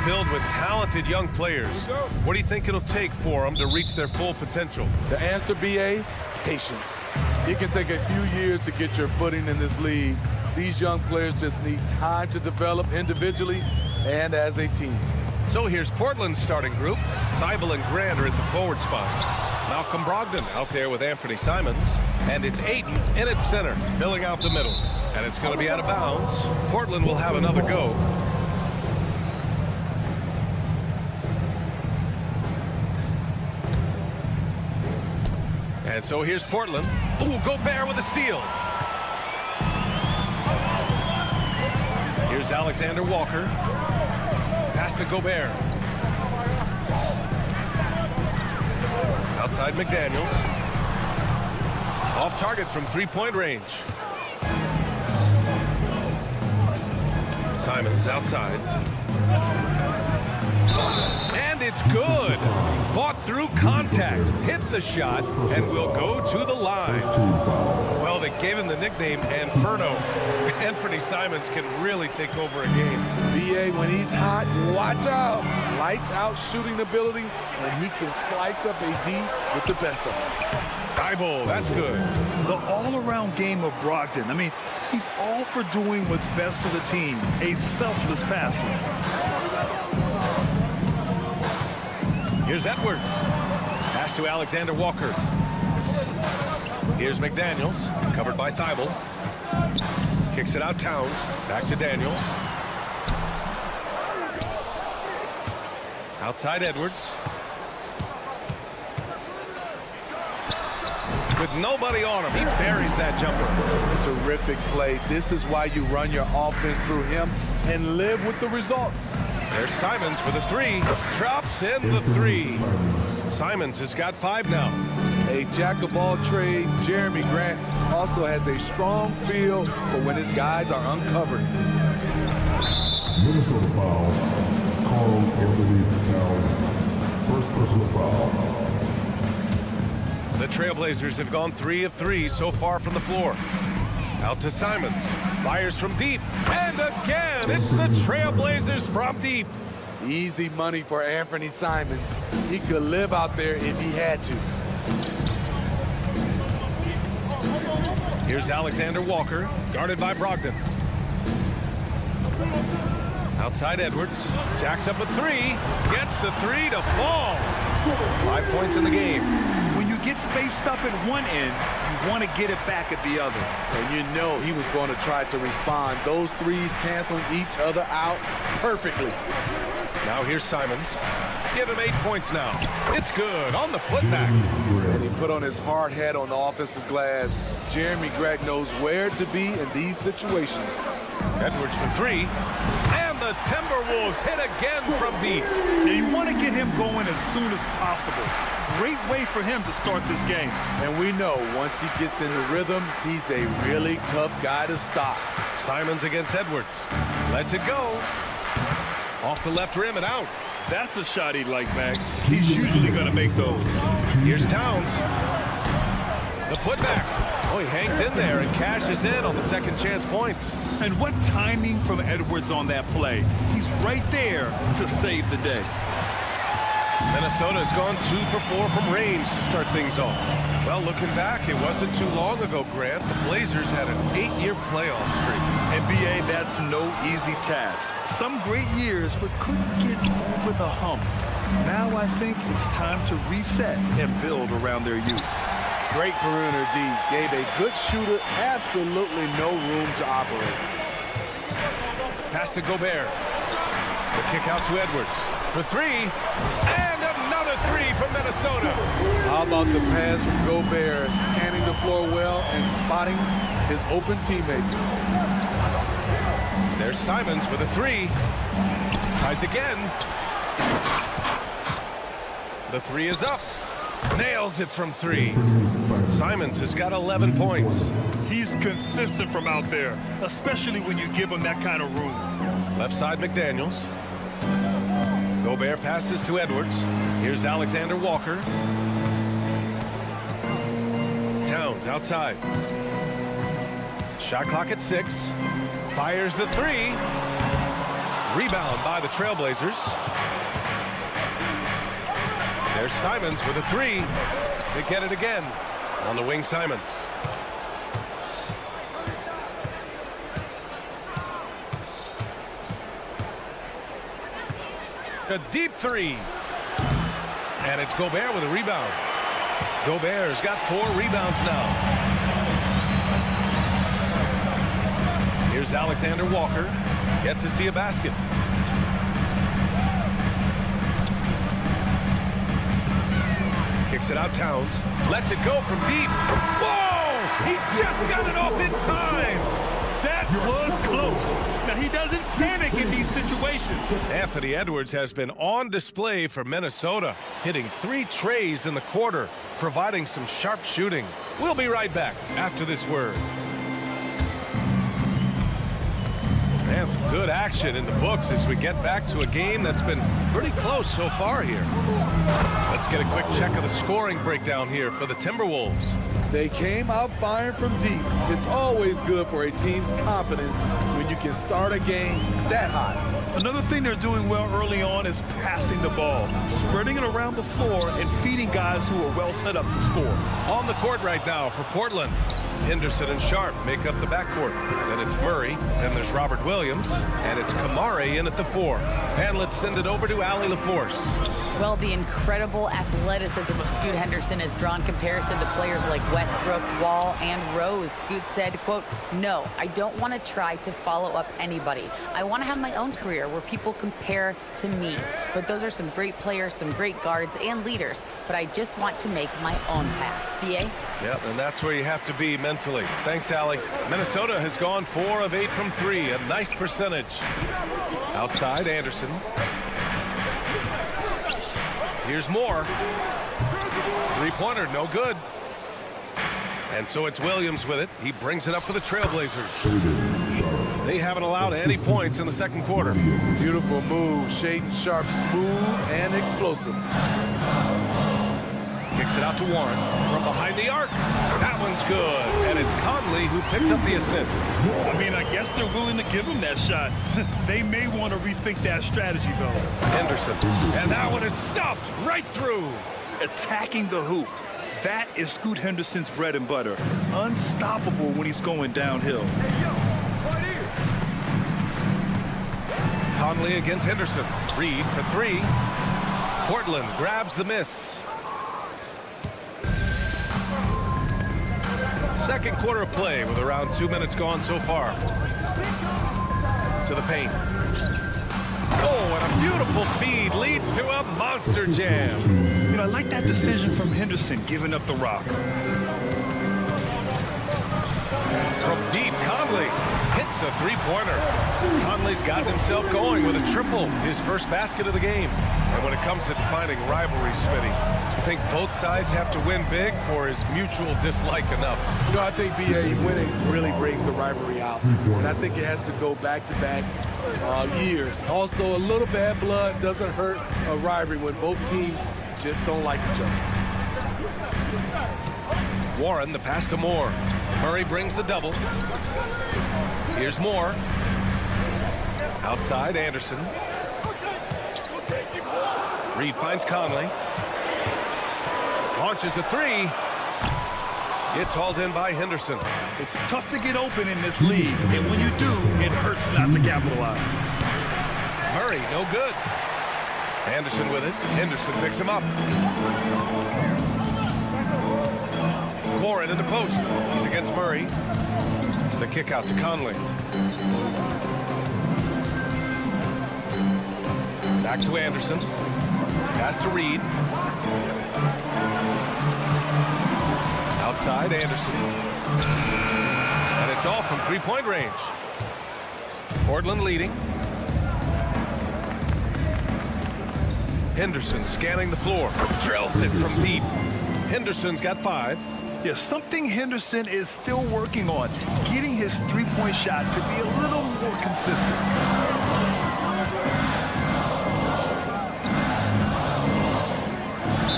filled with talented young players. What do you think it'll take for them to reach their full potential? The answer, BA, patience. It can take a few years to get your footing in this league. These young players just need time to develop individually and as a team. So here's Portland's starting group. Thibault and Grant are at the forward spots. Malcolm Brogdon out there with Anthony Simons. And it's Ayton in at center, filling out the middle. And it's going to be out of bounds. Portland will have another go. And so here's Portland. Ooh, Gobert with a steal. Here's Alexander Walker. Pass to Gobert. Outside McDaniels. Off target from three-point range. Simons outside. And it's good. Fought through contact, hit the shot, and will go to the line. Well, they gave him the nickname Inferno. Anthony Simons can really take over a game. BA, when he's hot, watch out. Lights out shooting ability, and he can slice up a D with the best of them. Thibault, that's good. The all-around game of Brogdon. I mean, he's all for doing what's best for the team. A selfless passer. Here's Edwards. Pass to Alexander Walker. Here's McDaniels, covered by Thibault. Kicks it out Towns. Back to Daniels. Outside Edwards. With nobody on him, he buries that jumper. Terrific play. This is why you run your offense through him and live with the results. There's Simons with a three. Drops in the three. Simons has got 5 now. A jack of all trades, Jeremy Grant also has a strong feel for when his guys are uncovered. Minnesota foul. Carl Anthony Towns. First personal foul. The Trailblazers have gone 3 of 3 so far from the floor. Out to Simons. Fires from deep. And again, it's the Trailblazers from deep. Easy money for Anthony Simons. He could live out there if he had to. Here's Alexander Walker, guarded by Brogdon. Outside Edwards. Jacks up a 3. Gets the 3 to fall. 5 points in the game. When you get faced up at one end, you want to get it back at the other. And you know he was going to try to respond. Those threes canceling each other out perfectly. Now here's Simons. Give him 8 points now. It's good on the putback. And he put on his hard hat on the offensive glass. Jeremy Grant knows where to be in these situations. Edwards for 3. And the Timberwolves hit again from deep. And you want to get him going as soon as possible. Great way for him to start this game. And we know once he gets in the rhythm, he's a really tough guy to stop. Simons against Edwards. Lets it go. Off the left rim and out. That's a shot he'd like, Mac. He's usually going to make those. Here's Towns. The putback. Oh, he hangs in there and cashes in on the second chance points. And what timing from Edwards on that play. He's right there to save the day. Minnesota's gone 2 for 4 from range to start things off. Well, looking back, it wasn't too long ago, Grant. The Blazers had an 8-year playoff streak. NBA, that's no easy task. Some great years, but couldn't get over the hump. Now I think it's time to reset and build around their youth. Great perimeter D. Gave a good shooter absolutely no room to operate. Pass to Gobert. The kick out to Edwards. For 3. And another 3 from Minnesota. How about the pass from Gobert, scanning the floor well and spotting his open teammate. There's Simons with a 3. Tries again. The 3 is up. Nails it from 3. Simons has got 11 points. He's consistent from out there, especially when you give him that kind of room. Left side McDaniels. Gobert passes to Edwards. Here's Alexander Walker. Towns outside. Shot clock at 6. Fires the 3. Rebound by the Trailblazers. There's Simons with a three. They get it again. On the wing, Simons. A deep three. And it's Gobert with a rebound. Gobert's got 4 rebounds now. Here's Alexander Walker. Yet to see a basket. Kicks it out, Towns. Lets it go from deep. Whoa! He just got it off in time. That was close. Now, he doesn't panic in these situations. Anthony Edwards has been on display for Minnesota, hitting 3 trays in the quarter, providing some sharp shooting. We'll be right back after this word. And some good action in the books as we get back to a game that's been pretty close so far here. Let's get a quick check of the scoring breakdown here for the Timberwolves. They came out firing from deep. It's always good for a team's confidence when you can start a game that hot. Another thing they're doing well early on is passing the ball, spreading it around the floor and feeding guys who are well set up to score. On the court right now for Portland. Henderson and Sharp make up the backcourt. Then it's Murray. Then there's Robert Williams. And it's Kamare in at the 4. And let's send it over to Allie LaForce. Well, the incredible athleticism of Scoot Henderson has drawn comparison to players like Westbrook, Wall, and Rose. Scoot said, quote, "No, I don't want to try to follow up anybody. I want to have my own career where people compare to me. But those are some great players, some great guards and leaders. But I just want to make my own path." BA? Yep, and that's where you have to be mentally. Thanks, Allie. Minnesota has gone 4 of 8 from 3. A nice percentage. Outside, Anderson. Here's Moore. Three-pointer, no good. And so it's Williams with it. He brings it up for the Trailblazers. They haven't allowed any points in the second quarter. Beautiful move. Shaedon Sharp, smooth and explosive. Kicks it out to Warren from behind the arc. That one's good. And it's Conley who picks up the assist. I mean, I guess they're willing to give him that shot. They may want to rethink that strategy, though. Henderson. And that one is stuffed right through. Attacking the hoop. That is Scoot Henderson's bread and butter. Unstoppable when he's going downhill. Conley against Henderson. Reed for 3. Portland grabs the miss. Second quarter of play with around 2 minutes gone so far. To the paint. Oh, and a beautiful feed leads to a monster jam. You know, I like that decision from Henderson, giving up the rock. From deep, Conley hits a three-pointer. Conley's gotten himself going with a triple, his first basket of the game. And when it comes to defining rivalry, Smitty, you think both sides have to win big, or is mutual dislike enough? You know, I think BA winning really brings the rivalry out. And I think it has to go back-to-back years. Also, a little bad blood doesn't hurt a rivalry when both teams just don't like each other. Warren, the pass to Moore. Murray brings the double. Here's Moore. Outside, Anderson. Reed finds Conley. Launches a 3. It's hauled in by Henderson. It's tough to get open in this league, and when you do, it hurts not to capitalize. Murray, no good. Anderson with it. Henderson picks him up. Warren in the post. He's against Murray. The kick out to Conley. Back to Anderson. Pass to Reed. Outside, Anderson. And it's all from three-point range. Portland leading. Henderson scanning the floor. Drills it from deep. Henderson's got 5. Yeah, something Henderson is still working on, getting his three-point shot to be a little more consistent.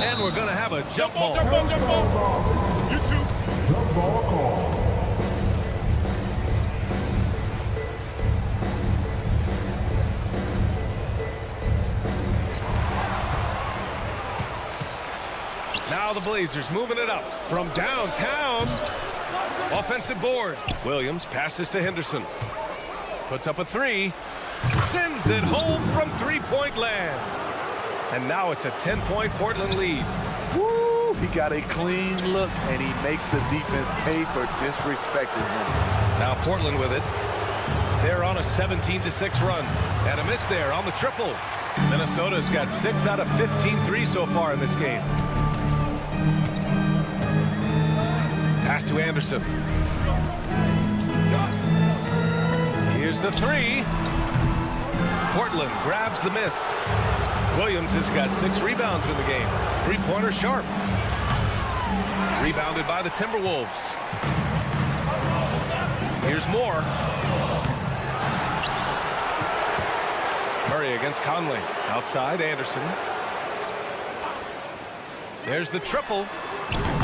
And we're going to have a jump ball. Jump ball. You too. Jump ball call. Now the Blazers moving it up from downtown. Offensive board. Williams passes to Henderson. Puts up a three. Sends it home from three-point land. And now it's a 10-point Portland lead. Woo! He got a clean look, and he makes the defense pay for disrespecting him. Now Portland with it. They're on a 17-6 run. And a miss there on the triple. Minnesota's got 6 out of 15 threes so far in this game. Pass to Anderson. Here's the three. Portland grabs the miss. Williams has got 6 rebounds in the game. Three-pointer sharp. Rebounded by the Timberwolves. Here's more. Murray against Conley. Outside, Anderson. There's the triple.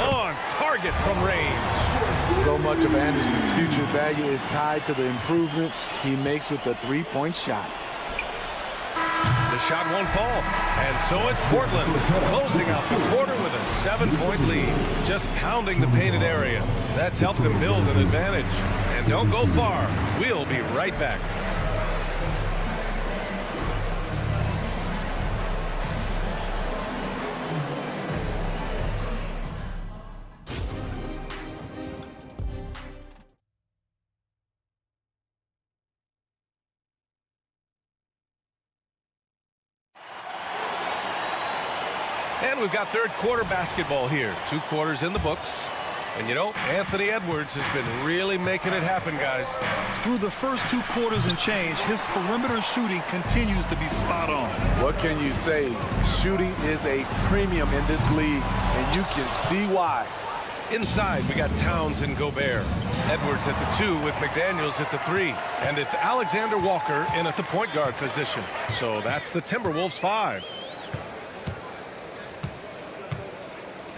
On target from range. So much of Anderson's future value is tied to the improvement he makes with the three-point shot. The shot won't fall. And so it's Portland closing out the quarter with a 7-point lead. Just pounding the painted area. That's helped them build an advantage. And don't go far. We'll be right back. And we've got third quarter basketball here. 2 quarters in the books. And you know, Anthony Edwards has been really making it happen, guys. Through the first 2 quarters and change, his perimeter shooting continues to be spot on. What can you say? Shooting is a premium in this league, and you can see why. Inside, we got Towns and Gobert. Edwards at the 2 with McDaniels at the 3. And it's Alexander Walker in at the point guard position. So that's the Timberwolves 5.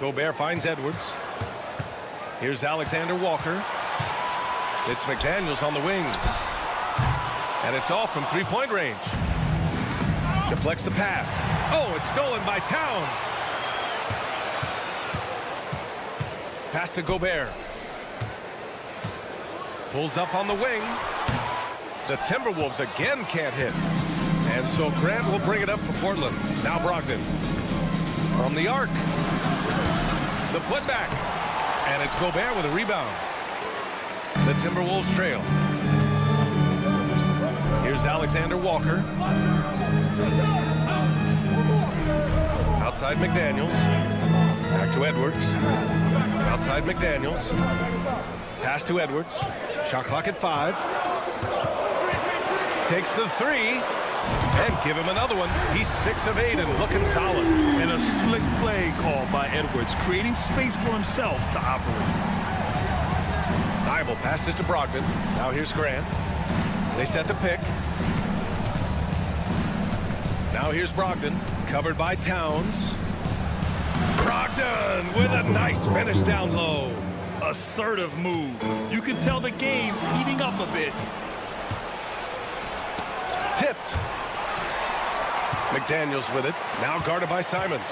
Gobert finds Edwards. Here's Alexander Walker. It's McDaniels on the wing. And it's off from three-point range. Deflects the pass. Oh, it's stolen by Towns. Pass to Gobert. Pulls up on the wing. The Timberwolves again can't hit. And so Grant will bring it up for Portland. Now Brogdon. From the arc. The putback. And it's Gobert with a rebound. The Timberwolves trail. Here's Alexander Walker. Outside McDaniels. Back to Edwards. Outside McDaniels. Pass to Edwards. Shot clock at 5. Takes the 3. And give him another one. He's 6 of 8 and looking solid. And a slick play called by Edwards, creating space for himself to operate. Thibault passes to Brogdon. Now here's Grant. They set the pick. Now here's Brogdon, covered by Towns. Brogdon with a nice finish down low. Assertive move. You can tell the game's heating up a bit. Tipped. McDaniels with it. Now guarded by Simons.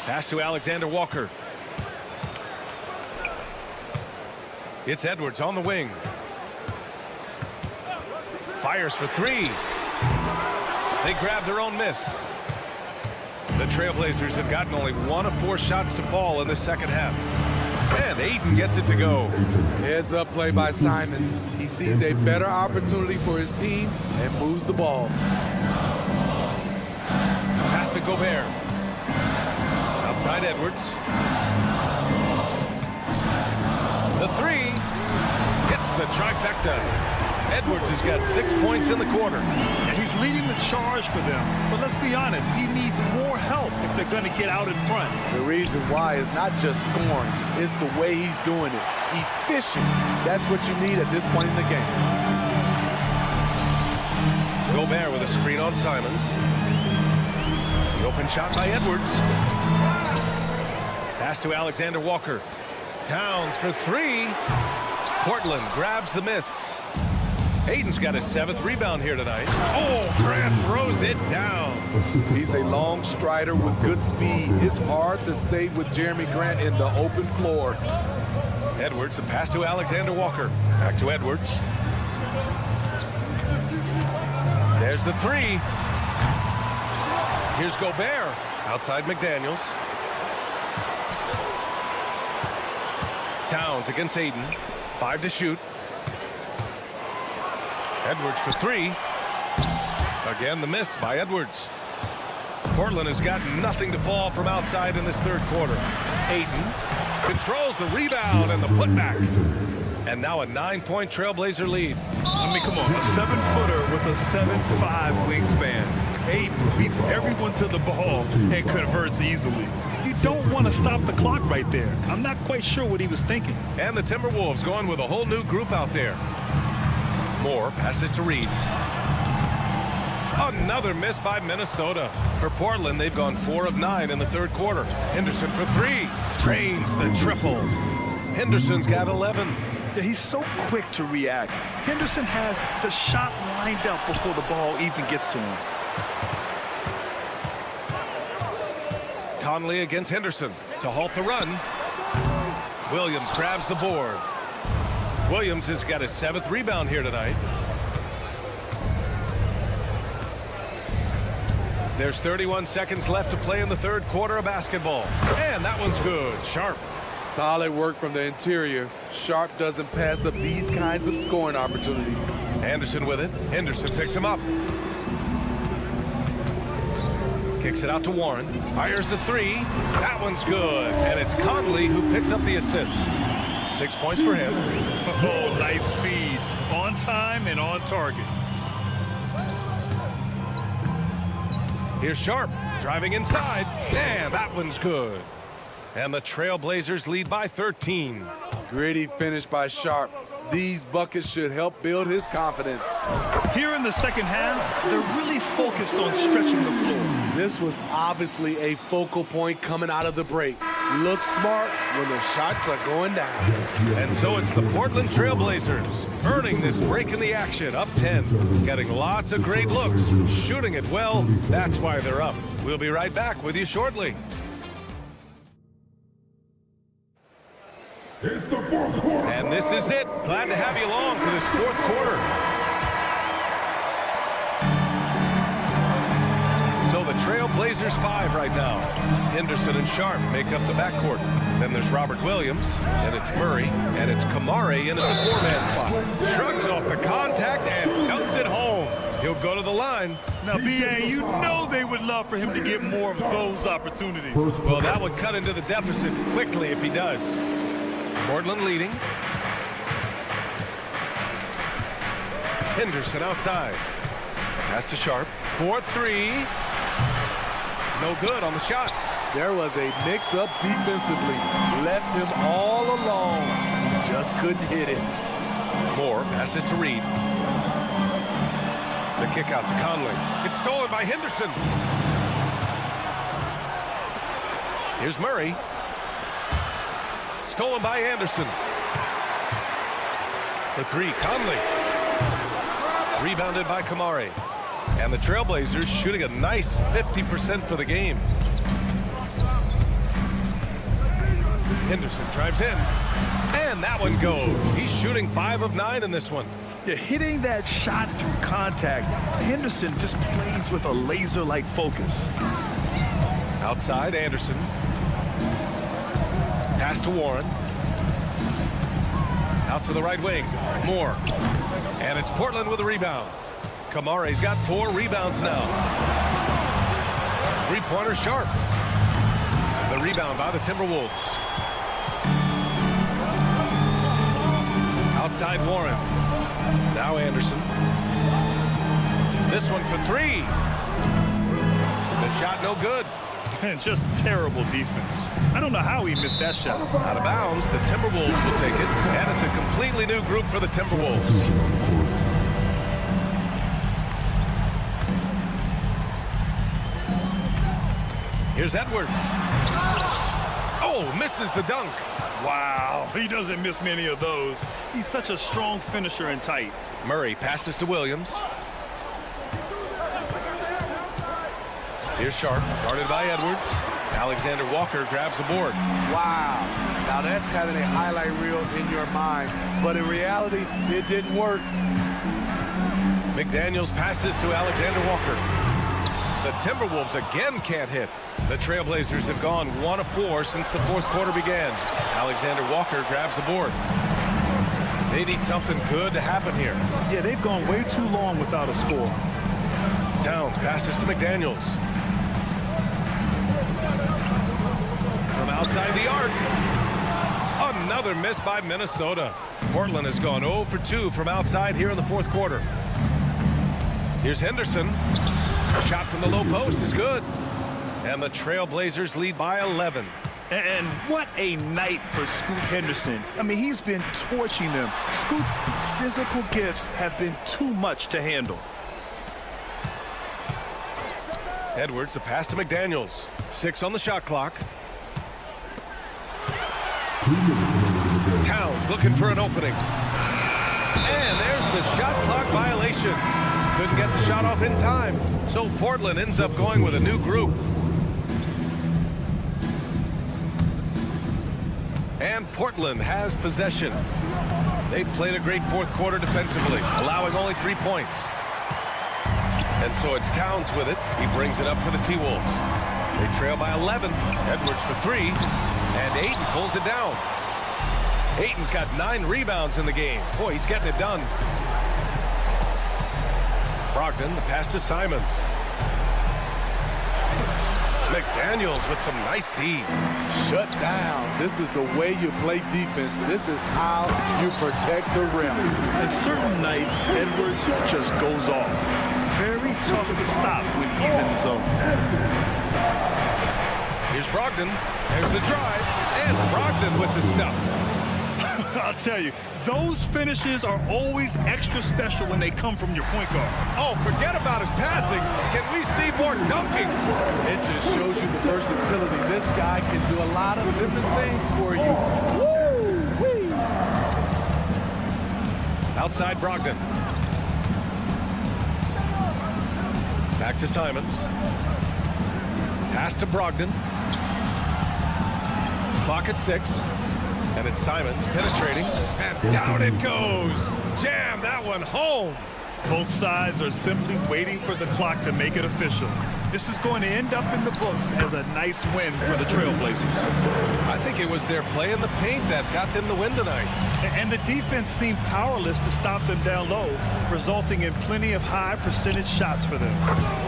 Pass to Alexander Walker. It's Edwards on the wing. Fires for 3. They grab their own miss. The Trailblazers have gotten only 1 of 4 shots to fall in the second half. And Ayton gets it to go. Heads up play by Simons. He sees a better opportunity for his team and moves the ball. Pass to Gobert. Outside Edwards. The 3 hits the trifecta. Edwards has got 6 points in the quarter. And he's leading the charge for them. But let's be honest, he needs more help if they're going to get out in front. The reason why is not just scoring, it's the way he's doing it. Efficient. That's what you need at this point in the game. Gobert with a screen on Simons. The open shot by Edwards. Pass to Alexander Walker. Towns for 3. Portland grabs the miss. Hayden's got his 7th rebound here tonight. Oh, Grant throws it down. He's a long strider with good speed. It's hard to stay with Jeremy Grant in the open floor. Edwards, the pass to Alexander Walker. Back to Edwards. There's the 3. Here's Gobert. Outside McDaniels. Towns against Aiden. 5 to shoot. Edwards for 3. Again, the miss by Edwards. Portland has got nothing to fall from outside in this 3rd quarter. Aiden controls the rebound and the putback. And now a 9-point Trailblazer lead. I mean, come on, a 7-footer with a 7'5" wingspan. Aiden beats everyone to the ball and converts easily. You don't want to stop the clock right there. I'm not quite sure what he was thinking. And the Timberwolves going with a whole new group out there. Moore passes to Reed. Another miss by Minnesota. For Portland, they've gone 4 of 9 in the 3rd quarter. Henderson for 3. Drains the triple. Henderson's got 11. Yeah, he's so quick to react. Henderson has the shot lined up before the ball even gets to him. Conley against Henderson to halt the run. Williams grabs the board. Williams has got his 7th rebound here tonight. There's 31 seconds left to play in the 3rd quarter of basketball. And that one's good. Sharp. Solid work from the interior. Sharp doesn't pass up these kinds of scoring opportunities. Anderson with it. Henderson picks him up. Kicks it out to Warren. Fires the 3. That one's good. And it's Conley who picks up the assist. 6 points for him. Oh, nice feed. On time and on target. Here's Sharp driving inside. And that one's good. And the Trailblazers lead by 13. Gritty finish by Sharp. These buckets should help build his confidence. Here in the 2nd half, they're really focused on stretching the floor. This was obviously a focal point coming out of the break. Look smart when the shots are going down. And so it's the Portland Trailblazers earning this break in the action, up 10. Getting lots of great looks, shooting it well. That's why they're up. We'll be right back with you shortly. It's the 4th quarter. And this is it. Glad to have you along for this 4th quarter. So the Trailblazers 5 right now. Henderson and Sharp make up the backcourt. Then there's Robert Williams, and it's Murray, and it's Kamare in at the 4-man spot. Shrugs off the contact and dunks it home. He'll go to the line. Now, B.A., you know they would love for him to get more of those opportunities. Well, that would cut into the deficit quickly if he does. Portland leading. Henderson outside. Pass to Sharp. 4-3. No good on the shot. There was a mix-up defensively. Left him all alone. He just couldn't hit it. Moore passes to Reed. The kick out to Conley. It's stolen by Henderson. Here's Murray. Stolen by Anderson. For 3, Conley. Rebounded by Kamare. And the Trailblazers shooting a nice 50% for the game. Henderson drives in. And that one goes. He's shooting 5 of 9 in this one. Yeah, hitting that shot through contact, Henderson just plays with a laser-like focus. Outside, Anderson. Pass to Warren. Out to the right wing. Moore. And it's Portland with a rebound. Kamare's got 4 rebounds now. 3-pointer Sharp. The rebound by the Timberwolves. Outside Warren. Now Anderson. This one for 3. The shot no good. Just terrible defense. I don't know how he missed that shot. Out of bounds, the Timberwolves will take it. And it's a completely new group for the Timberwolves. Here's Edwards. Oh, misses the dunk. Wow, he doesn't miss many of those. He's such a strong finisher and tight. Murray passes to Williams. Here's Sharp, guarded by Edwards. Alexander Walker grabs the board. Wow. Now that's having a highlight reel in your mind. But in reality, it didn't work. McDaniels passes to Alexander Walker. The Timberwolves again can't hit. The Trailblazers have gone 1 of 4 since the fourth quarter began. Alexander Walker grabs the board. They need something good to happen here. Yeah, they've gone way too long without a score. Towns passes to McDaniels. From outside the arc. Another miss by Minnesota. Portland has gone 0 for 2 from outside here in the fourth quarter. Here's Henderson. A shot from the low post is good. And the Trailblazers lead by 11. And what a night for Scoot Henderson. I mean, he's been torching them. Scoot's physical gifts have been too much to handle. Edwards, the pass to McDaniels. 6 on the shot clock. Towns looking for an opening. And there's the shot clock violation. Couldn't get the shot off in time. So Portland ends up going with a new group. And Portland has possession. They played a great fourth quarter defensively, allowing only 3 points. And so it's Towns with it. He brings it up for the T-Wolves. They trail by 11. Edwards for 3. And Ayton pulls it down. Ayton's got 9 rebounds in the game. Boy, he's getting it done. Brogdon, the pass to Simons. McDaniels with some nice D. Shut down. This is the way you play defense. This is how you protect the rim. And certain nights, Edwards just goes off. Very tough to stop when he's in the zone. Here's Brogdon. There's the drive. And Brogdon with the stuff. I'll tell you, those finishes are always extra special when they come from your point guard. Oh, forget about his passing. Can we see more dunking? It just shows you the versatility. This guy can do a lot of different things for you. Woo-wee. Outside Brogdon. Back to Simons. Pass to Brogdon. Clock at 6. And it's Simons penetrating. And down it goes. Jam that one home. Both sides are simply waiting for the clock to make it official. This is going to end up in the books as a nice win for the Trailblazers. I think it was their play in the paint that got them the win tonight. And the defense seemed powerless to stop them down low, resulting in plenty of high percentage shots for them.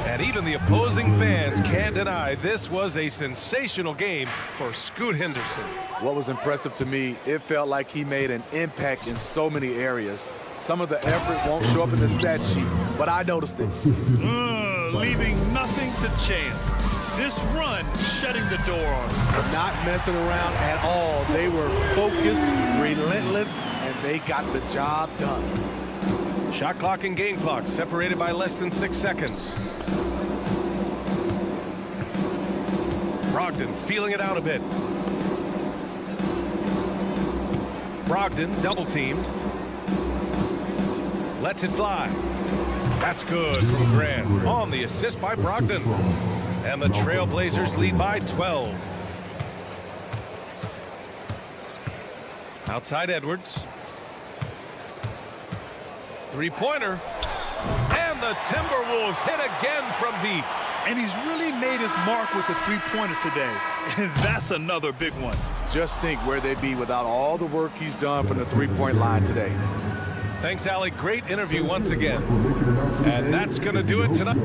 And even the opposing fans can't deny this was a sensational game for Scoot Henderson. What was impressive to me, it felt like he made an impact in so many areas. Some of the effort won't show up in the stat sheet, but I noticed it. Leaving nothing to chance. This run shutting the door on them. Not messing around at all. They were focused, relentless, and they got the job done. Shot clock and game clock separated by less than 6 seconds. Brogdon feeling it out a bit. Brogdon double teamed. Lets it fly. That's good from Grant on the assist by Brogdon. And the Trailblazers lead by 12. Outside Edwards. Three-pointer. And the Timberwolves hit again from deep. And he's really made his mark with the three-pointer today. And that's another big one. Just think where they'd be without all the work he's done from the three-point line today. Thanks, Alec. Great interview once again. And that's going to do it tonight.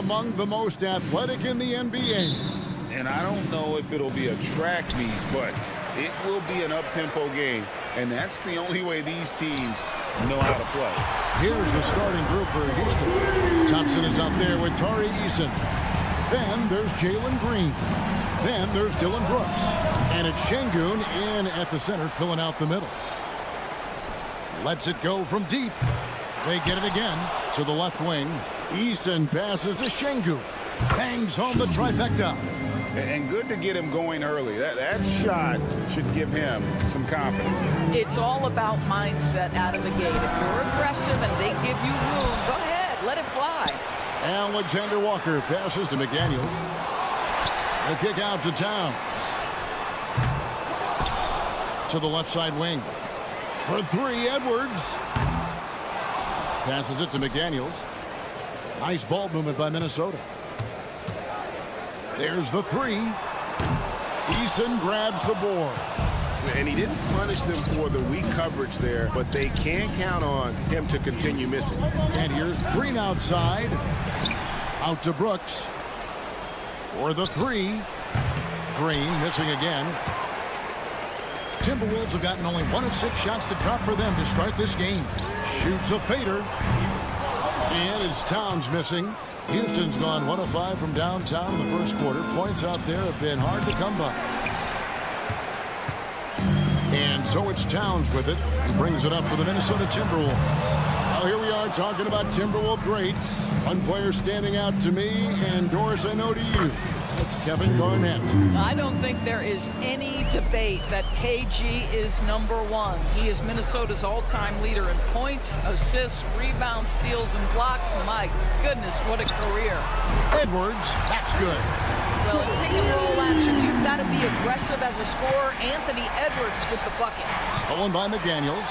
among the most athletic in the NBA. And I don't know if it'll be a track meet, but it will be an up-tempo game. And that's the only way these teams know how to play. Here's the starting group for Houston. Thompson is out there with Tari Eason. Then there's Jalen Green. Then there's Dylan Brooks. And it's Şengün in at the center, filling out the middle. Lets it go from deep. They get it again to the left wing. Eason passes to Şengün. Bangs home the trifecta. And good to get him going early. That shot should give him some confidence. It's all about mindset out of the gate. If you're aggressive and they give you room, go ahead, let it fly. Alexander Walker passes to McDaniels. The kick out to Towns. To the left side wing. For three, Edwards. Passes it to McDaniels. Nice ball movement by Minnesota. There's the three. Eason grabs the board. And he didn't punish them for the weak coverage there, but they can count on him to continue missing. And here's Green outside. Out to Brooks. For the three. Green missing again. Timberwolves have gotten only 1 of 6 shots to drop for them to start this game. Shoots a fader. And it's Towns missing. Houston's gone 1 of 5 from downtown in the first quarter. Points out there have been hard to come by. And so it's Towns with it. He brings it up for the Minnesota Timberwolves. Well, here we are talking about Timberwolves greats. One player standing out to me, and Doris, I know to you. That's Kevin Garnett. I don't think there is any debate that KG is #1. He is Minnesota's all-time leader in points, assists, rebounds, steals, and blocks. My goodness, what a career. Edwards, that's good. Well, in pick and roll action, you've got to be aggressive as a scorer. Anthony Edwards with the bucket. Stolen by McDaniels.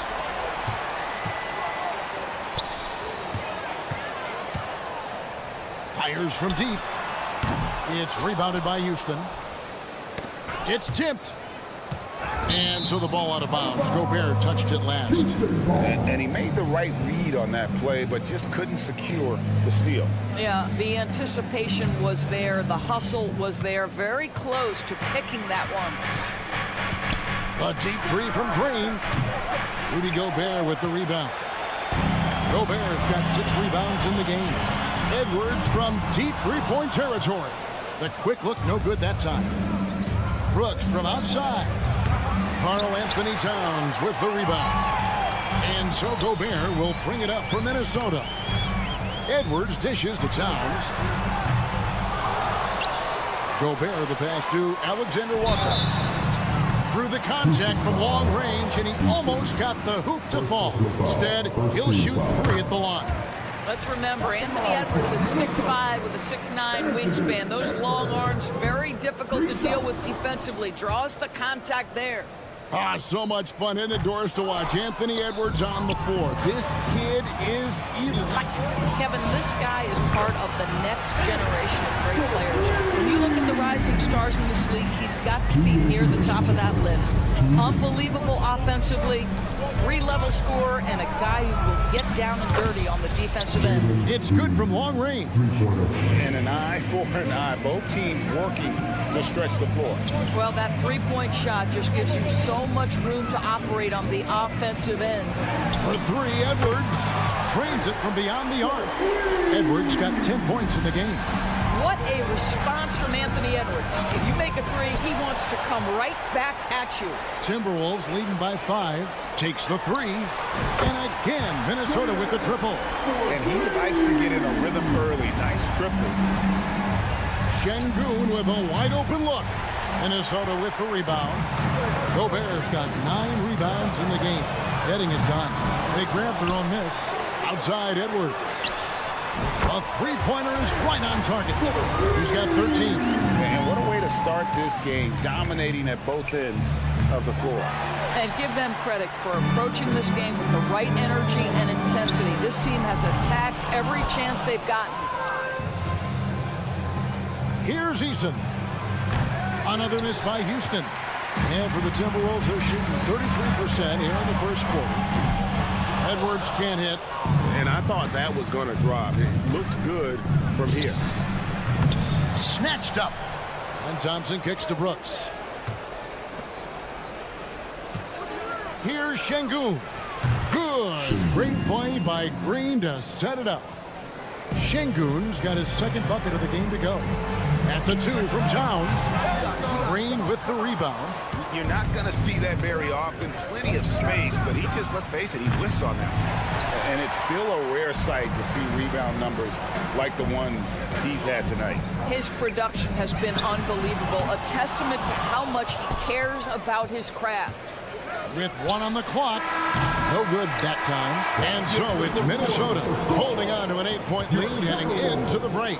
Fires from deep. It's rebounded by Houston. It's tipped. And so the ball out of bounds. Gobert touched it last. And he made the right read on that play, but just couldn't secure the steal. Yeah, the anticipation was there. The hustle was there. Very close to picking that one. A deep three from Green. Rudy Gobert with the rebound. Gobert's got 6 rebounds in the game. Edwards from deep three-point territory. The quick look, no good that time. Brooks from outside. Karl Anthony Towns with the rebound. And so Gobert will bring it up for Minnesota. Edwards dishes to Towns. Gobert the pass to Alexander Walker. Through the contact from long range, and he almost got the hoop to fall. Instead, he'll shoot 3 at the line. Let's remember, Anthony Edwards is 6'5" with a 6'9" wingspan. Those long arms, very difficult to deal with defensively. Draws the contact there. So much fun in the doors to watch. Anthony Edwards on the floor. This kid is electric. Kevin, this guy is part of the next generation of great players. When you look at the rising stars in this league, he's got to be near the top of that list. Unbelievable offensively, 3-level scorer, and a guy who will get down and dirty on the defensive end. It's good from long range. And an eye for an eye. Both teams working to stretch the floor. Well, that three-point shot just gives you so much room to operate on the offensive end. For 3, Edwards trains it from beyond the arc. Edwards got 10 points in the game. What a response from Anthony Edwards. If you make a 3, he wants to come right back at you. Timberwolves leading by 5. Takes the 3. And again, Minnesota with the triple. And he likes to get in a rhythm early. Nice triple. Şengün with a wide open look. Minnesota with the rebound. Gobert's got 9 rebounds in the game. Getting it done. They grab their own miss. Outside Edwards. A three-pointer is right on target. He's got 13. And what a way to start this game, dominating at both ends of the floor. And give them credit for approaching this game with the right energy and intensity. This team has attacked every chance they've gotten. Here's Eason. Another miss by Houston. And for the Timberwolves, they're shooting 33% here in the first quarter. Edwards can't hit. And I thought that was going to drop. It looked good from here. Snatched up. And Thompson kicks to Brooks. Here's Şengün. Good. Great play by Green to set it up. Şengün's got his second bucket of the game to go. That's a 2 from Towns. Green with the rebound. You're not going to see that very often. Plenty of space, but he just, let's face it, he whiffs on that. And it's still a rare sight to see rebound numbers like the ones he's had tonight. His production has been unbelievable, a testament to how much he cares about his craft. With 1 on the clock. No good that time. And so it's Minnesota holding on to an 8-point lead heading into the break.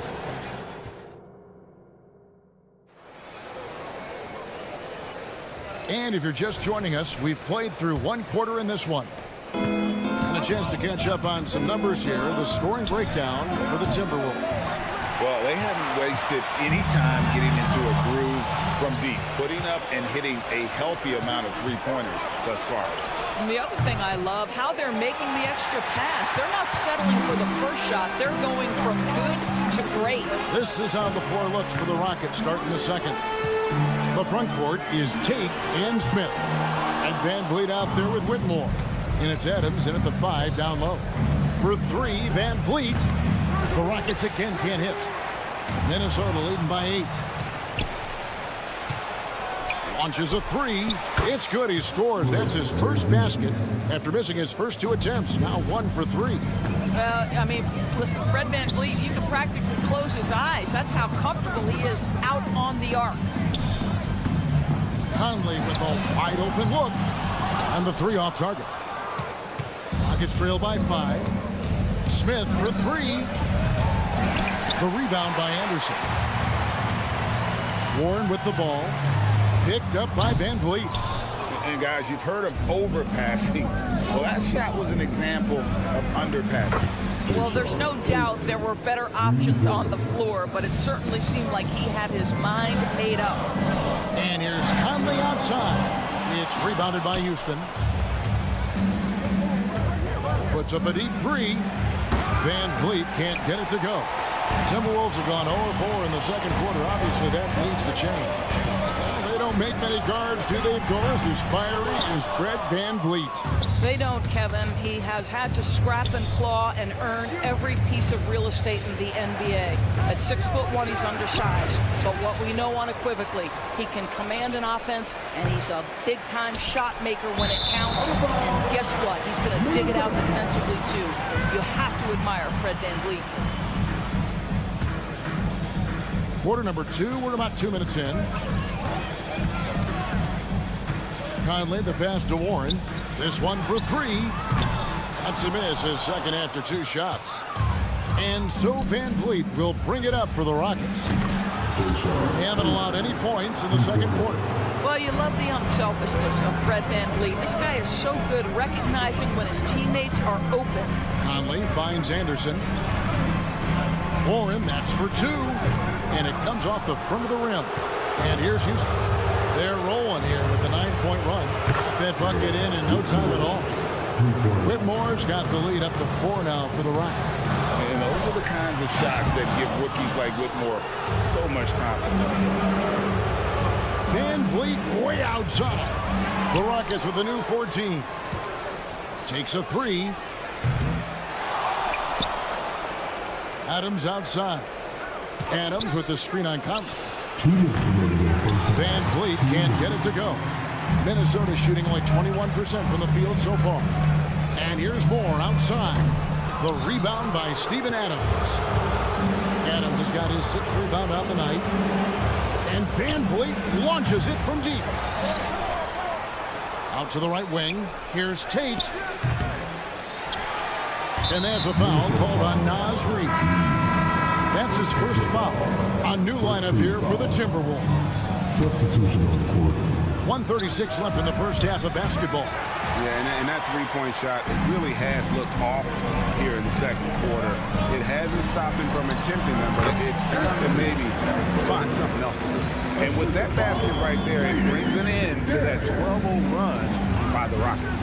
And if you're just joining us, we've played through 1 quarter in this one. And a chance to catch up on some numbers here. The scoring breakdown for the Timberwolves. Well, they haven't wasted any time getting into a groove from deep, putting up and hitting a healthy amount of three-pointers thus far. And the other thing I love, how they're making the extra pass. They're not settling for the first shot. They're going from good to great. This is how the floor looks for the Rockets starting the second. The front court is Tate and Smith. And Van Vliet out there with Whitmore. And it's Adams in at the 5 down low. For 3, Van Vliet. The Rockets again can't hit. Minnesota leading by 8. Launches a 3. It's good. He scores. That's his first basket after missing his first 2 attempts. Now 1 for 3. Well, I mean, listen, Fred VanVleet, you can practically close his eyes. That's how comfortable he is out on the arc. Conley with a wide open look. And the 3 off target. Rockets trail by 5. Smith for 3. The rebound by Anderson. Warren with the ball. Picked up by Van Vliet. And guys, you've heard of overpassing. Well, that shot was an example of underpassing. Well, there's no doubt there were better options on the floor, but it certainly seemed like he had his mind made up. And here's Conley outside. It's rebounded by Houston. Puts up a deep 3. Van Vliet can't get it to go. Timberwolves have gone 0-4 in the second quarter. Obviously, that needs to change. They don't make many guards, do they, Doris? As fiery as Fred VanVleet. They don't, Kevin. He has had to scrap and claw and earn every piece of real estate in the NBA. At 6'1", he's undersized. But what we know unequivocally, he can command an offense, and he's a big-time shot maker when it counts. And guess what? He's going to dig it out defensively, too. You have to admire Fred VanVleet. Quarter number 2. We're about 2 minutes in. Conley, the pass to Warren. This one for 3. That's a miss, his second after 2 shots. And so Van Vliet will bring it up for the Rockets. They haven't allowed any points in the second quarter. Well, you love the unselfishness of Fred VanVleet. This guy is so good recognizing when his teammates are open. Conley finds Anderson. Warren, that's for 2. And it comes off the front of the rim. And here's Houston. They're rolling here with a 9-point run. That bucket in no time at all. Whitmore's got the lead up to 4 now for the Rockets. And those are the kinds of shots that give rookies like Whitmore so much confidence. Van Vliet way outside. The Rockets with a new 14. Takes a 3. Adams outside. Adams with the screen on Conley. Van Vliet can't get it to go. Minnesota shooting only 21% from the field so far. And here's Moore outside. The rebound by Steven Adams. Adams has got his 6th rebound on the night. And Van Vliet launches it from deep. Out to the right wing. Here's Tate. And there's a foul called on Naz Reid. That's his first foul. A new lineup here for the Timberwolves. Substitution on the court. 1:36 left in the first half of basketball. Yeah, and that three-point shot, it really has looked off here in the second quarter. It hasn't stopped him from attempting them, but it's time to maybe find something else to do. And with that basket right there, it brings an end to that 12-0 run by the Rockets.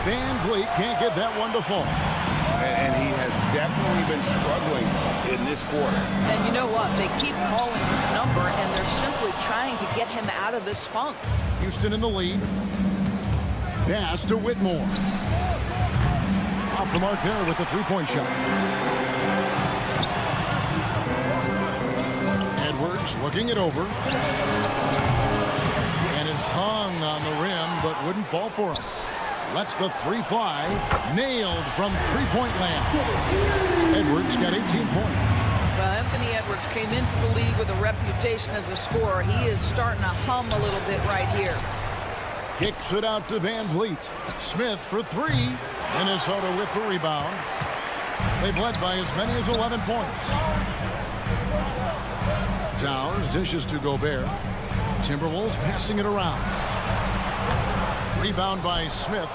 Van Vliet can't get that one to fall. And he has definitely been struggling in this quarter. And you know what? They keep calling his number, and they're simply trying to get him out of this funk. Houston in the lead. Pass to Whitmore. Off the mark there with the three-point shot. Edwards looking it over. And it hung on the rim, but wouldn't fall for him. Lets the three fly. Nailed from three-point land. Edwards got 18 points. Well, Anthony Edwards came into the league with a reputation as a scorer. He is starting to hum a little bit right here. Kicks it out to Van Vliet. Smith for three. Minnesota with the rebound. They've led by as many as 11 points. Towns dishes to Gobert. Timberwolves passing it around. Rebound by Smith.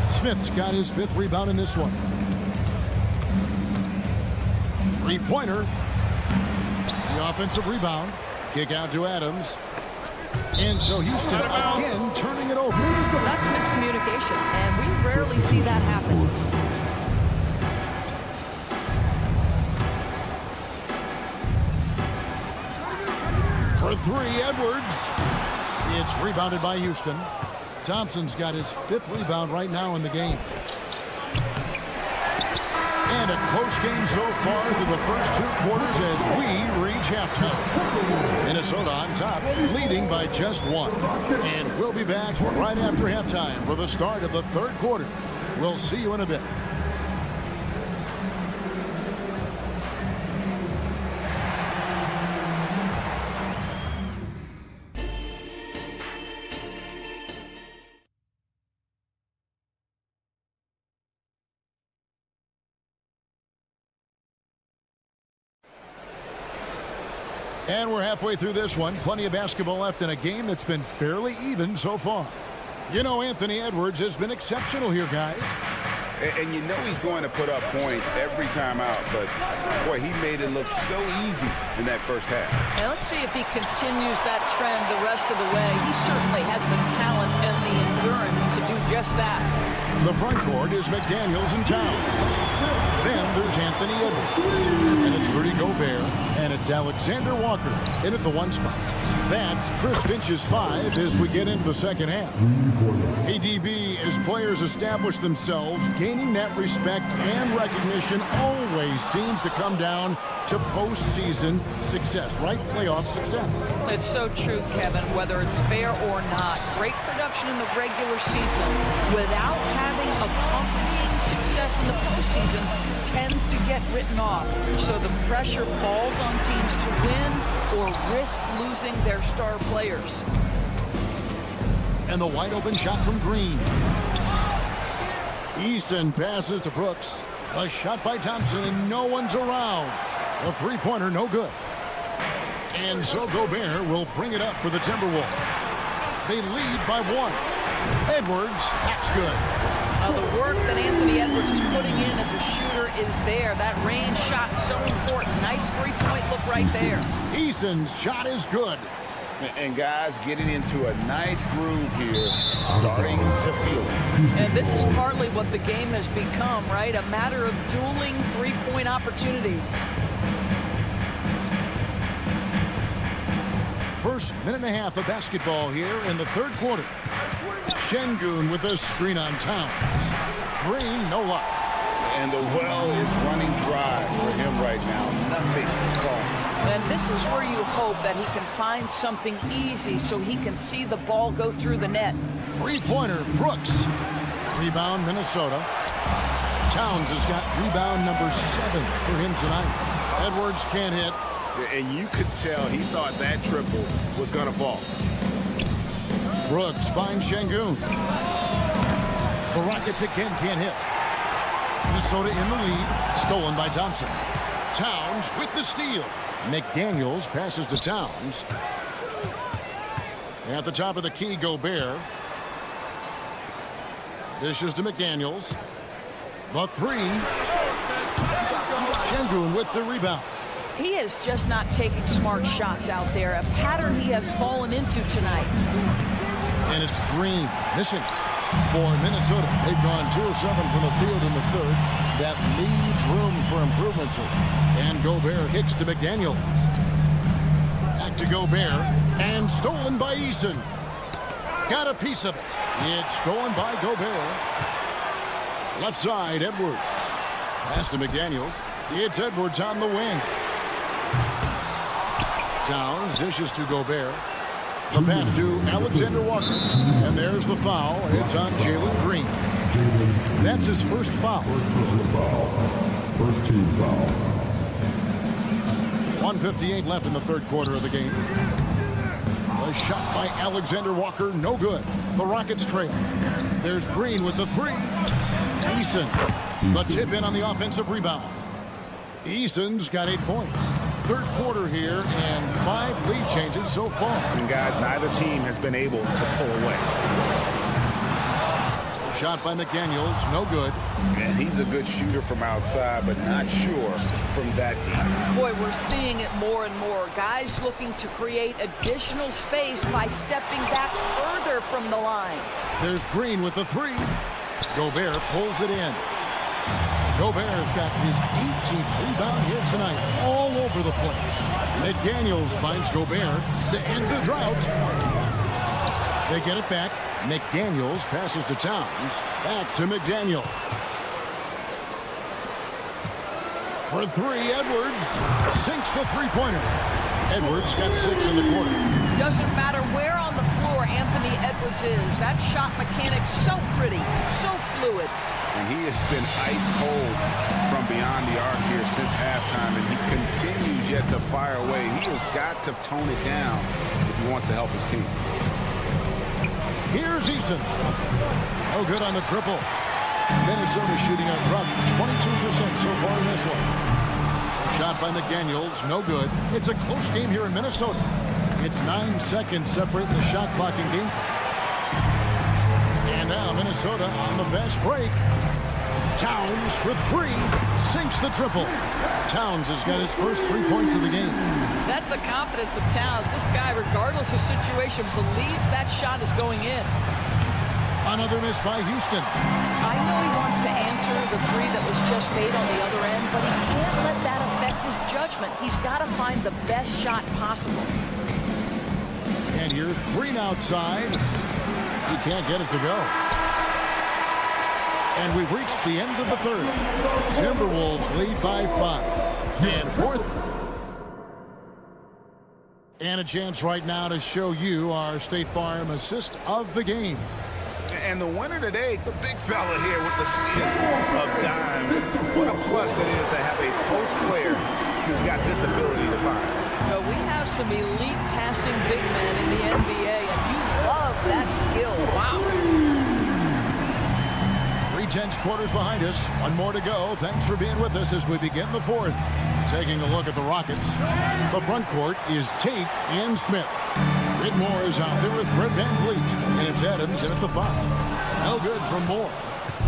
Smith's got his 5th rebound in this one. Three-pointer. The offensive rebound. Kick out to Adams. And so Houston again turning it over. That's miscommunication, and we rarely see that happen. For three, Edwards. It's rebounded by Houston. Thompson's got his 5th rebound right now in the game. And a close game so far through the first 2 quarters as we reach halftime. Minnesota on top, leading by just 1. And we'll be back right after halftime for the start of the 3rd quarter. We'll see you in a bit. And we're halfway through this one. Plenty of basketball left in a game that's been fairly even so far. You know, Anthony Edwards has been exceptional here, guys. And you know he's going to put up points every time out, but boy, he made it look so easy in that first half. And let's see if he continues that trend the rest of the way. He certainly has the talent and the endurance to do just that. The front court is McDaniels and Towns. Then there's Anthony Edwards. And it's Rudy Gobert. And it's Alexander Walker in at the 1 spot. That's Chris Finch's 5 as we get into the second half. ADB, as players establish themselves, gaining that respect and recognition always seems to come down to postseason success, right? Playoff success. It's so true, Kevin, whether it's fair or not. Great production in the regular season without having accompanying success in the postseason tends to get written off. So the pressure falls on teams to win or risk losing their star players. And the wide open shot from Green. Eason passes to Brooks. A shot by Thompson and no one's around. The three-pointer no good. And so Gobert will bring it up for the Timberwolves. They lead by 1. Edwards, that's good. The work that Anthony Edwards is putting in as a shooter is there. That range shot so important. Nice three-point look right there. Eason's shot is good. And guys getting into a nice groove here, starting to feel it. And this is partly what the game has become, right? A matter of dueling three-point opportunities. First minute and a half of basketball here in the 3rd quarter. Şengün with a screen on Towns. Green, no luck. And the well is running dry for him right now. Nothing falling. And this is where you hope that he can find something easy so he can see the ball go through the net. Three-pointer, Brooks. Rebound, Minnesota. Towns has got rebound number 7 for him tonight. Edwards can't hit. And you could tell he thought that triple was going to fall. Brooks finds Şengün. The Rockets again can't hit. Minnesota in the lead. Stolen by Thompson. Towns with the steal. McDaniels passes to Towns. At the top of the key, Gobert. Dishes to McDaniels. The 3. Şengün with the rebound. He is just not taking smart shots out there, a pattern he has fallen into tonight. And it's Green missing. for Minnesota. They've gone 2 of 7 from the field in the third. That leaves room for improvements. And Gobert kicks to McDaniels. Back to Gobert. And stolen by Eason. Got a piece of it. It's stolen by Gobert. Left side, Edwards. Pass to McDaniels. It's Edwards on the wing. Towns dishes to Gobert. The pass to Alexander Walker. And there's the foul. It's on Jalen Green. That's his first foul. First team foul. 1:58 left in the third quarter of the game. A shot by Alexander Walker, no good. The Rockets trail. There's Green with the three. Eason, the tip in on the offensive rebound. Eason's got 8 points. Third quarter here and 5 lead changes so far. And guys, neither team has been able to pull away. Shot by McDaniels, no good. And he's a good shooter from outside, but not sure from that deep. Boy, we're seeing it more and more. Guys looking to create additional space by stepping back further from the line. There's Green with the three. Gobert pulls it in. Gobert's got his 18th rebound here tonight, all over the place. McDaniels finds Gobert to end the drought. They get it back. McDaniels passes to Towns. Back to McDaniels. For three, Edwards sinks the three-pointer. Edwards got 6 in the quarter. Doesn't matter where on the floor Anthony Edwards is. That shot mechanic's so pretty, so fluid. And he has been ice cold from beyond the arc here since halftime, and he continues yet to fire away. He has got to tone it down if he wants to help his team. Here's Eason. No good on the triple. Minnesota shooting a rough 22% so far in this one. Shot by McDaniels, no good. It's a close game here in Minnesota. It's 9 seconds separating the shot clock and game. And now Minnesota on the fast break. Towns for three, sinks the triple. Towns has got his first 3 points of the game. That's the confidence of Towns. This guy, regardless of situation, believes that shot is going in. Another miss by Houston. I know he wants to answer the three that was just made on the other end, but he can't let that affect his judgment. He's got to find the best shot possible. And here's Green outside. He can't get it to go. And we've reached the end of the third. Timberwolves lead by 5. And fourth. And a chance right now to show you our State Farm assist of the game. And the winner today, the big fella here with the sweetest of dimes. What a plus it is to have a post player who's got this ability to fire. So we have some elite passing big men in the NBA, and you love that skill. Wow. 3/10 quarters behind us. One more to go. Thanks for being with us as we begin the fourth. Taking a look at the Rockets. The front court is Tate and Smith. Whitmore is out there with Fred VanVleet. And it's Adams in at the 5. No good from Moore.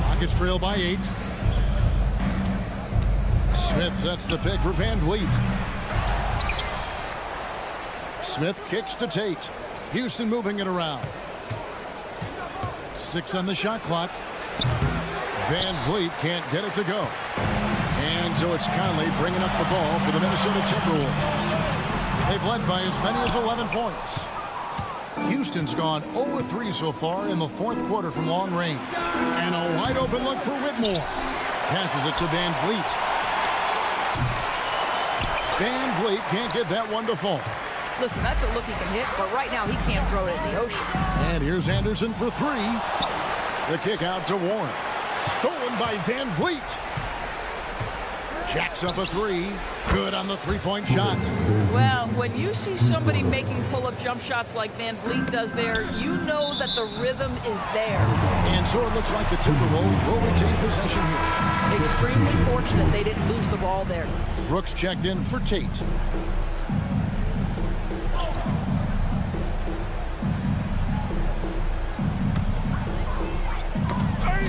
Rockets trail by 8. Smith sets the pick for VanVleet. Smith kicks to Tate. Houston moving it around. 6 on the shot clock. VanVleet can't get it to go. And so it's Conley bringing up the ball for the Minnesota Timberwolves. They've led by as many as 11 points. Houston's gone 0-3 so far in the fourth quarter from long range. And a wide open look for Whitmore. Passes it to VanVleet. VanVleet can't get that one to fall. Listen, that's a look he can hit, but right now he can't throw it in the ocean. And here's Anderson for 3. The kick out to Warren. Stolen by VanVleet. Jacks up a 3. Good on the three-point shot. Well, when you see somebody making pull-up jump shots like VanVleet does there, you know that the rhythm is there. And so it looks like the Timberwolves will retain possession here. Extremely fortunate they didn't lose the ball there. Brooks checked in for Tate.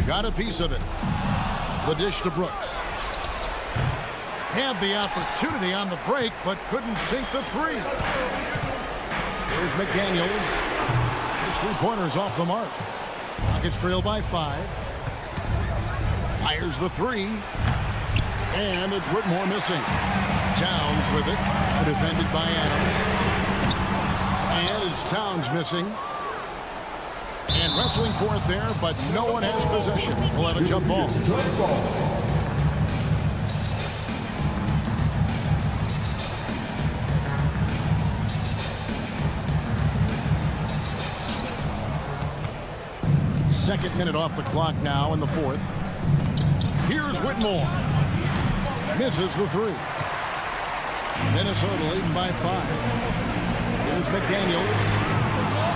Got a piece of it. The dish to Brooks. Had the opportunity on the break, but couldn't sink the 3. Here's McDaniels. His three-pointer's off the mark. Rockets trail by 5. Fires the 3. And it's Whitmore missing. Towns with it. Defended by Adams. And it's Towns missing. And wrestling for it there, but no one has possession. We'll have a jump ball. Second minute off the clock now in the 4th. Here's Whitmore. Misses the 3. Minnesota leading by 5. Here's McDaniels.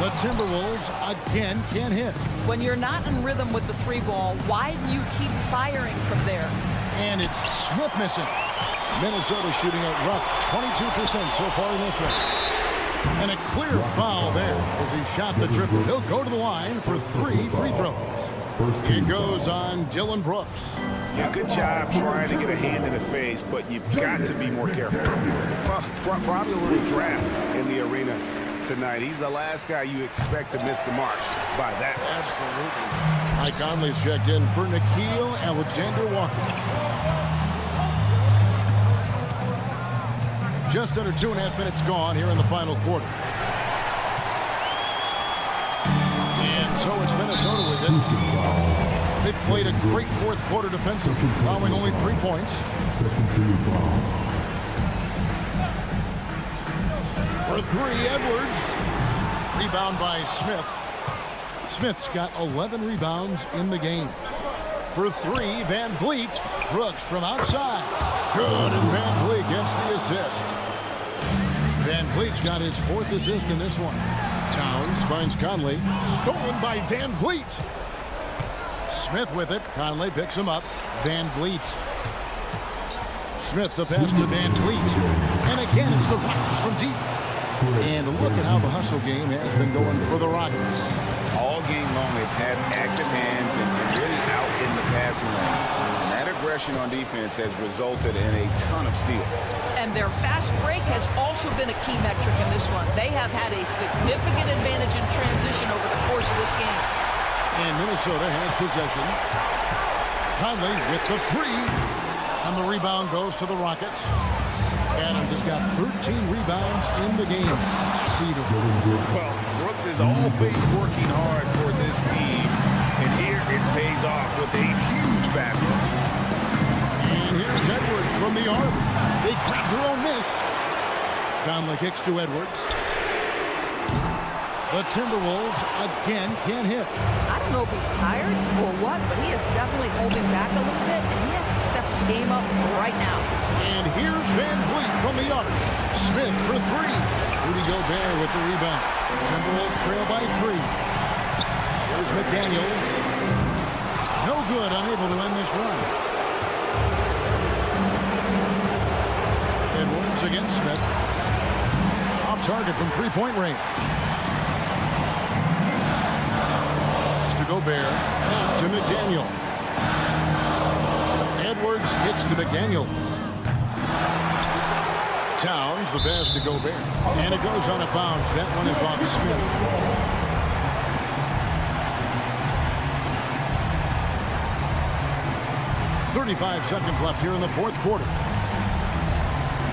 The Timberwolves again can't hit. When you're not in rhythm with the 3 ball, why do you keep firing from there? And it's Smith missing. Minnesota shooting a rough 22% so far in this one. And a clear foul there as he shot the triple. He'll go to the line for 3 free throws. It goes on Dylan Brooks. Yeah, good job trying to get a hand in the face, but you've got to be more careful. Probably a little draft in the arena tonight. He's the last guy you expect to miss the mark by that. Absolutely. Mike Conley's checked in for Nickeil Alexander-Walker. Just under 2.5 minutes gone here in the final quarter. And so it's Minnesota with it. They've played a great 4th quarter defensively, allowing only 3 points. For 3, Edwards. Rebound by Smith. Smith's got 11 rebounds in the game. For 3, Van Vliet. Brooks from outside. Good, and Van Vliet gets the assist. Van Vliet's got his 4th assist in this one. Towns finds Conley. Stolen by Van Vliet. Smith with it. Conley picks him up. Van Vliet. Smith the pass to Van Vliet. And again, it's the Rockets from deep. And look at how the hustle game has been going for the Rockets. All game long, they've had active hands and really out in the passing lanes. And that aggression on defense has resulted in a ton of steals. And their fast break has also been a key metric in this one. They have had a significant advantage in transition over the course of this game. And Minnesota has possession. Conley with the 3. And the rebound goes to the Rockets. Adams has got 13 rebounds in the game. Seeded. Well, Brooks is always working hard for this team. And here it pays off with a huge basket. And here's Edwards from the arc. They got their own miss. Conley kicks to Edwards. The Timberwolves again can't hit. I don't know if he's tired or what, but he is definitely holding back a little bit, and he has to step his game up right now. And here's Van Vliet from the arc. Smith for 3. Rudy Gobert with the rebound. Timberwolves trail by 3. Here's McDaniels. No good, unable to end this run. Edwards against Smith. Off target from 3-point range. Gobert out to McDaniel. Edwards kicks to McDaniel. Towns the pass to Gobert. And it goes out of bounds. That one is off Smith. .35 seconds left here in the 4th quarter.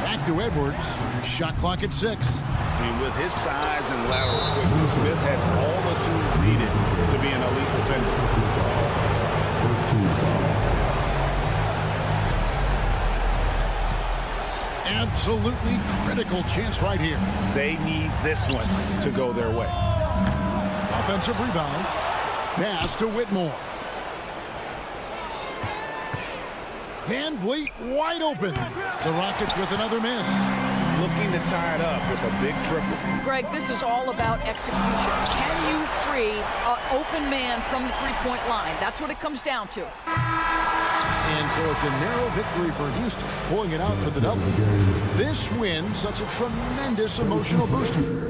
Back to Edwards. Shot clock at 6. And with his size and lateral quickness, Smith has all the tools needed to be an elite defender. Absolutely critical chance right here. They need this one to go their way. Offensive rebound. Pass to Whitmore. Van Vliet wide open. The Rockets with another miss. Looking to tie it up with a big triple. Greg, this is all about execution. Can you free an open man from the 3-point line? That's what it comes down to. And so it's a narrow victory for Houston, pulling it out for the double. This win, such a tremendous emotional booster.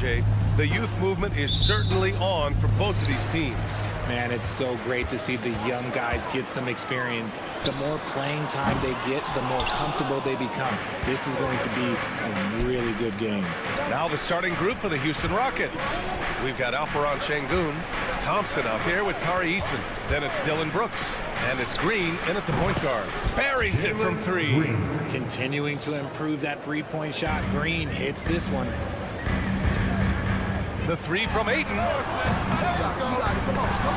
Jay. The youth movement is certainly on for both of these teams. Man, it's so great to see the young guys get some experience. The more playing time they get, the more comfortable they become. This is going to be a really good game. Now the starting group for the Houston Rockets. We've got Alperon Şengün, Thompson out there with Tari Eason. Then it's Dylan Brooks. And it's Green in at the point guard. Buries it from three. Continuing to improve that three-point shot. Green hits this one. The three from Ayton.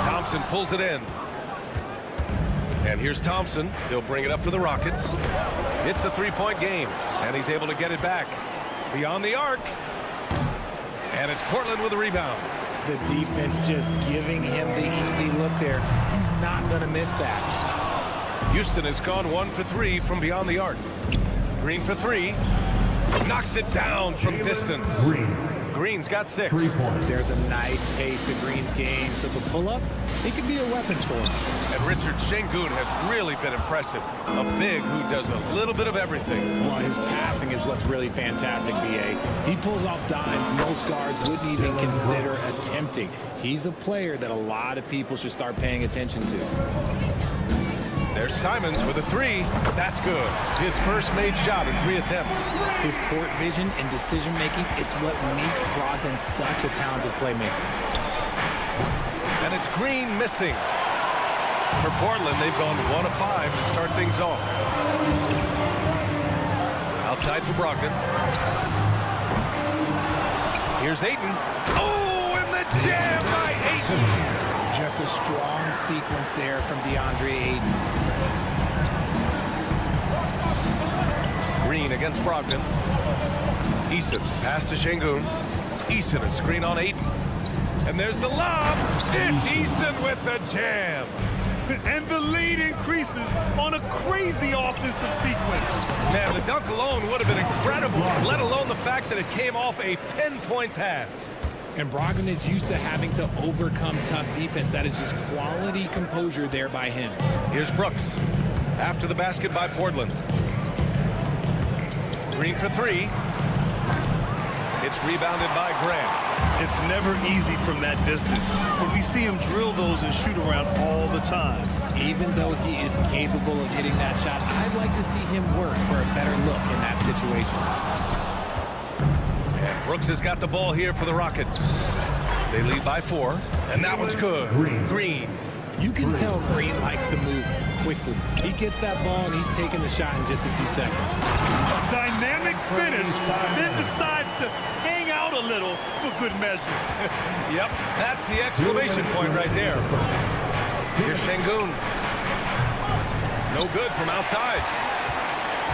Thompson pulls it in. And here's Thompson. He'll bring it up for the Rockets. It's a three-point game, and he's able to get it back. Beyond the arc. And it's Portland with a rebound. The defense just giving him the easy look there. He's not going to miss that. Houston has gone 1 for 3 from beyond the arc. Green for 3. Knocks it down from distance. Green's got 6. There's a nice pace to Green's game, so the pull-up, it can be a weapon for him. And Richard Şengün has really been impressive. A big who does a little bit of everything. Well, his passing is what's really fantastic, B.A. He pulls off dimes most guards wouldn't even consider attempting. He's a player that a lot of people should start paying attention to. There's Simons with a 3. That's good. His first made shot in 3 attempts. His court vision and decision-making, it's what makes Brogdon such a talented playmaker. And it's Green missing. For Portland, they've gone 1 of 5 to start things off. Outside for Brogdon. Here's Ayton. Oh, and the jam by Ayton. Just a strong sequence there from DeAndre Ayton. Green against Brogdon. Eason pass to Şengün. Eason a screen on Ayton. And there's the lob. It's Eason with the jam. And the lead increases on a crazy offensive sequence. Man, the dunk alone would have been incredible, let alone the fact that it came off a pinpoint pass. And Brogdon is used to having to overcome tough defense. That is just quality composure there by him. Here's Brooks. After the basket by Portland. Green for 3. It's rebounded by Grant. It's never easy from that distance, but we see him drill those and shoot around all the time. Even though he is capable of hitting that shot, I'd like to see him work for a better look in that situation. And Brooks has got the ball here for the Rockets. They lead by 4, and that one's good. Green. You can tell Green likes to move quickly. He gets that ball, and he's taking the shot in just a few seconds. A dynamic finish, then decides to hang out a little for good measure. Yep, that's the exclamation point right there. Here's Şengün. No good from outside.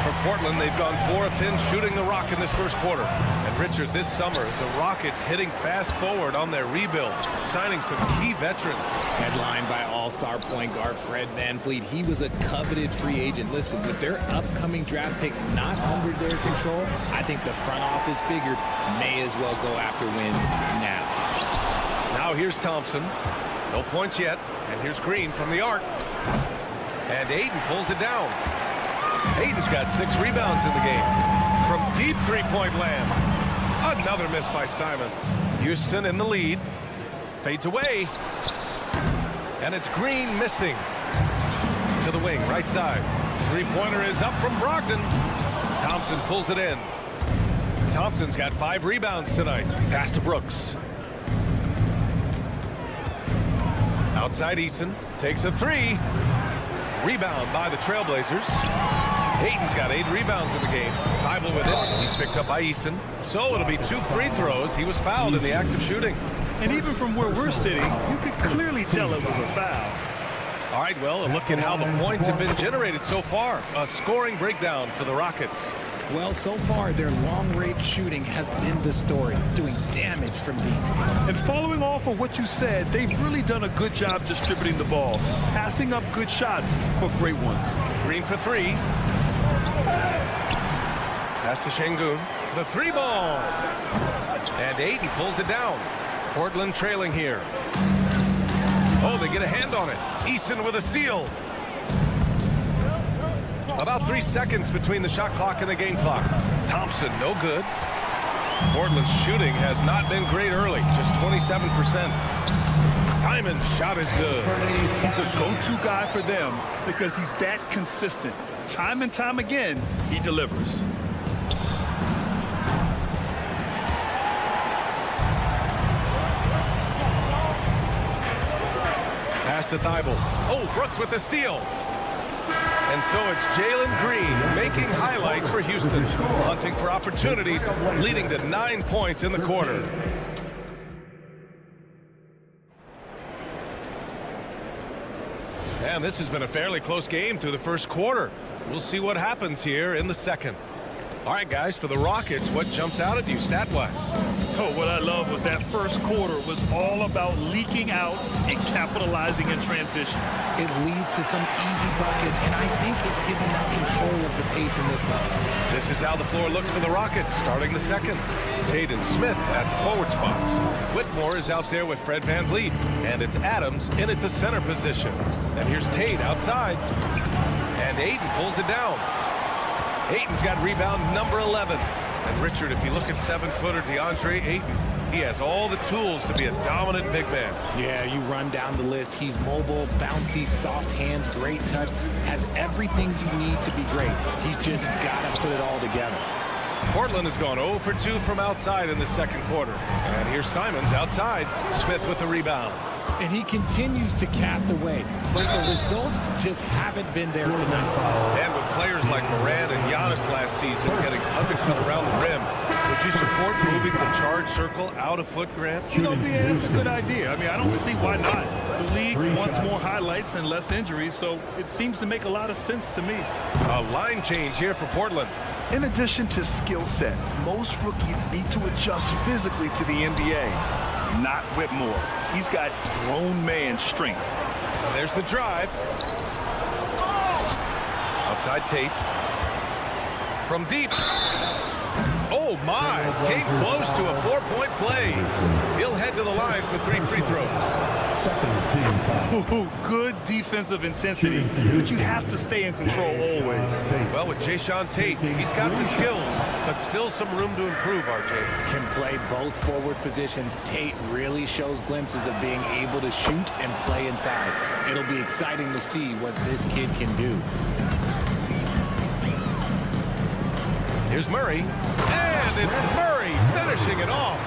For Portland, they've gone 4 of 10 shooting the rock in this first quarter. And Richard, this summer, the Rockets hitting fast forward on their rebuild, signing some key veterans. Headlined by all-star point guard Fred VanVleet. He was a coveted free agent. Listen, with their upcoming draft pick not under their control, I think the front office figured may as well go after wins now. Now here's Thompson. No points yet. And here's Green from the arc. And Ayton pulls it down. Ayton's got 6 rebounds in the game. From deep three-point land. Another miss by Simons. Houston in the lead. Fades away. And it's Green missing. To the wing, right side. Three-pointer is up from Brogdon. Thompson pulls it in. Thompson's got 5 rebounds tonight. Pass to Brooks. Outside Eason. Takes a 3. Rebound by the Trailblazers. Ayton's got 8 rebounds in the game. Thibault with it. He's picked up by Eason. So it'll be 2 free throws. He was fouled in the act of shooting. And even from where we're sitting, you could clearly tell it was a foul. All right, well, a look at how the points have been generated so far. A scoring breakdown for the Rockets. Well, so far, their long-range shooting has been the story, doing damage from deep. And following off of what you said, they've really done a good job distributing the ball, passing up good shots for great ones. Green for 3. Pass to Şengün. The 3 ball. And Ayton pulls it down. Portland trailing here. Oh, they get a hand on it. Eason with a steal. About 3 seconds between the shot clock and the game clock. Thompson, no good. Portland's shooting has not been great early, just 27%. Simon's shot is good. He's a go-to guy for them because he's that consistent. Time and time again, he delivers. Pass to Thibault. Oh, Brooks with the steal. And so it's Jalen Green making highlights for Houston, hunting for opportunities, leading to 9 points in the quarter. And this has been a fairly close game through the first quarter. We'll see what happens here in the second. All right, guys, for the Rockets, what jumps out at you stat-wise? Oh, what I love was that first quarter was all about leaking out and capitalizing in transition. It leads to some easy buckets, and I think it's given them control of the pace in this one. This is how the floor looks for the Rockets, starting the second. Tate and Smith at the forward spots. Whitmore is out there with Fred VanVleet, and it's Adams in at the center position. And here's Tate outside, and Ayton pulls it down. Ayton's got rebound number 11. And Richard, if you look at 7-footer DeAndre Ayton, he has all the tools to be a dominant big man. Yeah, you run down the list. He's mobile, bouncy, soft hands, great touch, has everything you need to be great. He's just got to put it all together. Portland has gone 0 for 2 from outside in the second quarter. And here's Simons outside. Smith with the rebound. And he continues to cast away, but the results just haven't been there tonight. And with players like Morant and Giannis last season getting undercut around the rim, would you support moving the charge circle out of foot, Grant? You know, BA, it's a good idea. I mean, I don't see why not. The league wants more highlights and less injuries, so it seems to make a lot of sense to me. A line change here for Portland. In addition to skill set, most rookies need to adjust physically to the NBA. Not Whitmore. He's got grown man strength. And there's the drive. Outside Tate. From deep. Oh, my. Came close to a 4-point play. He'll head to the line for 3 free throws. Ooh, good defensive intensity, but you have to stay in control always. Well, with Jayshawn Tate, he's got the skills, but still some room to improve, RJ. Can play both forward positions. Tate really shows glimpses of being able to shoot and play inside. It'll be exciting to see what this kid can do. Here's Murray, and it's Murray finishing it off.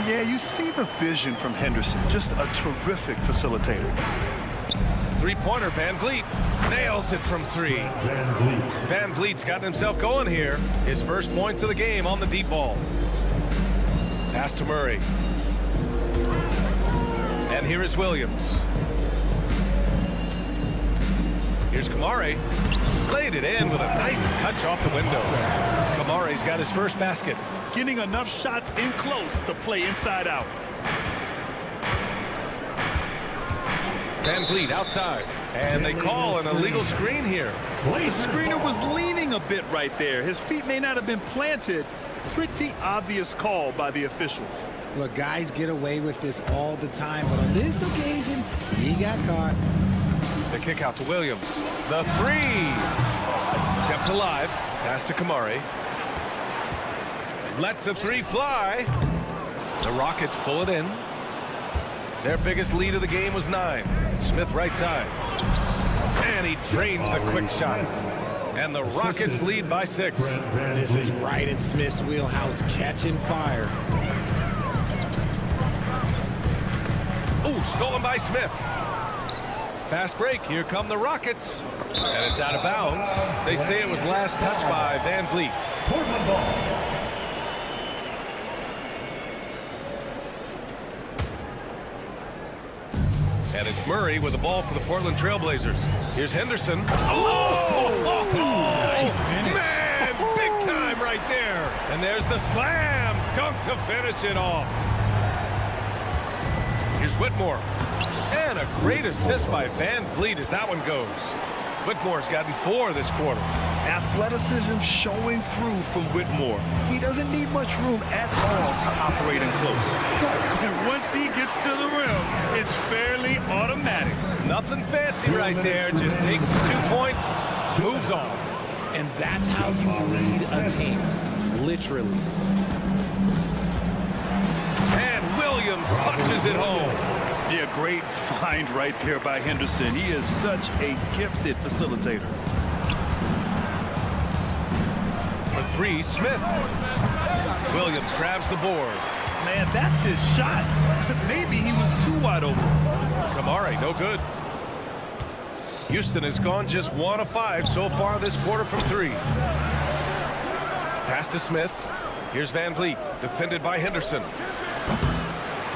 Yeah, you see the vision from Henderson. Just a terrific facilitator. Three-pointer, VanVleet nails it from 3. VanVleet's gotten himself going here. His first points of the game on the deep ball. Pass to Murray. And here is Williams. Here's Kamari. Laid it in with a nice touch off the window. Kamari's got his first basket. Getting enough shots in close to play inside out. VanVleet outside. And they call an illegal screen here. The screener was leaning a bit right there. His feet may not have been planted. Pretty obvious call by the officials. Look, guys get away with this all the time, but on this occasion, he got caught. The kick out to Williams. The 3. Kept alive. Pass to Kamari. Lets the 3 fly. The Rockets pull it in. Their biggest lead of the game was 9. Smith right side. And he drains the quick shot. And the Rockets lead by 6. This is right in Smith's wheelhouse, catching fire. Ooh, stolen by Smith. Fast break. Here come the Rockets. And it's out of bounds. They say it was last touched by VanVleet. Portland ball. And it's Murray with the ball for the Portland Trailblazers. Here's Henderson. Oh! Nice finish. Man, big time right there. And there's the slam dunk to finish it off. Here's Whitmore. And a great assist by VanVleet as that one goes. Whitmore's gotten 4 this quarter. Athleticism showing through from Whitmore. He doesn't need much room at all to operate in close. And once he gets to the rim, it's fairly automatic. Nothing fancy right there. Just takes 2 points, moves on. And that's how you lead a team, literally. Williams punches it home. Yeah, great find right there by Henderson. He is such a gifted facilitator. For three, Smith. Williams grabs the board. Man, that's his shot. Maybe he was too wide open. Kamari, no good. Houston has gone just 1 of 5 so far this quarter from 3. Pass to Smith. Here's Van Vliet, defended by Henderson.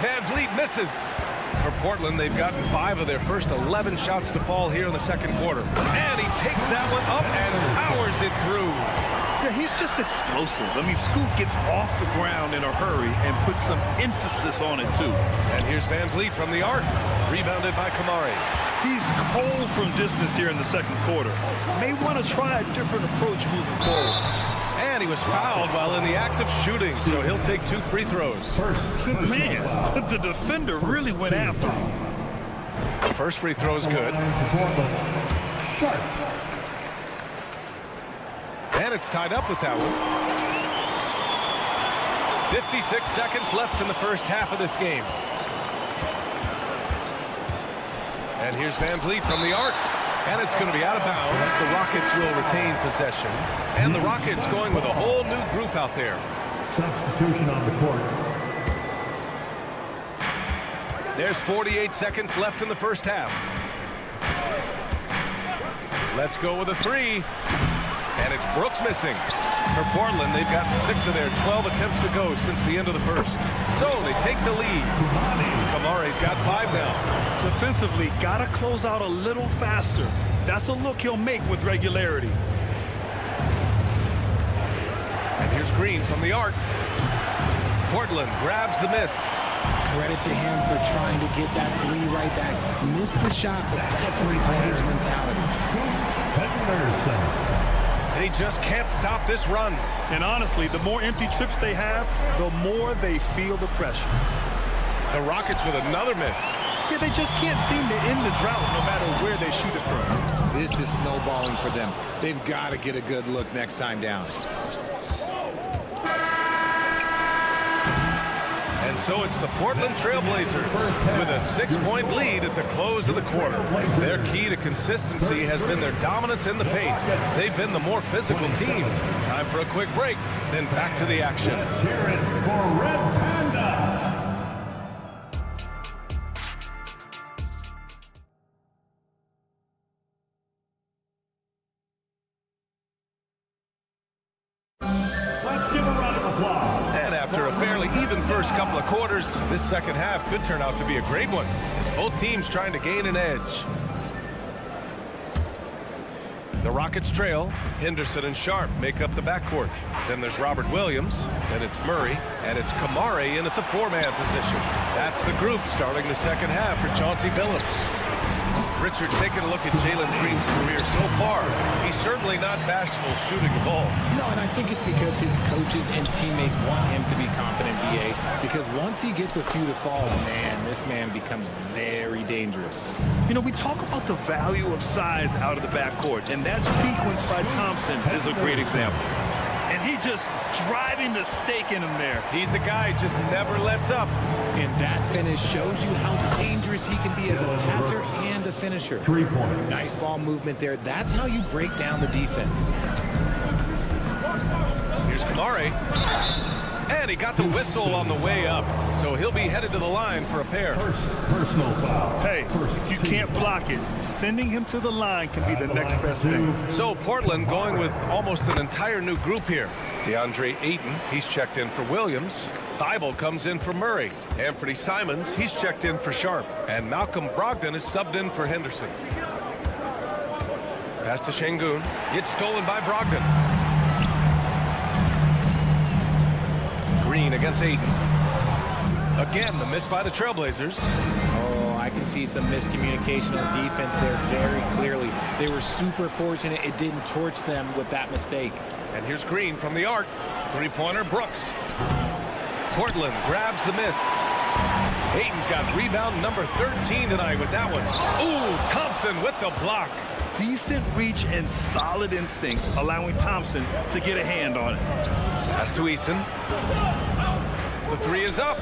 Van Vliet misses. For Portland, they've gotten 5 of their first 11 shots to fall here in the second quarter. And he takes that one up and powers it through. Yeah, he's just explosive. I mean, Scoot gets off the ground in a hurry and puts some emphasis on it, too. And here's Van Vliet from the arc. Rebounded by Kamari. He's cold from distance here in the second quarter. May want to try a different approach moving forward. And he was fouled while in the act of shooting, so he'll take 2 free throws. Man, the defender really went after him. The first free throw is good. And it's tied up with that one. 56 seconds left in the first half of this game. And here's Van Vliet from the arc. And it's going to be out of bounds. The Rockets will retain possession. And the Rockets going with a whole new group out there. Substitution on the court. There's 48 seconds left in the first half. Let's go with a 3. And it's Brooks missing. For Portland, they've gotten 6 of their 12 attempts to go since the end of the first. So they take the lead. Kamari's got 5 now. Defensively, got to close out a little faster. That's a look he'll make with regularity. And here's Green from the arc. Portland grabs the miss. Credit to him for trying to get that 3 right back. Missed the shot, but that's a fighter's mentality. They just can't stop this run. And honestly, the more empty trips they have, the more they feel the pressure. The Rockets with another miss. Yeah, they just can't seem to end the drought no matter where they shoot it from. This is snowballing for them. They've got to get a good look next time down. And so it's the Portland Trailblazers with a 6-point lead at the close of the quarter. Their key to consistency has been their dominance in the paint. They've been the more physical team. Time for a quick break, then back to the action. Cheer it for Red Panda. First couple of quarters, this second half could turn out to be a great one as both teams trying to gain an edge. The Rockets trail. Henderson and Sharp make up the backcourt. Then there's Robert Williams, then it's Murray, and it's Kamari in at the 4-man position. That's the group starting the second half for Chauncey Billups. Richard taking a look at Jalen Green's career so far. He's certainly not bashful shooting the ball. No, and I think it's because his coaches and teammates want him to be confident, BA, because once he gets a few to fall, man, this man becomes very dangerous. You know, we talk about the value of size out of the backcourt, and that sequence by Thompson is a great example. And he just driving the stake in him there. He's a guy who just never lets up. And that finish shows you how dangerous he can be as a passer and a finisher. 3-point. Nice ball movement there. That's how you break down the defense. Here's Kamari. And he got the whistle on the way up. So he'll be headed to the line for a pair. Personal foul. Hey, if you can't block it, sending him to the line can be the next best thing. So Portland going with almost an entire new group here. DeAndre Ayton, he's checked in for Williams. Thibault comes in for Murray. Anthony Simons, he's checked in for Sharp. And Malcolm Brogdon is subbed in for Henderson. Pass to Şengün. It's stolen by Brogdon. Green against Ayton. Again, the miss by the Trailblazers. Oh, I can see some miscommunication on defense there very clearly. They were super fortunate it didn't torch them with that mistake. And here's Green from the arc. 3-pointer, Brooks. Portland grabs the miss. Ayton's got rebound number 13 tonight with that one. Ooh, Thompson with the block. Decent reach and solid instincts, allowing Thompson to get a hand on it. Pass to Eason. The 3 is up.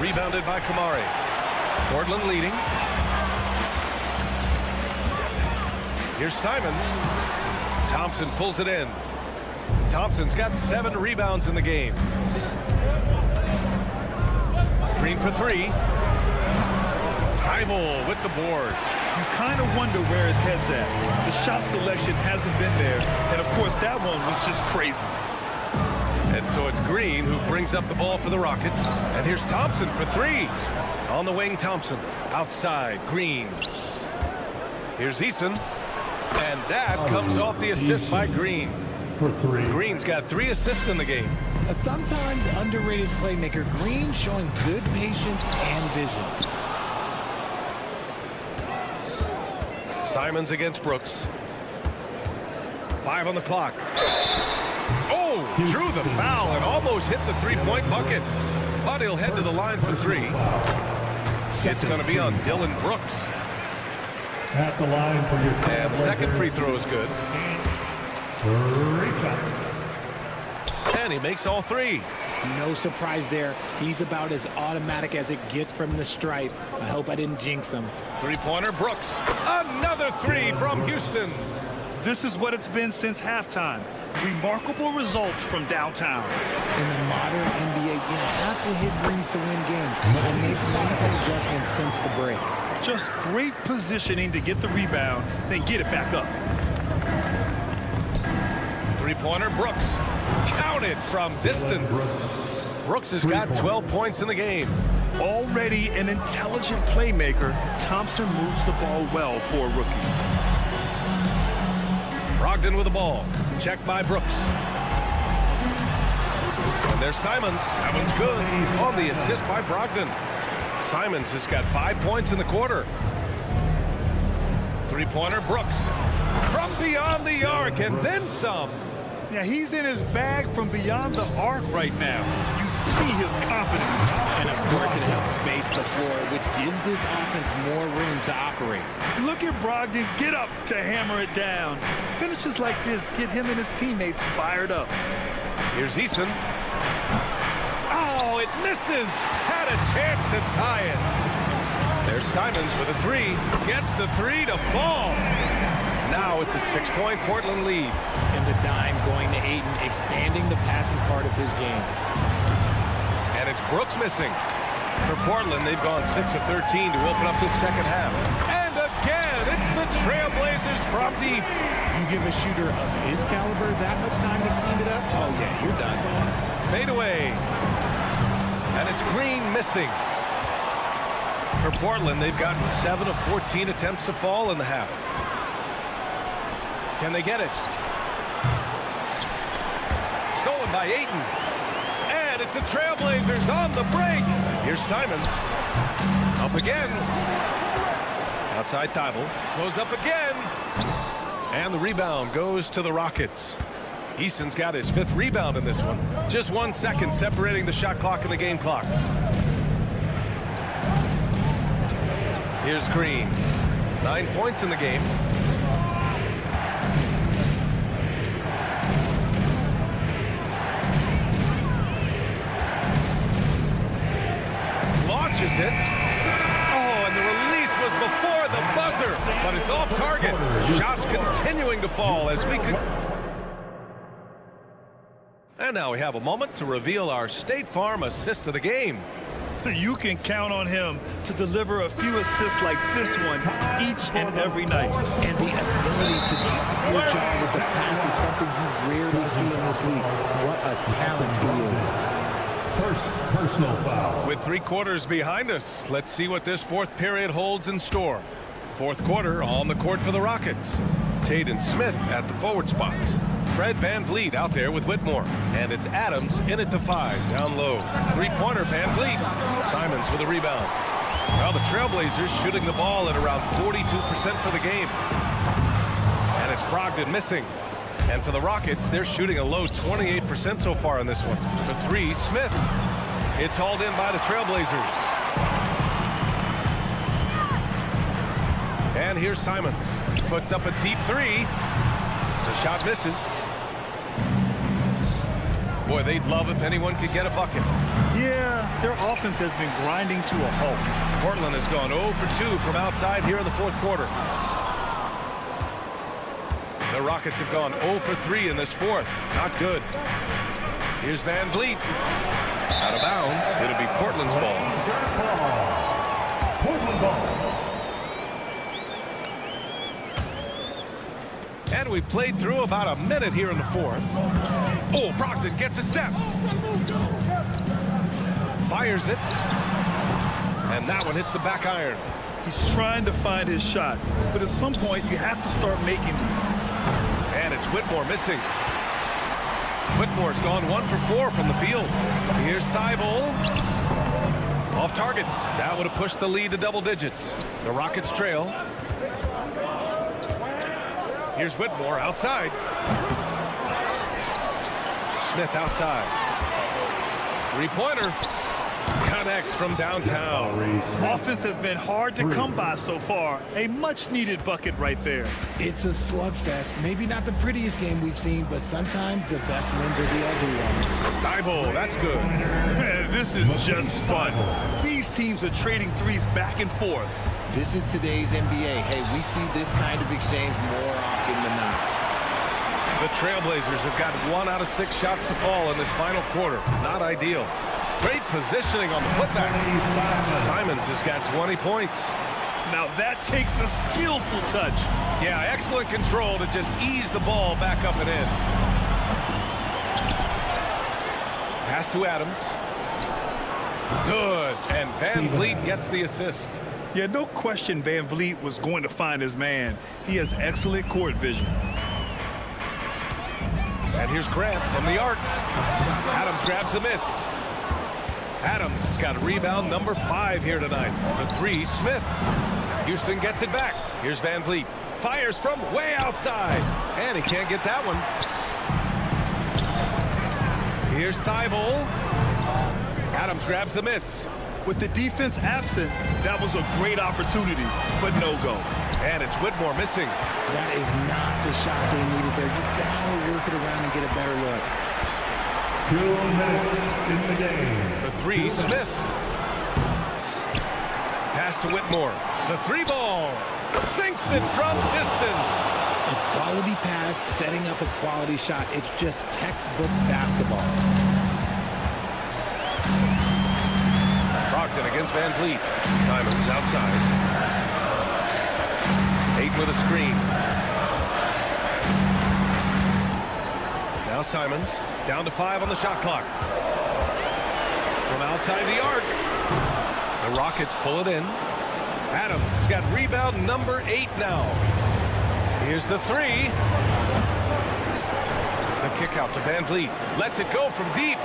Rebounded by Kamari. Portland leading. Here's Simons. Thompson pulls it in. Thompson's got 7 rebounds in the game. Green for 3. Thibault with the board. You kind of wonder where his head's at. The shot selection hasn't been there. And, of course, that one was just crazy. And so it's Green who brings up the ball for the Rockets. And here's Thompson for 3. On the wing, Thompson. Outside, Green. Here's Easton. And that comes off the assist by Green. For 3. Green's got 3 assists in the game. A sometimes underrated playmaker, Green showing good patience and vision. Simons against Brooks. 5 on the clock. Oh, drew the foul and almost hit the 3-point bucket. But he'll head to the line for 3. It's going to be on Dylan Brooks. At the line for your And the second free throw is good. And he makes all 3. No surprise there. He's about as automatic as it gets from the stripe. I hope I didn't jinx him. 3-pointer, Brooks. Another 3 from Houston. This is what it's been since halftime. Remarkable results from downtown. In the modern NBA, you have to hit threes to win games. And they've made that adjustment since the break. Just great positioning to get the rebound, then get it back up. 3-pointer, Brooks. Counted from distance. Brooks has got 12 points in the game. Already an intelligent playmaker, Thompson moves the ball well for a rookie. Brogdon with the ball. Checked by Brooks. And there's Simons. That one's good. On the assist by Brogdon. Simons has got 5 points in the quarter. 3-pointer, Brooks. From beyond the arc and then some. Yeah, he's in his bag from beyond the arc right now. You see his confidence. And, of course, it helps space the floor, which gives this offense more room to operate. Look at Brogdon get up to hammer it down. Finishes like this get him and his teammates fired up. Here's Easton. Oh, it misses. Had a chance to tie it. There's Simons with a 3. Gets the 3 to fall. Now it's a 6-point Portland lead. And the dime going to Ayton, expanding the passing part of his game. And it's Brooks missing. For Portland, they've gone 6 of 13 to open up this second half. And again, it's the Trailblazers from deep. You give a shooter of his caliber that much time to seam it up? Oh, yeah, you're done. Fade away. And it's Green missing. For Portland, they've gotten 7 of 14 attempts to fall in the half. Can they get it? Stolen by Ayton. And it's the Trailblazers on the break. Here's Simons. Up again. Outside Thibault. Goes up again. And the rebound goes to the Rockets. Easton's got his 5th rebound in this one. Just 1 second separating the shot clock and the game clock. Here's Green. 9 points in the game. Launches it. Oh, and the release was before the buzzer, but it's off target. Shots continuing to fall as we could. And now we have a moment to reveal our State Farm assist of the game. You can count on him to deliver a few assists like this one each and every night. And the ability to do your job with the pass is something you rarely see in this league. What a talent he is. First personal foul. With 3 quarters behind us, let's see what this 4th period holds in store. 4th quarter on the court for the Rockets. Taden Smith at the forward spots. Fred VanVleet out there with Whitmore. And it's Adams in at the 5, down low. 3-pointer VanVleet. Simons with a rebound. Now the Trailblazers shooting the ball at around 42% for the game. And it's Brogdon missing. And for the Rockets, they're shooting a low 28% so far in this one. For 3, Smith. It's hauled in by the Trailblazers. And here's Simons. Puts up a deep 3. The shot misses. Boy, they'd love if anyone could get a bucket. Yeah, their offense has been grinding to a halt. Portland has gone 0 for 2 from outside here in the fourth quarter. The Rockets have gone 0 for 3 in this fourth. Not good. Here's Van Vliet. Out of bounds. It'll be Portland's ball. Portland ball. And we played through about a minute here in the fourth. Oh, Brogdon gets a step. Fires it. And that one hits the back iron. He's trying to find his shot, but at some point you have to start making these. And it's Whitmore missing. Whitmore's gone 1 for 4 from the field. Here's Thibault. Off target. That would have pushed the lead to double digits. The Rockets trail. Here's Whitmore outside. Smith outside. Three-pointer. Connects from downtown. Offense has been hard to come by so far. A much-needed bucket right there. It's a slugfest. Maybe not the prettiest game we've seen, but sometimes the best wins are the ugly ones. Thibault, that's good. Man, this is just fun. These teams are trading threes back and forth. This is today's NBA. Hey, we see this kind of exchange more often than not. The Trailblazers have got 1 out of 6 shots to fall in this final quarter. Not ideal. Great positioning on the putback. Simons has got 20 points. Now that takes a skillful touch. Yeah, excellent control to just ease the ball back up and in. Pass to Adams. Good. And Van Vliet gets the assist. Yeah, no question Van Vliet was going to find his man. He has excellent court vision. And here's Grant from the arc. Adams grabs the miss. Adams has got rebound number 5 here tonight. For 3, Smith. Houston gets it back. Here's Van Vliet. Fires from way outside. And he can't get that one. Here's Thibault. Adams grabs the miss. With the defense absent, that was a great opportunity, but no go. And it's Whitmore missing. That is not the shot they needed there. You gotta work it around and get a better look. 2 minutes in the game. For 3, Smith. Pass to Whitmore. The 3 ball. Sinks it from distance. A quality pass, setting up a quality shot. It's just textbook basketball. Brogdon against Van Vliet. Simons outside. Ayton with a screen. Now Simons. Down to 5 on the shot clock. From outside the arc. The Rockets pull it in. Adams has got rebound number 8 now. Here's the 3. The kick out to Van Vliet. Lets it go from deep.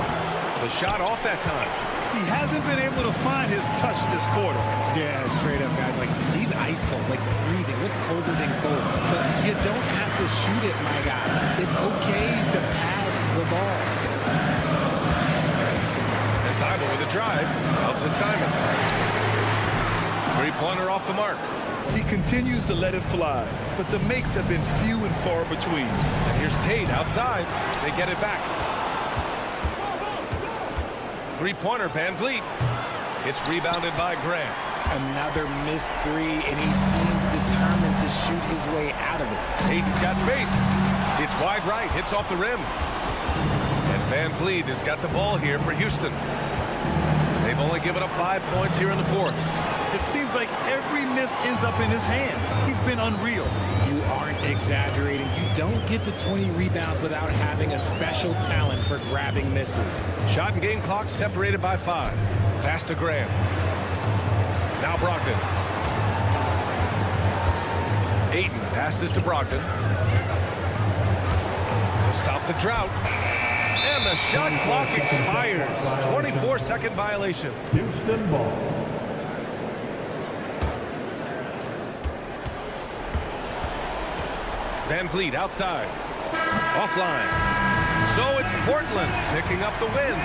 The shot off that time. He hasn't been able to find his touch this quarter. Yeah, straight up, guys. Like, he's ice cold, like freezing. What's colder than cold? But you don't have to shoot it, my guy. It's okay to pass the ball. And Thibault with a drive. Out to Simon. Three-pointer off the mark. He continues to let it fly, but the makes have been few and far between. And here's Tate outside. They get it back. Three-pointer, Van Vliet. It's rebounded by Grant. Another missed 3, and he seems determined to shoot his way out of it. Tate's got space. It's wide right, hits off the rim. And Van Vliet has got the ball here for Houston. They've only given up 5 points here in the fourth. It seems like every miss ends up in his hands. He's been unreal. You aren't exaggerating. You don't get to 20 rebounds without having a special talent for grabbing misses. Shot and game clock separated by 5. Pass to Graham. Now Brogdon. Ayton passes to Brogdon. To stop the drought. And the shot clock expires. 24-second violation. Houston ball. Van Vliet outside. Offline. So it's Portland picking up the win.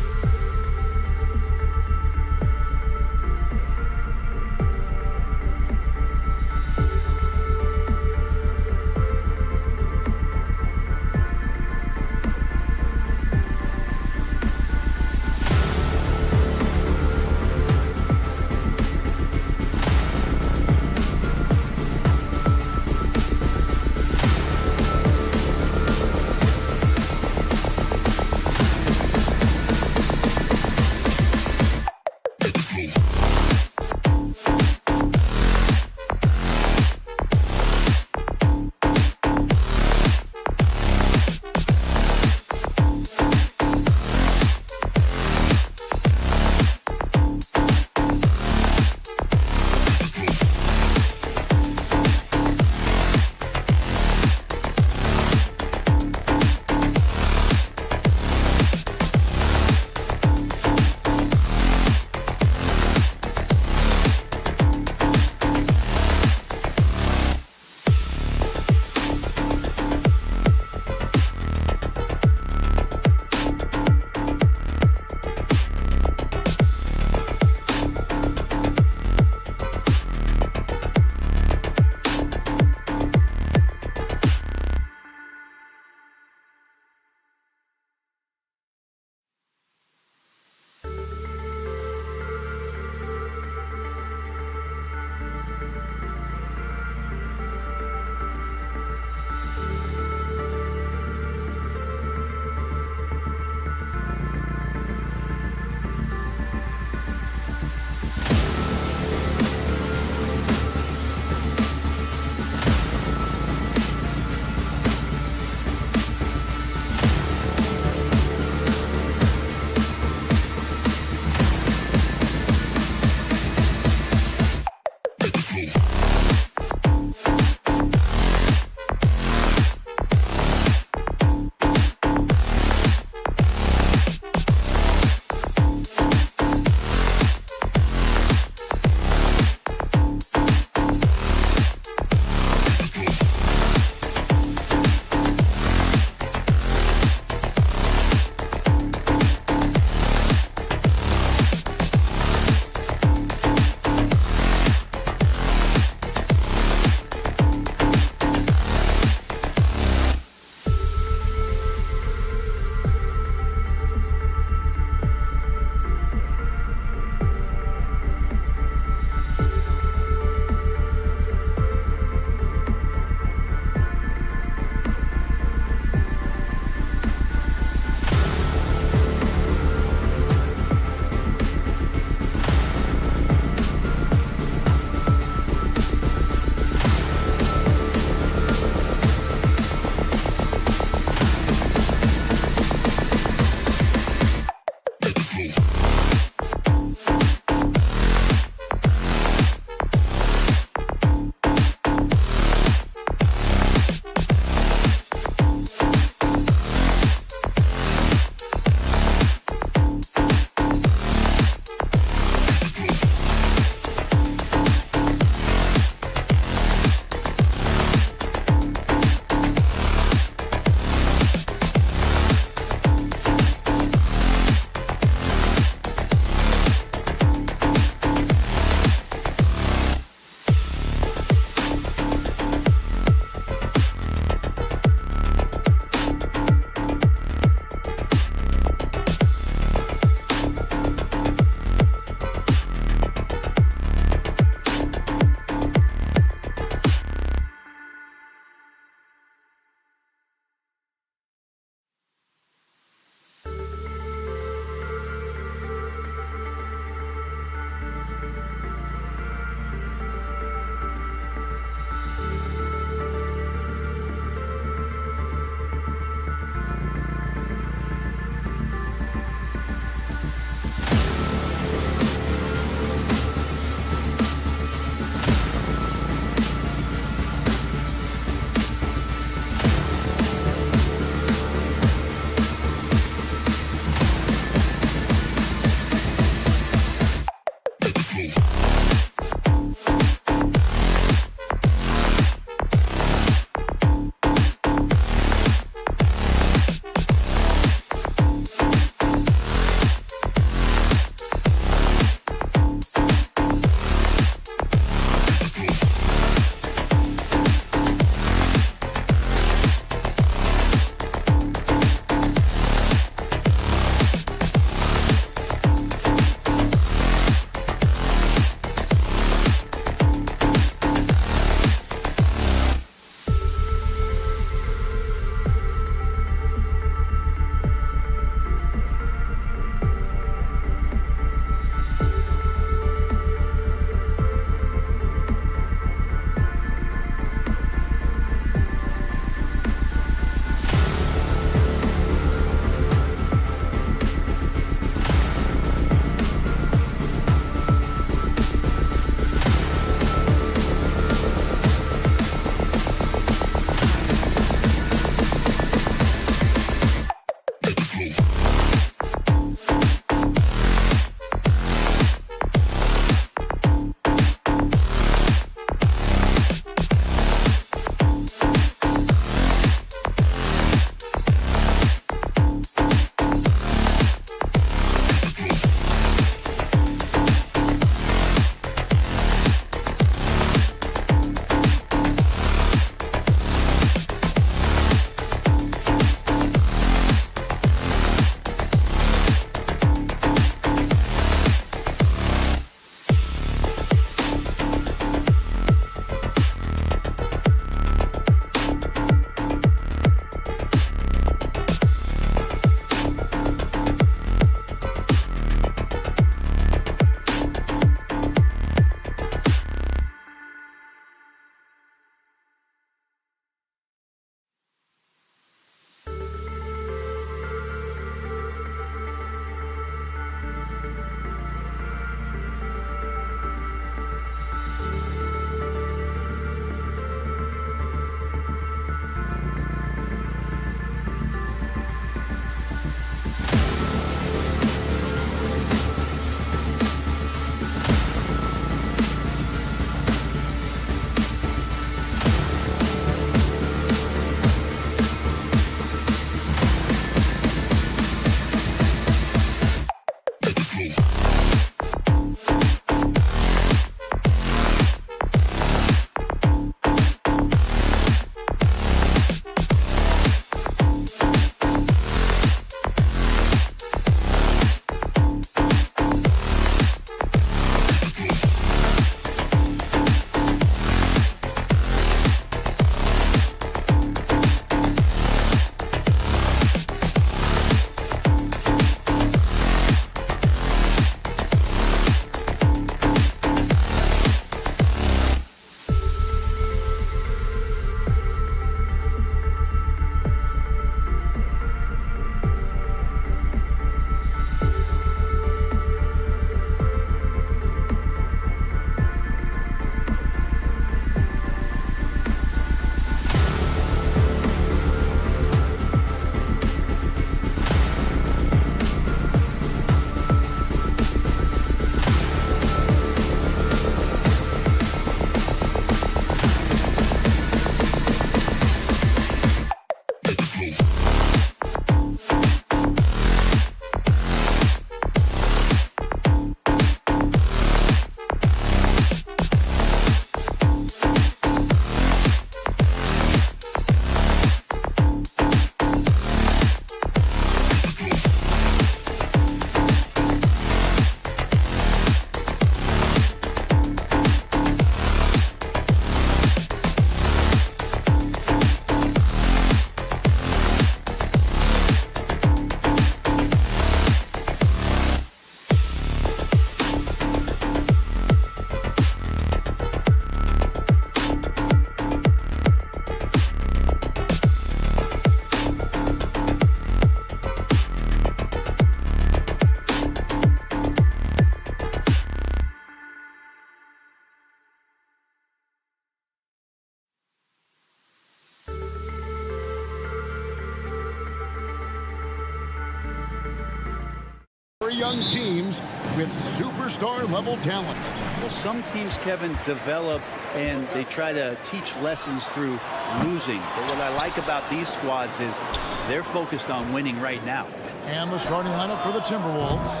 Young teams with superstar-level talent. Well, some teams, Kevin, develop and they try to teach lessons through losing. But what I like about these squads is they're focused on winning right now. And the starting lineup for the Timberwolves.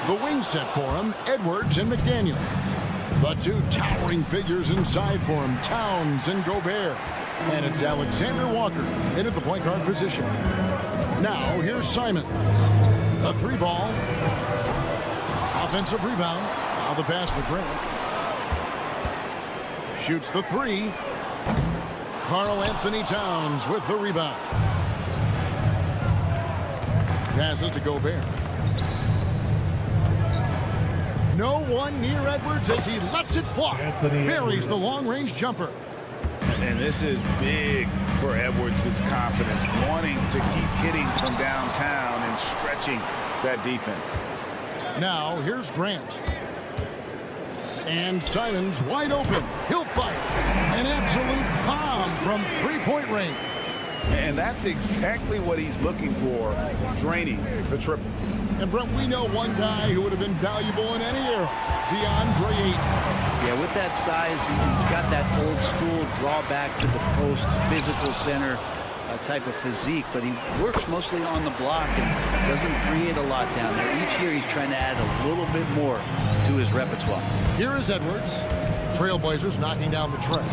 The wing set for them, Edwards and McDaniels. The two towering figures inside for him, Towns and Gobert. And it's Alexander Walker in at the point guard position. Now, here's Simons. The three ball. Offensive rebound. Now the pass to Grant. Shoots the three. Karl Anthony Towns with the rebound. Passes to Gobert. No one near Edwards as he lets it fly. Buries the long-range jumper. And this is big for Edwards' confidence, wanting to keep hitting from downtown and stretching that defense. Now, here's Grant. And Simons wide open. He'll fire. An absolute bomb from three-point range. And that's exactly what he's looking for, draining the triple. And, Brent, we know one guy who would have been valuable in any era, DeAndre Ayton. Yeah, with that size, you've got that old school drawback to the post, physical center type of physique, but he works mostly on the block and doesn't create a lot down there. Each year he's trying to add a little bit more to his repertoire. Here is Edwards. Trailblazers knocking down the tray.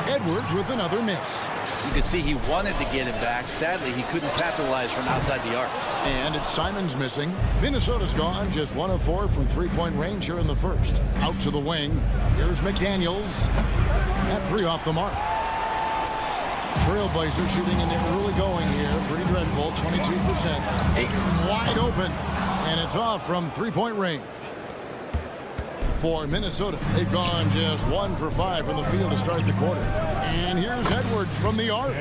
Edwards with another miss. You could see he wanted to get it back. Sadly, he couldn't capitalize from outside the arc. And it's Simons missing. Minnesota's gone just 1 of 4 from three-point range here in the first. Out to the wing. Here's McDaniels. That three off the mark. Trailblazers shooting in the early going here. Pretty dreadful, 22%. Ayton wide open. And it's off from three-point range. For Minnesota, they've gone just 1 for 5 from the field to start the quarter. And here's Edwards from the arc.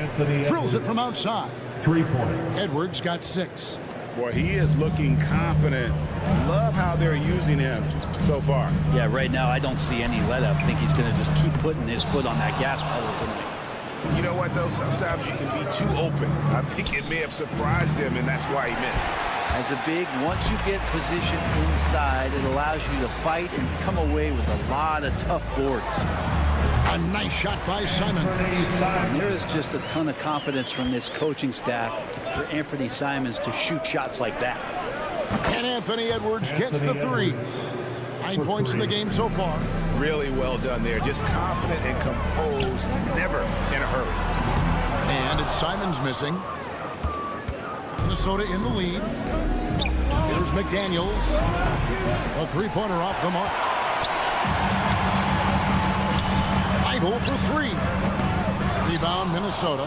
Drills it from outside. 3 points. Edwards got 6. Boy, he is looking confident. Love how they're using him so far. Yeah, right now I don't see any let up. I think he's going to just keep putting his foot on that gas pedal tonight. You know what, though? Sometimes you can be too open. I think it may have surprised him, and that's why he missed. As a big, once you get positioned inside, it allows you to fight and come away with a lot of tough boards. A nice shot by Simons. And there is just a ton of confidence from this coaching staff for Anthony Simons to shoot shots like that. And Anthony Edwards gets the three. 9 points in the game so far. Really well done there. Just confident and composed, never in a hurry. And it's Simons missing. Minnesota in the lead. Here's McDaniels. A three-pointer off the mark. Idle for three. Rebound, Minnesota.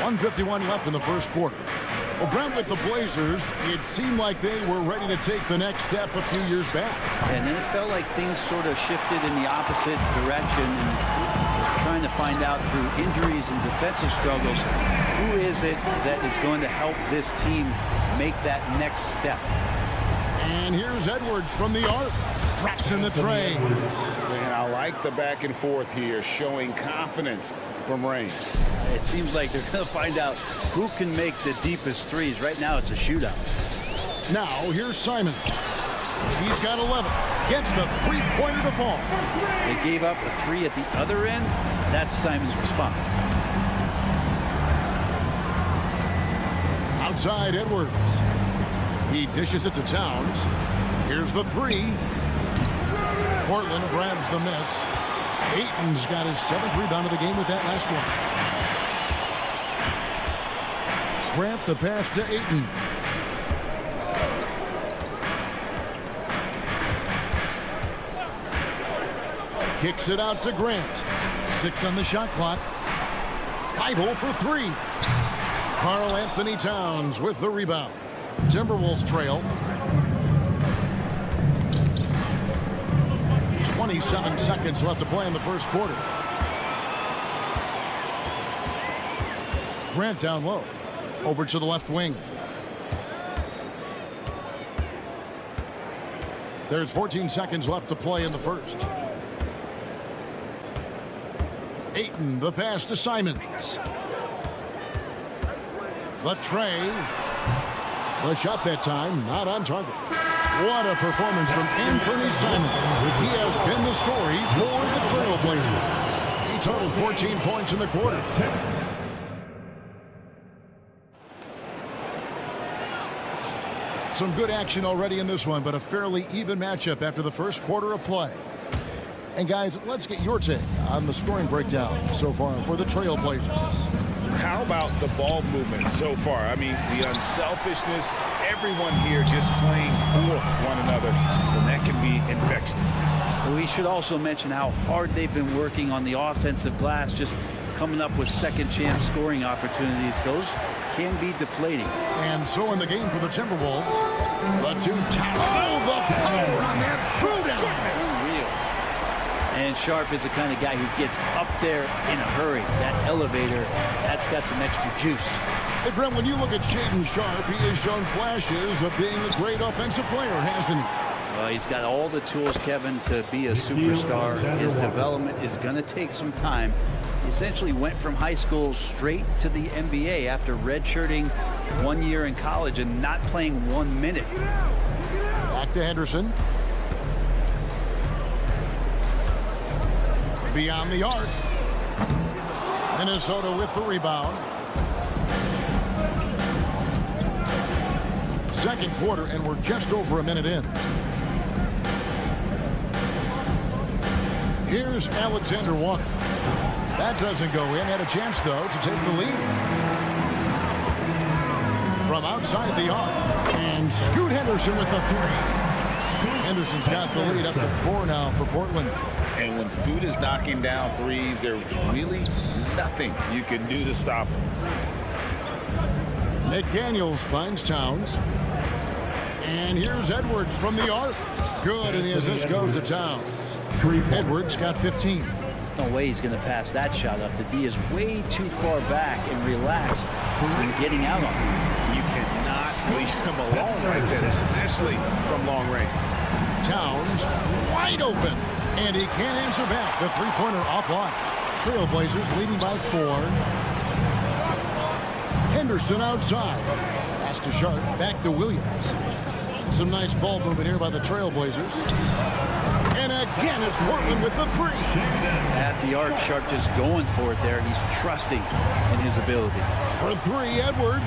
1:51 left in the first quarter. Well, Brent, with the Blazers, it seemed like they were ready to take the next step a few years back. And then it felt like things sort of shifted in the opposite direction, and trying to find out through injuries and defensive struggles, who is it that is going to help this team make that next step? And here's Edwards from the arc. Traps in the tray. And I like the back and forth here, showing confidence from range. It seems like they're going to find out who can make the deepest threes. Right now, it's a shootout. Now, here's Simon. He's got 11. Gets the three-pointer to fall. They gave up a three at the other end. That's Simon's response. Outside Edwards. He dishes it to Towns. Here's the three. Portland grabs the miss. Ayton's got his 7th rebound of the game with that last one. Grant the pass to Ayton. Kicks it out to Grant. 6 on the shot clock. Idle for three. Karl Anthony Towns with the rebound. Timberwolves trail. 27 seconds left to play in the first quarter. Grant down low. Over to the left wing. There's 14 seconds left to play in the first. Ayton, the pass to Simons. The tray. The shot that time, not on target. What a performance from Anthony Simons. He has been the story for the Trailblazers. He totaled 14 points in the quarter. Some good action already in this one, but a fairly even matchup after the first quarter of play. And guys, let's get your take on the scoring breakdown so far for the Trailblazers. How about the ball movement so far? I mean, the unselfishness, everyone here just playing for one another, and that can be infectious. We should also mention how hard they've been working on the offensive glass, just coming up with second chance scoring opportunities. Those can be deflating. And so in the game for the Timberwolves, the two tackle. Oh, the power on that throwdown. And Sharp is the kind of guy who gets up there in a hurry. That elevator, that's got some extra juice. Hey, Brent, when you look at Shaedon Sharp, he has shown flashes of being a great offensive player, hasn't he? Well, he's got all the tools, Kevin, to be a superstar. His development is going to take some time. He essentially went from high school straight to the NBA after redshirting 1 year in college and not playing 1 minute. Back to Henderson. Beyond the arc. Minnesota with the rebound. Second quarter, and we're just over a minute in. Here's Alexander Walker. That doesn't go in. Had a chance, though, to take the lead. From outside the arc. And Scoot Henderson with the three. Henderson's got the lead up to 4 now for Portland. And when Scoot is knocking down threes, there's really nothing you can do to stop him. McDaniels finds Towns. And here's Edwards from the arc. Good, and the assist goes to Towns. Edwards got 15. No way he's going to pass that shot up. The D is way too far back and relaxed in getting out on him. You cannot leave him alone right there, especially from long range. Towns wide open. And he can't answer back. The three-pointer offline. Trailblazers leading by 4. Henderson outside. Pass to Sharp. Back to Williams. Some nice ball movement here by the Trailblazers. And again, it's Portland with the three. At the arc, Sharp just going for it there. He's trusting in his ability. For three, Edwards.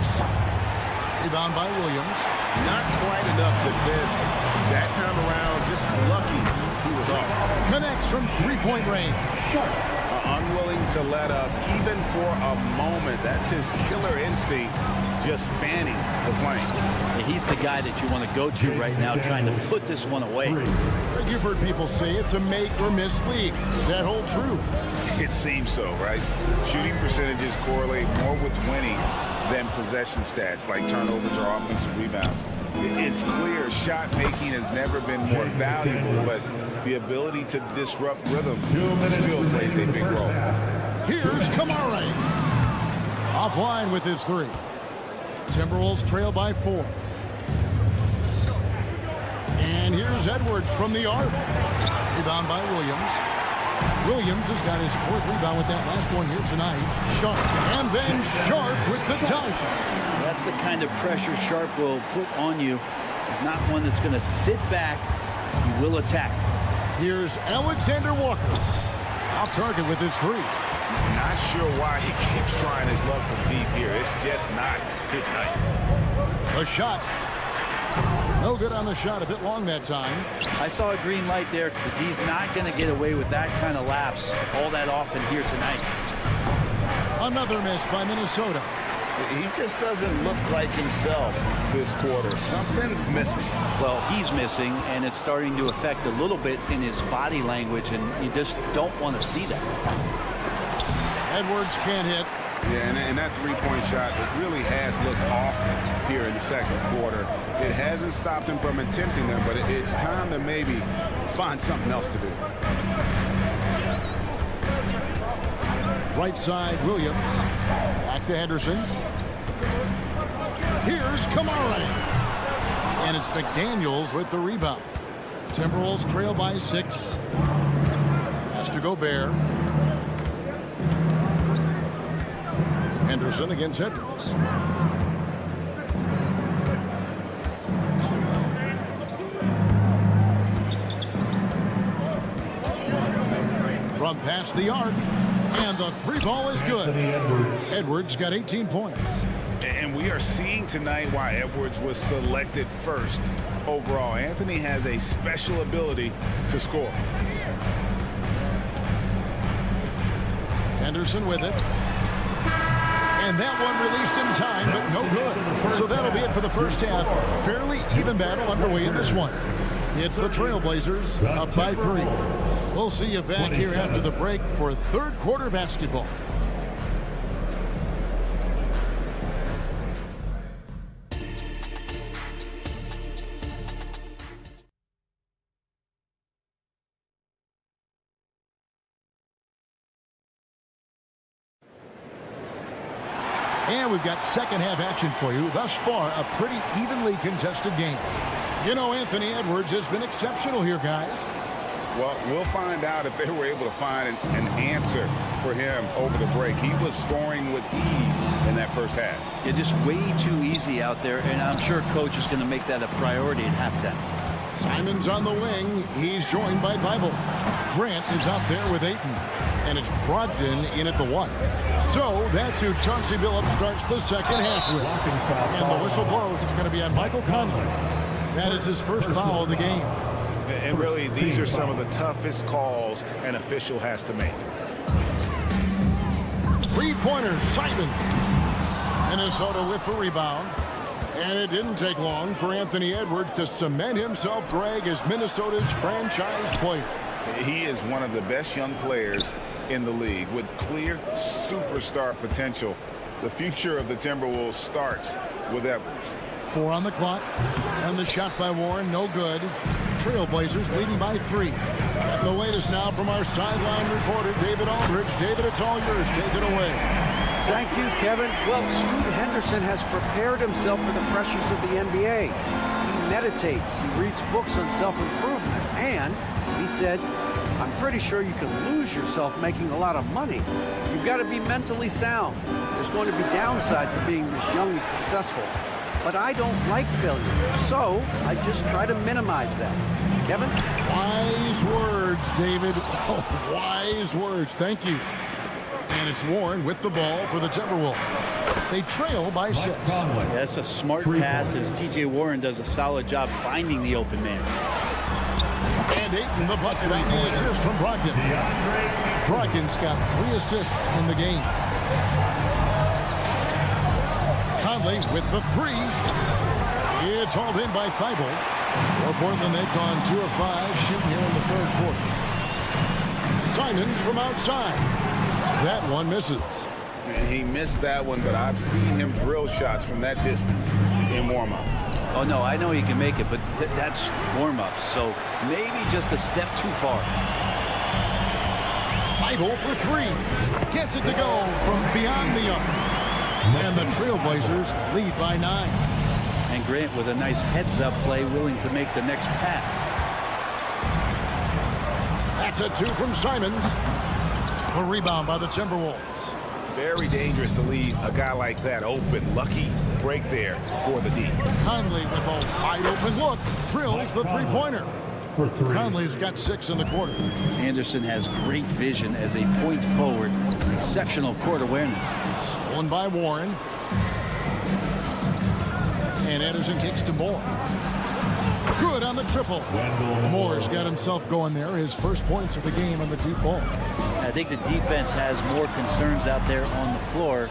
Rebound by Williams. Not quite enough defense. That time around, just lucky he was off. Connects from three-point range. Unwilling to let up, even for a moment. That's his killer instinct, just fanning the flame. Yeah, he's the guy that you want to go to right now, trying to put this one away. You've heard people say it's a make-or-miss league. Does that hold true? It seems so, right? Shooting percentages correlate more with winning than possession stats like turnovers or offensive rebounds. It's clear shot making has never been more valuable, but the ability to disrupt rhythm still plays a big role. Here's Kamara. Offline with his three. Timberwolves trail by 4. And here's Edwards from the arc. Rebound by Williams. Williams has got his 4th rebound with that last one here tonight. Sharp. And then Sharp with the dunk. That's the kind of pressure Sharp will put on you. He's not one that's going to sit back. He will attack. Here's Alexander Walker. Off target with his 3. Not sure why he keeps trying his luck from deep here. It's just not his night. A shot. No good on the shot. A bit long that time. I saw a green light there, but he's not going to get away with that kind of lapse all that often here tonight. Another miss by Minnesota. He just doesn't look like himself this quarter. Something's missing. Well, he's missing, and it's starting to affect a little bit in his body language, and you just don't want to see that. Edwards can't hit. Yeah, and that three-point shot, it really has looked off here in the second quarter. It hasn't stopped him from attempting them, but it's time to maybe find something else to do. Right side, Williams. Back to Henderson. Here's Kamara. And it's McDaniels with the rebound. Timberwolves trail by 6. Has to go Gobert. Henderson against Edwards. From past the arc. And the 3-ball is good. Edwards got 18 points. And we are seeing tonight why Edwards was selected first overall. Anthony has a special ability to score. Henderson with it. And that one released in time, but no good. So that'll be it for the first half. Fairly even battle underway in this one. It's the Trailblazers up by 3. We'll see you back here after the break for third quarter basketball. And we've got second half action for you. Thus far, a pretty evenly contested game. You know, Anthony Edwards has been exceptional here, guys. Well, we'll find out if they were able to find an answer for him over the break. He was scoring with ease in that first half. Yeah, just way too easy out there, and I'm sure coach is going to make that a priority at halftime. Simon's on the wing. He's joined by Thibault. Grant is out there with Ayton. And it's Brogdon in at the 1. So that's who Chauncey Billups starts the second half with. And the whistle blows. It's going to be on Michael Conley. That is his first foul of the game. And really, these are some of the toughest calls an official has to make. Three-pointer, Simon. Minnesota with the rebound. And it didn't take long for Anthony Edwards to cement himself, Greg, as Minnesota's franchise player. He is one of the best young players in the league with clear superstar potential. The future of the Timberwolves starts with Edwards. 4 on the clock. And the shot by Warren, no good. Trailblazers leading by 3. And the latest now from our sideline reporter, David Aldridge. David, it's all yours. Take it away. Thank you, Kevin. Well, Scoot Henderson has prepared himself for the pressures of the NBA. He meditates. He reads books on self-improvement. And he said, I'm pretty sure you can lose yourself making a lot of money. You've got to be mentally sound. There's going to be downsides of being this young and successful. But I don't like failure, so I just try to minimize that. Kevin? Wise words, David. Oh, wise words. Thank you. And it's Warren with the ball for the Timberwolves. They trail by 6. Yeah, that's a smart pass as T.J. Warren does a solid job finding the open man. And Ayton the bucket on the assist from Brogdon. Brogdon's got 3 assists in the game. Conley with the 3. It's hauled in by Thibault. For Portland, they've gone 2 of 5 shooting here in the third quarter. Simons from outside. That one misses. And he missed that one, but I've seen him drill shots from that distance in warm-up. Oh, no, I know he can make it, but that's warm-up, so maybe just a step too far. Thibault for 3. Gets it to go from beyond the arc. And the Trailblazers lead by 9. And Grant with a nice heads-up play, willing to make the next pass. That's a 2 from Simons. The rebound by the Timberwolves. Very dangerous to leave a guy like that open. Lucky break there for the D. Conley with a wide open look. Drills the three-pointer. Conley's got 6 in the quarter. Anderson has great vision as a point forward. Exceptional court awareness. Stolen by Warren. And Anderson kicks to Moore. Good on the triple. Moore's got himself going there. His first points of the game on the deep ball. I think the defense has more concerns out there on the floor,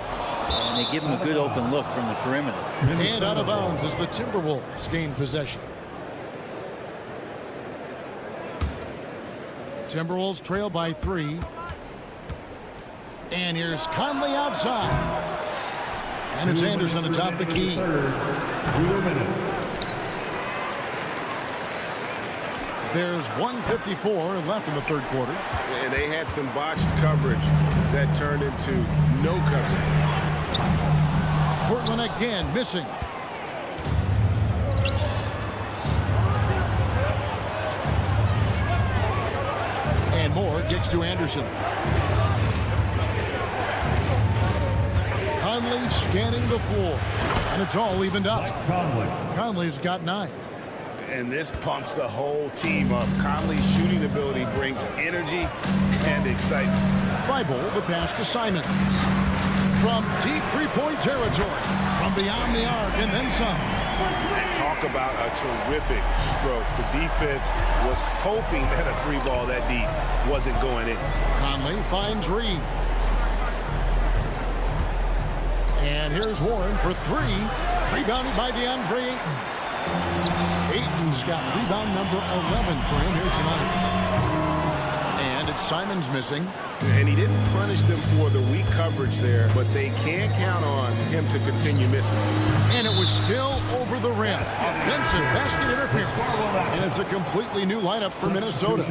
and they give him a good open look from the perimeter. And out of bounds as the Timberwolves gain possession. Timberwolves trail by 3. And here's Conley outside. And it's Anderson atop the key. 2 minutes. There's 1:54 left in the third quarter. And they had some botched coverage that turned into no coverage. Portland again missing. And Moore kicks to Anderson. Conley scanning the floor. And it's all evened up. Conley's got 9. And this pumps the whole team up. Conley's shooting ability brings energy and excitement. Thibault the pass to Simons. From deep three-point territory. From beyond the arc and then some. And talk about a terrific stroke. The defense was hoping that a 3-ball that deep wasn't going in. Conley finds Reed. And here's Warren for 3. Rebounded by DeAndre Ayton. Ayton's got rebound number 11 for him here tonight. And it's Simons missing. And he didn't punish them for the weak coverage there, but they can't count on him to continue missing. And it was still over the rim. Offensive basket interference. And it's a completely new lineup for Minnesota.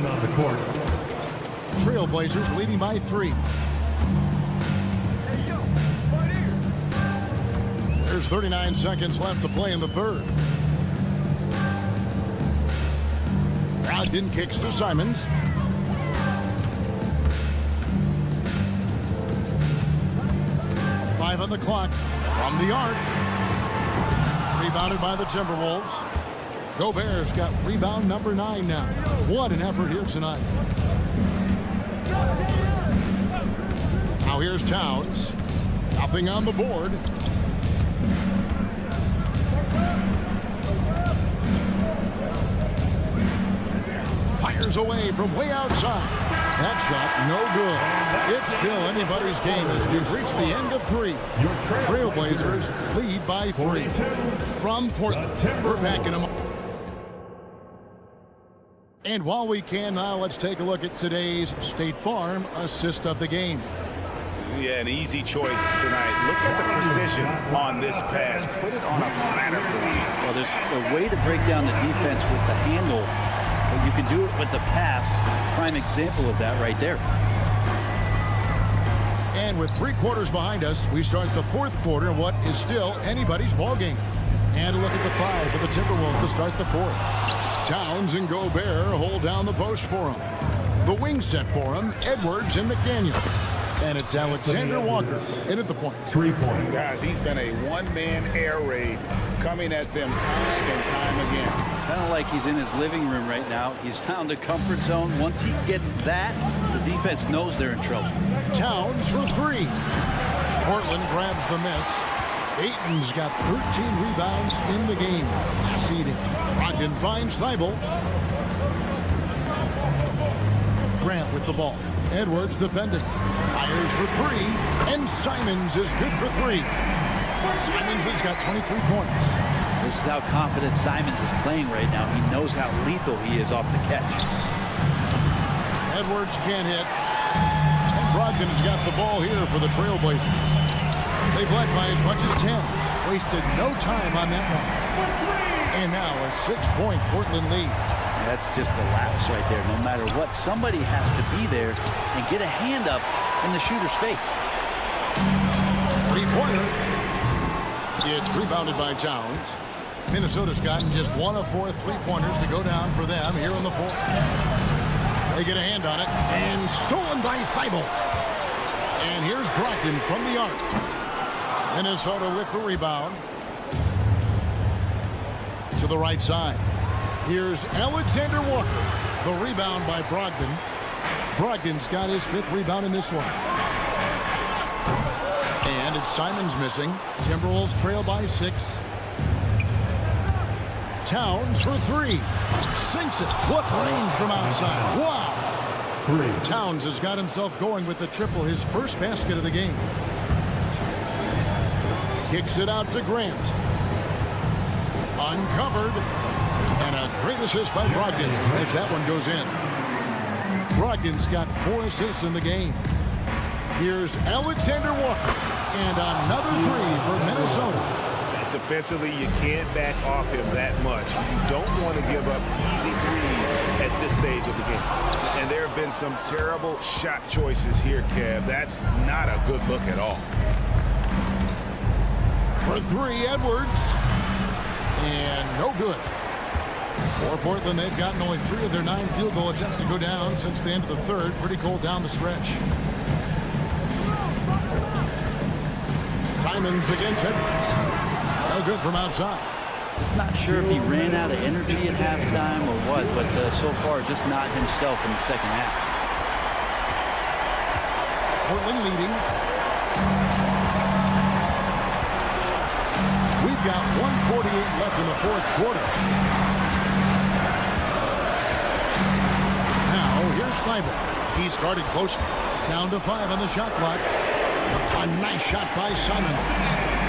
Trailblazers leading by 3. There's 39 seconds left to play in the third. Brogdon kicks to Simons. Five on the clock from the arc. Rebounded by the Timberwolves. Gobert's got rebound number 9 now. What an effort here tonight. Now here's Towns. Nothing on the board. Fires away from way outside. That shot no good. It's still anybody's game as we've reached the end of 3. Trailblazers lead by 3. From Portland, we're back in a moment. And while we can now, let's take a look at today's State Farm assist of the game. Yeah, an easy choice tonight. Look at the precision on this pass. Put it on a platter for me. Well, there's a way to break down the defense with the handle, but you can do it with the pass. Prime example of that right there. And with 3 quarters behind us, we start the fourth quarter in what is still anybody's ball game. And a look at the 5 for the Timberwolves to start the fourth. Towns and Gobert hold down the post for him. The wing set for him, Edwards and McDaniel. And it's Alexander Walker in at the point. 3 points. Guys, he's been a one-man air raid coming at them time and time again. Kind of like he's in his living room right now. He's found a comfort zone. Once he gets that, the defense knows they're in trouble. Towns for 3. Portland grabs the miss. Ayton's got 13 rebounds in the game. Seeding. Brogdon finds Thibault. Grant with the ball. Edwards defending. Fires for three. And Simons is good for three. Simons has got 23 points. This is how confident Simons is playing right now. He knows how lethal he is off the catch. Edwards can't hit. And Brogdon's got the ball here for the Trailblazers. They've led by as much as 10. Wasted no time on that one. And now a 6-point Portland lead. That's just a lapse right there. No matter what, somebody has to be there and get a hand up in the shooter's face. Three-pointer. It's rebounded by Towns. Minnesota's gotten just one of 4 3-pointers to go down for them here in the fourth. They get a hand on it, and stolen by Thibault. And here's Brogdon from the arc. Minnesota with the rebound. To the right side. Here's Alexander Walker. The rebound by Brogdon. Brogdon's got his 5th rebound in this one. And it's Simons missing. Timberwolves trail by 6. Towns for 3. Sinks it. What range from outside. Wow. Towns has got himself going with the triple, his first basket of the game. Kicks it out to Grant. Uncovered. And a great assist by Brogdon as that one goes in. Brogdon's got 4 assists in the game. Here's Alexander Walker. And another 3 for Minnesota. Defensively, you can't back off him that much. You don't want to give up easy threes at this stage of the game. And there have been some terrible shot choices here, Kev. That's not a good look at all. For 3, Edwards. And no good. For Portland, they've gotten only 3 of their 9 field goal attempts to go down since the end of the third. Pretty cold down the stretch. Simons against Edwards. No good from outside. Just not sure if he ran out of energy at halftime or what, but so far just not himself in the second half. Portland leading. We've got 1:48 left in the fourth quarter. Now here's Thibault. He started closely. Down to 5 on the shot clock. A nice shot by Simons.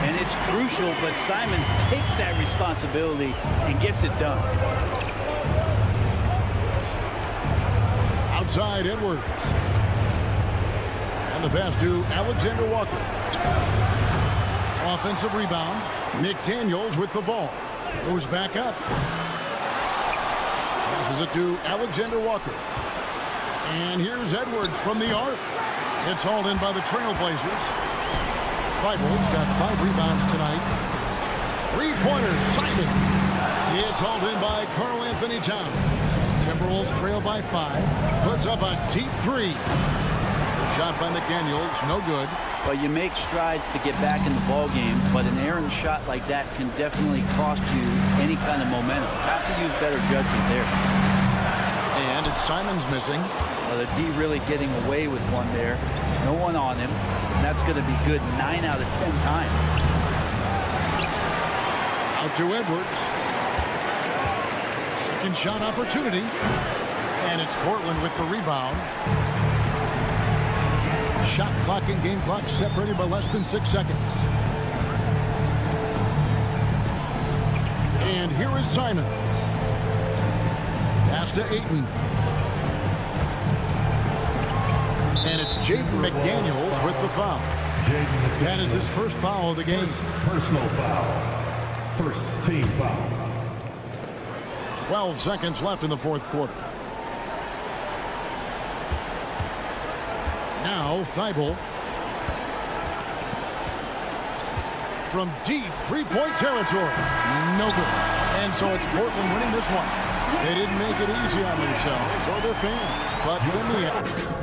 And it's crucial, but Simons takes that responsibility and gets it done. Outside Edwards. And the pass to Alexander Walker. Offensive rebound. Nick Daniels with the ball. Goes back up. Passes it to Alexander Walker. And here's Edwards from the arc. It's hauled in by the Trailblazers. Thibault's got 5 rebounds tonight. 3-pointers, Simon. It's hauled in by Karl Anthony Towns. Timberwolves trail by 5. Puts up a deep 3. Shot by McDaniels, no good. Well, you make strides to get back in the ball game, but an errant shot like that can definitely cost you any kind of momentum. Have to use better judgment there. And it's Simons missing. Well, the D really getting away with one there. No one on him. And that's going to be good 9 out of 10 times. Out to Edwards. Second shot opportunity. And it's Portland with the rebound. Shot clock and game clock separated by less than 6 seconds. And here is Simons. Pass to Ayton. And it's Jaden McDaniels with the foul. That is his first foul of the game. Personal foul. First team foul. 12 seconds left in the fourth quarter. Now Thibault. From deep 3-point territory. No good. And so it's Portland winning this one. They didn't make it easy on themselves or their fans, but in the end.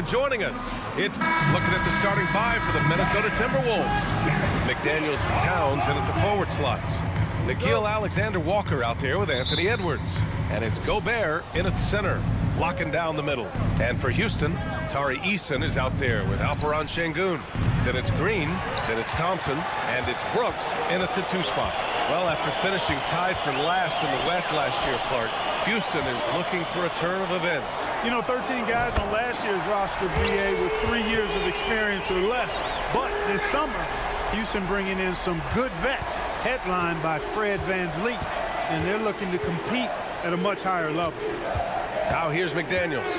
joining us. It's looking at the starting five for the Minnesota Timberwolves. McDaniels and Towns in at the forward slots. Nickeil Alexander-Walker out there with Anthony Edwards. And it's Gobert in at center, blocking down the middle. And for Houston, Tari Eason is out there with Alperen Şengün. Then it's Green, then it's Thompson, and it's Brooks in at the 2 spot. Well, after finishing tied for last in the West last year, Clark, Houston is looking for a turn of events. You know, 13 guys on last year's roster, BA, with 3 years of experience or less. But this summer, Houston bringing in some good vets, headlined by Fred VanVleet, and they're looking to compete at a much higher level. Now here's McDaniels.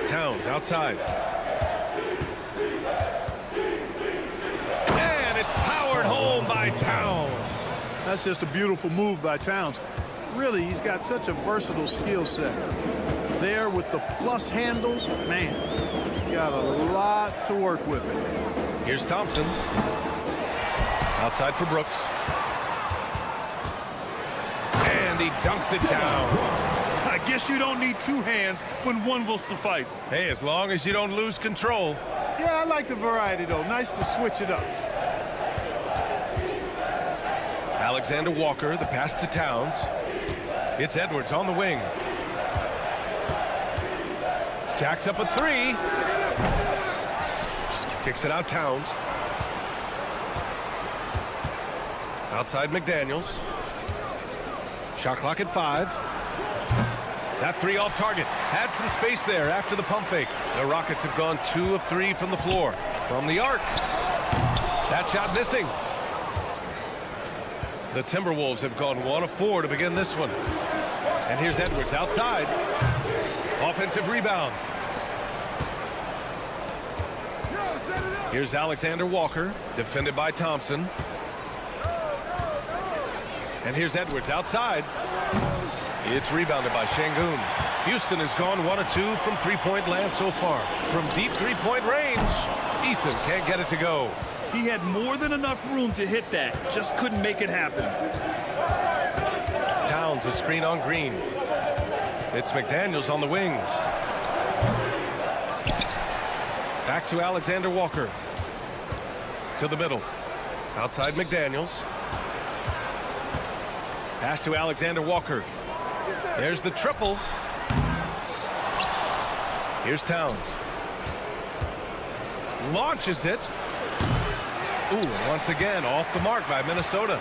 Towns outside. And it's powered home by Towns. That's just a beautiful move by Towns. Really, he's got such a versatile skill set. There with the plus handles, man, he's got a lot to work with. Here's Thompson. Outside for Brooks. And he dunks it down. I guess you don't need 2 hands when 1 will suffice. Hey, as long as you don't lose control. Yeah, I like the variety, though. Nice to switch it up. Alexander Walker, the pass to Towns. It's Edwards on the wing. Jacks up a 3. Kicks it out Towns. Outside McDaniels. Shot clock at 5. That 3 off target. Had some space there after the pump fake. The Rockets have gone 2 of 3 from the floor. From the arc. That shot missing. The Timberwolves have gone 1 of 4 to begin this one. And here's Edwards outside. Offensive rebound. Here's Alexander Walker, defended by Thompson. And here's Edwards outside. It's rebounded by Şengün. Houston has gone 1 of 2 from 3-point land so far. From deep 3-point range, Eason can't get it to go. He had more than enough room to hit that. Just couldn't make it happen. Towns a screen on Green. It's McDaniels on the wing. Back to Alexander Walker. To the middle. Outside McDaniels. Pass to Alexander Walker. There's the triple. Here's Towns. Launches it. Ooh, once again, off the mark by Minnesota.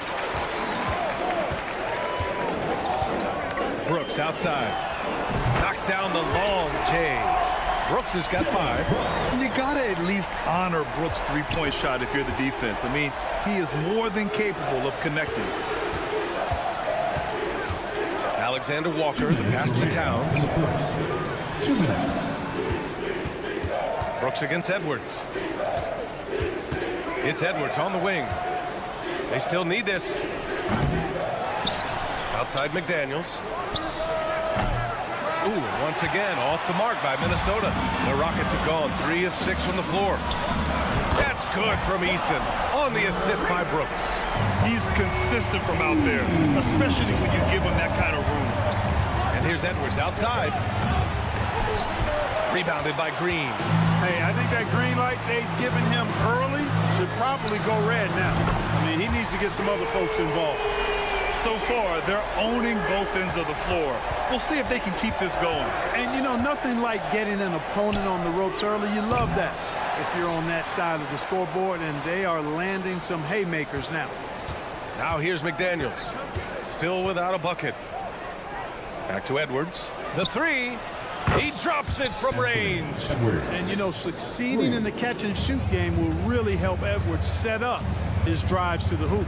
Brooks outside. Knocks down the long J. Brooks has got 5. You got to at least honor Brooks' 3-point shot if you're the defense. I mean, he is more than capable of connecting. Alexander Walker, the pass to Towns. 2 minutes. Brooks against Edwards. It's Edwards on the wing. They still need this. Outside McDaniels. Ooh, once again, off the mark by Minnesota. The Rockets have gone 3 of 6 from the floor. That's good from Eason on the assist by Brooks. He's consistent from out there, especially when you give him that kind of room. And here's Edwards outside. Rebounded by Green. Hey, I think that green light they've given him early should probably go red now. I mean, he needs to get some other folks involved. So far, they're owning both ends of the floor. We'll see if they can keep this going. And, you know, nothing like getting an opponent on the ropes early. You love that if you're on that side of the scoreboard, and they are landing some haymakers now. Now here's McDaniels. Still without a bucket. Back to Edwards. The 3. He drops it from range. And, you know, succeeding in the catch-and-shoot game will really help Edwards set up his drives to the hoop.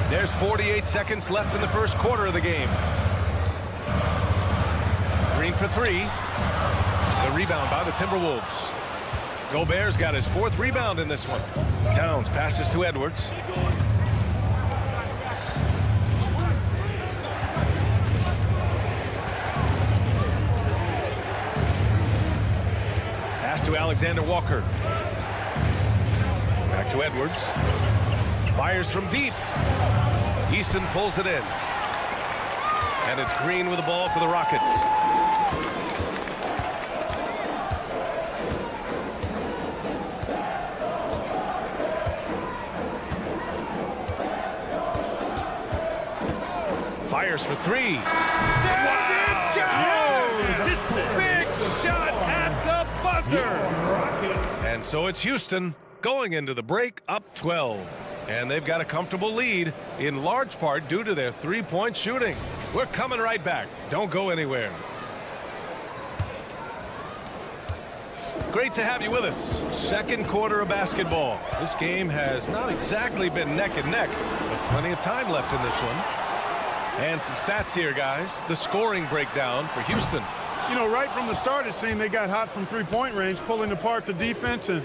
There's 48 seconds left in the first quarter of the game. Green for 3. The rebound by the Timberwolves. Gobert's got his 4th rebound in this one. Towns passes to Edwards. Pass to Alexander Walker. Back to Edwards. Fires from deep. Eason pulls it in. And it's Green with the ball for the Rockets. Fires for three. There it goes! Big shot at the buzzer! And so it's Houston going into the break up 12. And they've got a comfortable lead, in large part due to their three-point shooting. We're coming right back. Don't go anywhere. Great to have you with us. Second quarter of basketball. This game has not exactly been neck and neck, but plenty of time left in this one. And some stats here, guys. The scoring breakdown for Houston. You know, right from the start, it seemed they got hot from three-point range, pulling apart the defense and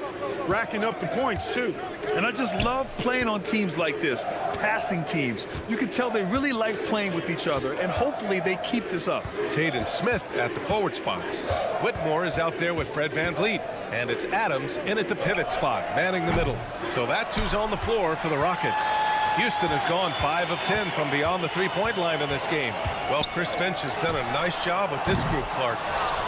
racking up the points, too. And I just love playing on teams like this, passing teams. You can tell they really like playing with each other, and hopefully they keep this up. Tate and Smith at the forward spots. Whitmore is out there with Fred VanVleet. And it's Adams in at the pivot spot, manning the middle. So that's who's on the floor for the Rockets. Houston has gone 5 of 10 from beyond the three-point line in this game. Well, Chris Finch has done a nice job with this group, Clark.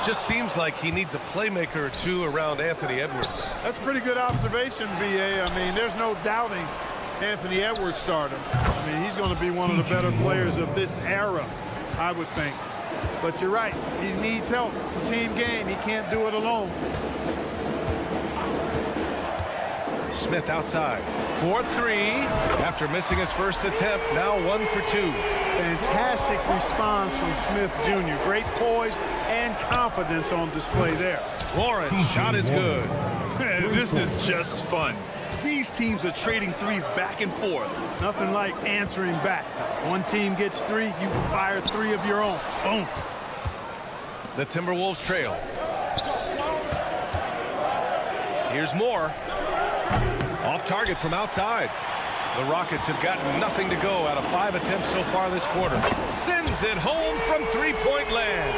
Just seems like he needs a playmaker or two around Anthony Edwards. That's a pretty good observation, VA. I mean, there's no doubting Anthony Edwards stardom. I mean, he's going to be one of the better players of this era, I would think. But you're right. He needs help. It's a team game. He can't do it alone. Smith outside. 4-3 after missing his first attempt. Now 1 for 2. Fantastic response from Smith Jr. Great poise and confidence on display there. Warren, shot is good. Man, this is just fun. These teams are trading threes back and forth. Nothing like answering back. One team gets three, you can fire three of your own. Boom. The Timberwolves trail. Here's Moore. Off target from outside. The Rockets have gotten nothing to go out of 5 attempts so far this quarter. Sends it home from three-point land.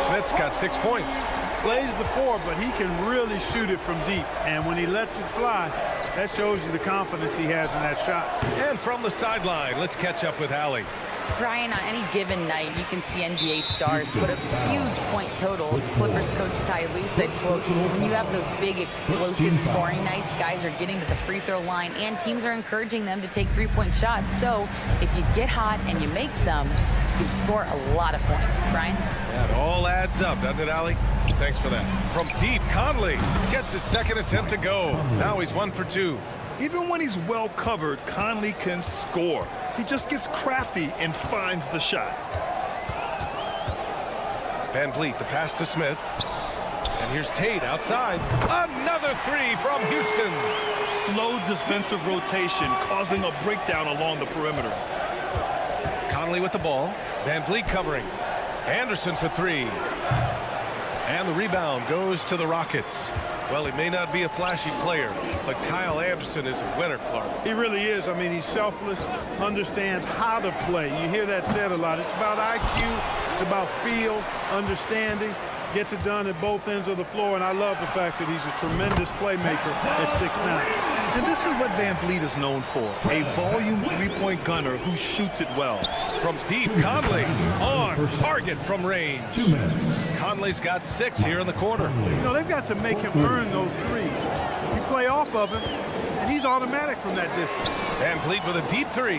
Smith's got 6 points. Plays the 4, but he can really shoot it from deep. And when he lets it fly, that shows you the confidence he has in that shot. And from the sideline, let's catch up with Allie. Brian, on any given night, you can see NBA stars put up huge point totals. Clippers coach Ty Lue said, quote, when you have those big explosive scoring nights, guys are getting to the free throw line and teams are encouraging them to take three-point shots. So if you get hot and you make some, you can score a lot of points. Brian? That all adds up, doesn't it, Allie? Thanks for that. From deep, Conley gets his second attempt to go. Now he's 1 for 2. Even when he's well covered, Conley can score. He just gets crafty and finds the shot. VanVleet, the pass to Smith. And here's Tate outside. Another three from Houston. Slow defensive rotation causing a breakdown along the perimeter. Conley with the ball. VanVleet covering. Anderson for 3. And the rebound goes to the Rockets. Well, he may not be a flashy player, but Kyle Anderson is a winner, Clark. He really is. I mean, he's selfless, understands how to play. You hear that said a lot. It's about IQ. It's about feel, understanding. Gets it done at both ends of the floor, and I love the fact that he's a tremendous playmaker at 6'9". And this is what VanVleet is known for, a volume three-point gunner who shoots it well. From deep, Conley on target from range. Conley's got 6 here in the quarter. You know, they've got to make him earn those threes. You play off of him, and he's automatic from that distance. VanVleet with a deep 3.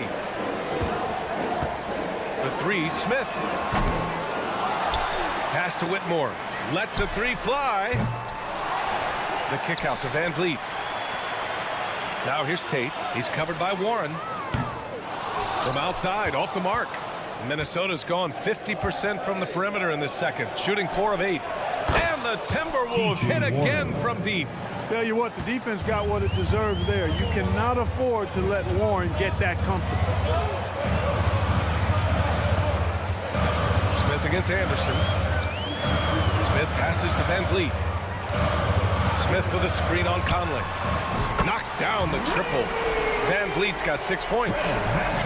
The 3, Smith. Pass to Whitmore. Lets the 3 fly. The kick out to VanVleet. Now here's Tate. He's covered by Warren. From outside, off the mark. Minnesota's gone 50% from the perimeter in this second, shooting 4 of 8. And the Timberwolves hit again from deep. Tell you what, the defense got what it deserved there. You cannot afford to let Warren get that comfortable. Smith against Anderson. Smith passes to VanVleet. Smith with a screen on Conley. Knocks down the triple. VanVleet's got 6 points.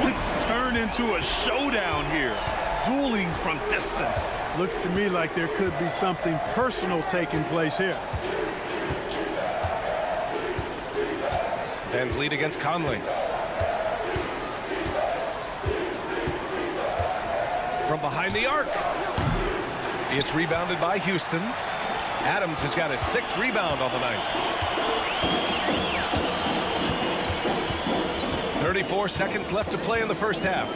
It's turned into a showdown here. Dueling from distance. Looks to me like there could be something personal taking place here. VanVleet against Conley. from behind the arc. It's rebounded by Houston. Adams has got his 6th rebound on the night. 34 seconds left to play in the first half.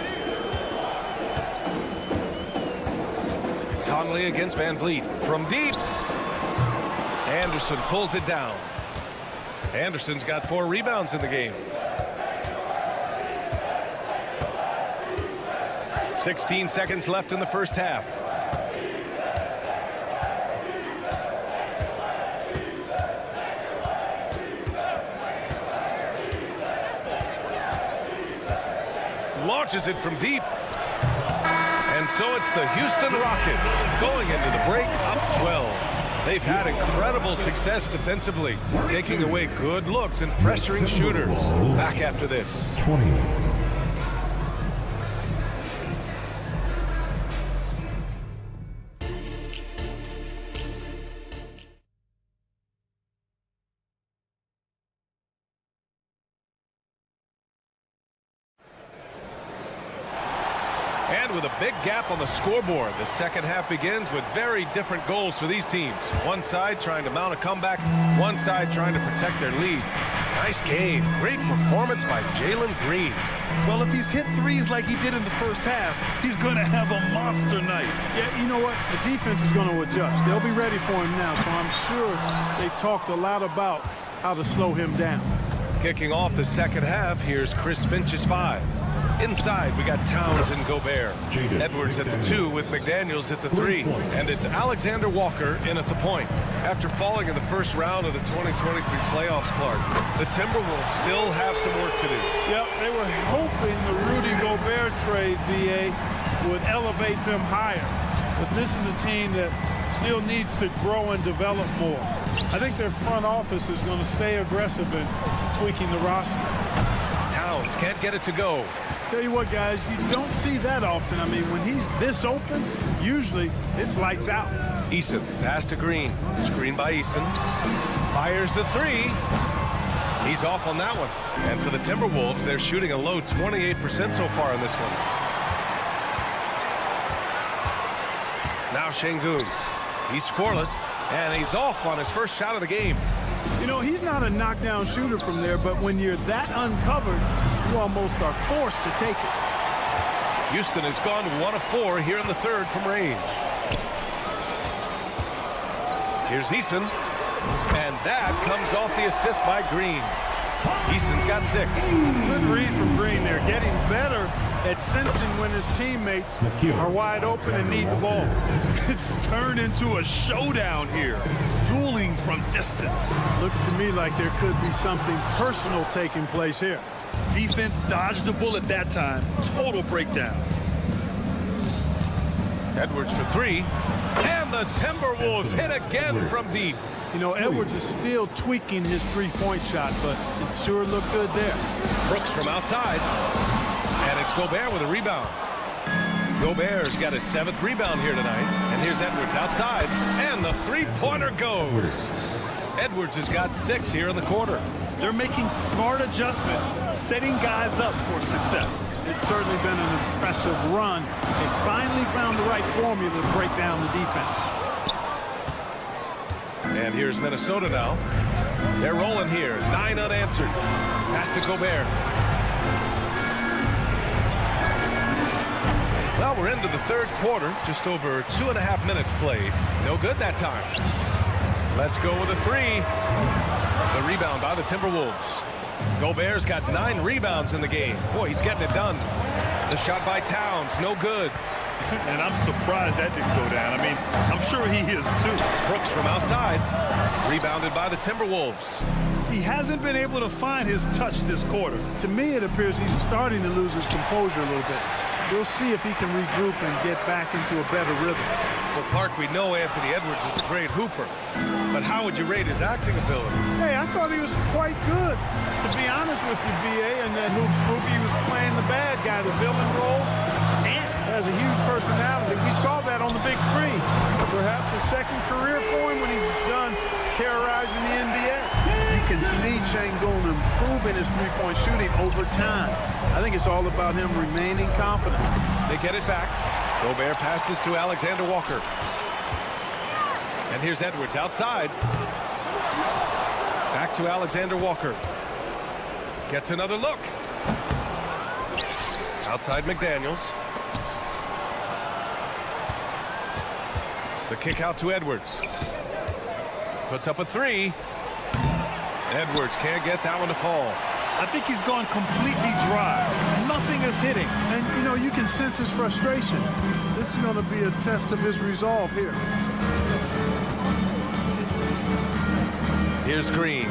Conley against Van Vliet from deep. Anderson pulls it down. Anderson's got 4 rebounds in the game. 16 seconds left in the first half. Launches it from deep. And so it's the Houston Rockets going into the break up 12. They've had incredible success defensively, taking away good looks and pressuring shooters. Back after this. 20. And with a big gap on the scoreboard, the second half begins with very different goals for these teams. One side trying to mount a comeback, one side trying to protect their lead. Nice game. Great performance by Jalen Green. Well, if he's hit threes like he did in the first half, he's going to have a monster night. Yeah, you know what? The defense is going to adjust. They'll be ready for him now, so I'm sure they talked a lot about how to slow him down. Kicking off the second half, here's Chris Finch's 5. Inside, we got Towns and Gobert. Edwards at the 2 with McDaniels at the 3. And it's Alexander Walker in at the point. After falling in the first round of the 2023 playoffs, Clark, the Timberwolves still have some work to do. Yep, they were hoping the Rudy Gobert trade, BA, would elevate them higher. But this is a team that still needs to grow and develop more. I think their front office is going to stay aggressive in tweaking the roster. Towns can't get it to go. Tell you what, guys, you don't see that often. I mean, when he's this open, usually it's lights out. Eason, pass to Green. Screen by Eason. Fires the 3. He's off on that one. And for the Timberwolves, they're shooting a low 28% so far in this one. Now Şengün. He's scoreless, and he's off on his first shot of the game. You know, he's not a knockdown shooter from there, but when you're that uncovered, you almost are forced to take it. Houston has gone 1 of 4 here in the third from range. Here's Eason, and that comes off the assist by Green. Eason's got 6. Good read from Green there, getting better at sensing when his teammates are wide open and need the ball. It's turned into a showdown here, dueling from distance. Looks to me like there could be something personal taking place here. Defense dodged a bullet that time. Total breakdown. Edwards for 3. And the Timberwolves hit again from deep. You know, Edwards is still tweaking his three-point shot, but it sure looked good there. Brooks from outside. And it's Gobert with a rebound. Gobert's got his 7th rebound here tonight. And here's Edwards outside. And the three-pointer goes. Edwards has got 6 here in the quarter. They're making smart adjustments, setting guys up for success. It's certainly been an impressive run. They finally found the right formula to break down the defense. And here's Minnesota now. They're rolling here. 9 unanswered. Pass to Gobert. Well, we're into the third quarter. Just over 2.5 minutes played. No good that time. Let's go with a 3. The rebound by the Timberwolves. Gobert's got 9 rebounds in the game. Boy, he's getting it done. The shot by Towns, no good. And I'm surprised that didn't go down. I mean, I'm sure he is too. Brooks from outside. Rebounded by the Timberwolves. He hasn't been able to find his touch this quarter. To me, it appears he's starting to lose his composure a little bit. We'll see if he can regroup and get back into a better rhythm. Well, Clark, we know Anthony Edwards is a great hooper. But how would you rate his acting ability? Hey, I thought he was quite good. To be honest with you, BA, in that hoops movie, he was playing the bad guy, the villain role. Ant has a huge personality. We saw that on the big screen. Perhaps a second career for him when he's done terrorizing the NBA. You can see Şengün improving his three-point shooting over time. I think it's all about him remaining confident. They get it back. Gobert passes to Alexander Walker. And here's Edwards outside. Back to Alexander Walker. Gets another look. Outside McDaniels. The kick out to Edwards. Puts up a three. Edwards can't get that one to fall. I think he's gone completely dry. Nothing is hitting. And, you know, you can sense his frustration. This is going to be a test of his resolve here. Here's Green.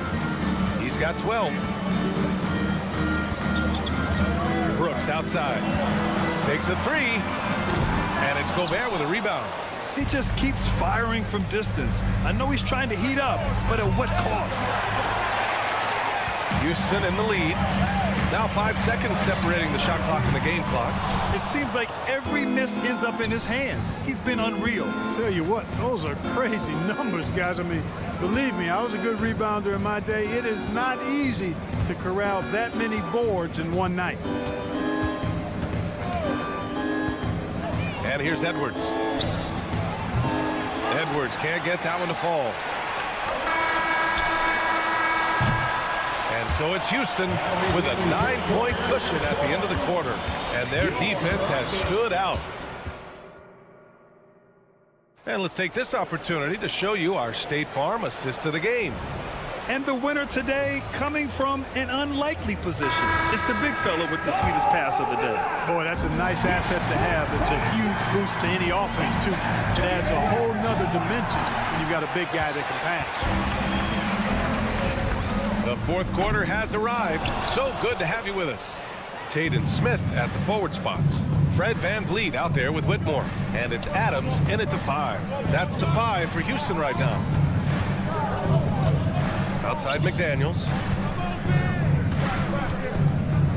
He's got 12. Brooks outside. Takes a three. And it's Gobert with a rebound. He just keeps firing from distance. I know he's trying to heat up, but at what cost? Houston in the lead. Now 5 seconds separating the shot clock and the game clock. It seems like every miss ends up in his hands. He's been unreal. Tell you what, those are crazy numbers, guys. I mean, believe me, I was a good rebounder in my day. It is not easy to corral that many boards in one night. And here's Edwards. Edwards can't get that one to fall. And so it's Houston with a 9-point cushion at the end of the quarter. And their defense has stood out. And let's take this opportunity to show you our State Farm assist of the game. And the winner today coming from an unlikely position. It's the big fella with the sweetest pass of the day. Boy, that's a nice asset to have. It's a huge boost to any offense, too. It adds a whole nother dimension when you've got a big guy that can pass. The fourth quarter has arrived. So good to have you with us. Taden Smith at the forward spots. Fred VanVleet out there with Whitmore. And it's Adams in at the 5. That's the 5 for Houston right now. Outside McDaniels.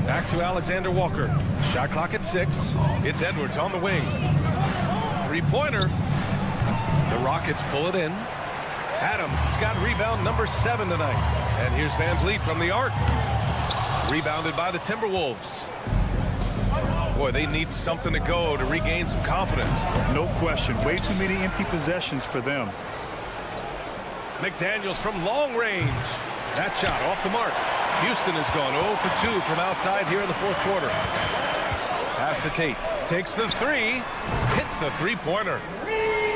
Back to Alexander Walker. Shot clock at 6. It's Edwards on the wing. Three-pointer. The Rockets pull it in. Adams has got rebound number 7 tonight. And here's VanVleet from the arc. Rebounded by the Timberwolves. Boy, they need something to go to regain some confidence. No question. Way too many empty possessions for them. McDaniels from long range. That shot off the mark. Houston has gone 0 for 2 from outside here in the fourth quarter. Pass to Tate. Takes the 3. Hits the three-pointer.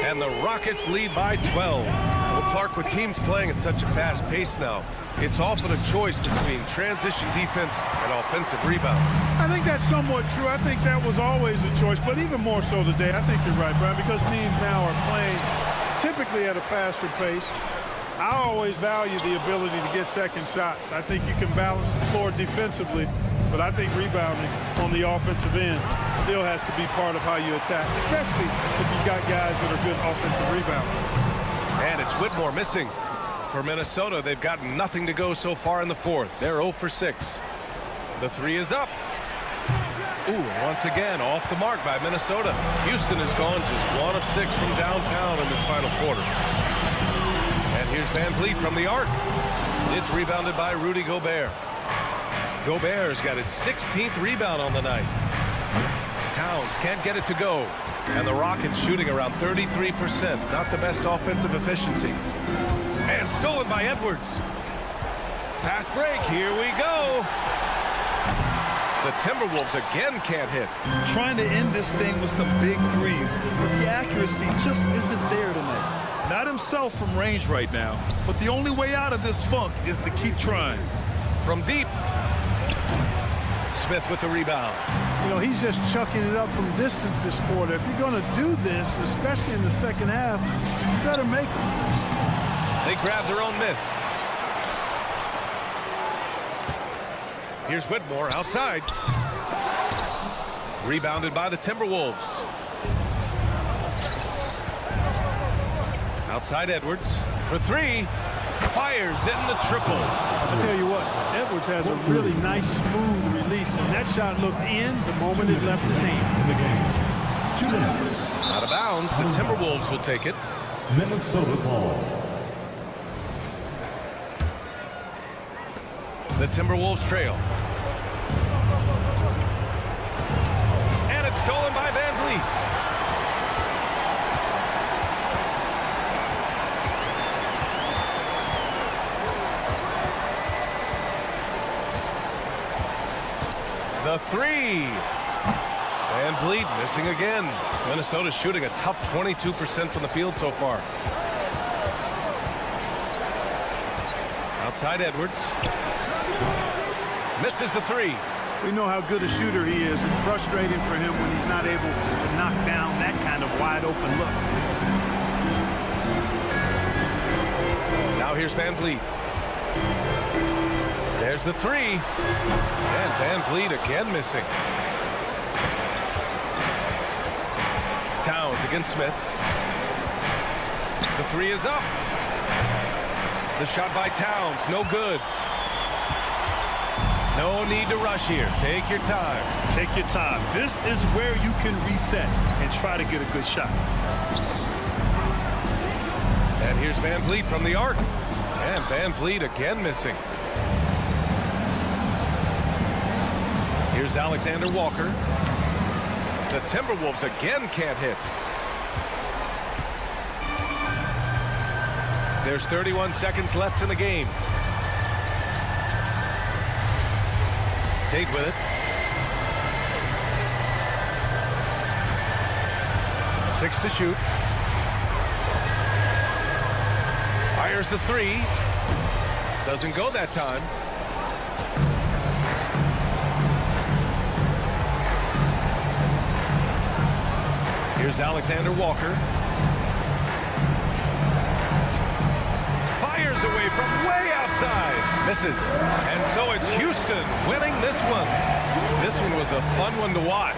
And the Rockets lead by 12. Well, Clark, with teams playing at such a fast pace now, it's often a choice between transition defense and offensive rebound. I think that's somewhat true. I think that was always a choice, but even more so today. I think you're right, Brian, because teams now are playing typically at a faster pace. I always value the ability to get second shots. I think you can balance the floor defensively, but I think rebounding on the offensive end still has to be part of how you attack, especially if you've got guys that are good offensive rebounders. And it's Whitmore missing. For Minnesota, they've got nothing to go so far in the fourth. They're 0 for 6. The 3 is up. Ooh, once again, off the mark by Minnesota. Houston has gone just 1 of 6 from downtown in this final quarter. And here's VanVleet from the arc. It's rebounded by Rudy Gobert. Gobert's got his 16th rebound on the night. Towns can't get it to go. And the Rockets shooting around 33%. Not the best offensive efficiency. And stolen by Edwards. Fast break. Here we go. The Timberwolves again can't hit. Trying to end this thing with some big threes, but the accuracy just isn't there tonight. Not himself from range right now, but the only way out of this funk is to keep trying. From deep. Smith with the rebound. You know, he's just chucking it up from distance this quarter. If you're going to do this, especially in the second half, you better make them. They grab their own miss. Here's Whitmore outside. Rebounded by the Timberwolves. Outside Edwards for 3. Fires in the triple. I tell you what, Edwards has a really nice, smooth release, and that shot looked in the moment it left his hand in the game. 2 minutes. Out of bounds, the Timberwolves will take it. Minnesota ball. The Timberwolves trail. And it's stolen by VanVleet. The three. Van Vliet missing again. Minnesota's shooting a tough 22% from the field so far. Outside Edwards. Misses the three. We know how good a shooter he is. It's frustrating for him when he's not able to knock down that kind of wide open look. Now here's Van Vliet. There's the three. And Van Vliet again missing. Towns against Smith. The three is up. The shot by Towns, no good. No need to rush here. Take your time. Take your time. This is where you can reset and try to get a good shot. And here's Van Vliet from the arc. And Van Vliet again missing. Here's Alexander Walker. The Timberwolves again can't hit. There's 31 seconds left in the game. Tate with it. 6 to shoot. Fires the three. Doesn't go that time. Here's Alexander Walker. Fires away from way outside. Misses. And so it's Houston winning this one. This one was a fun one to watch.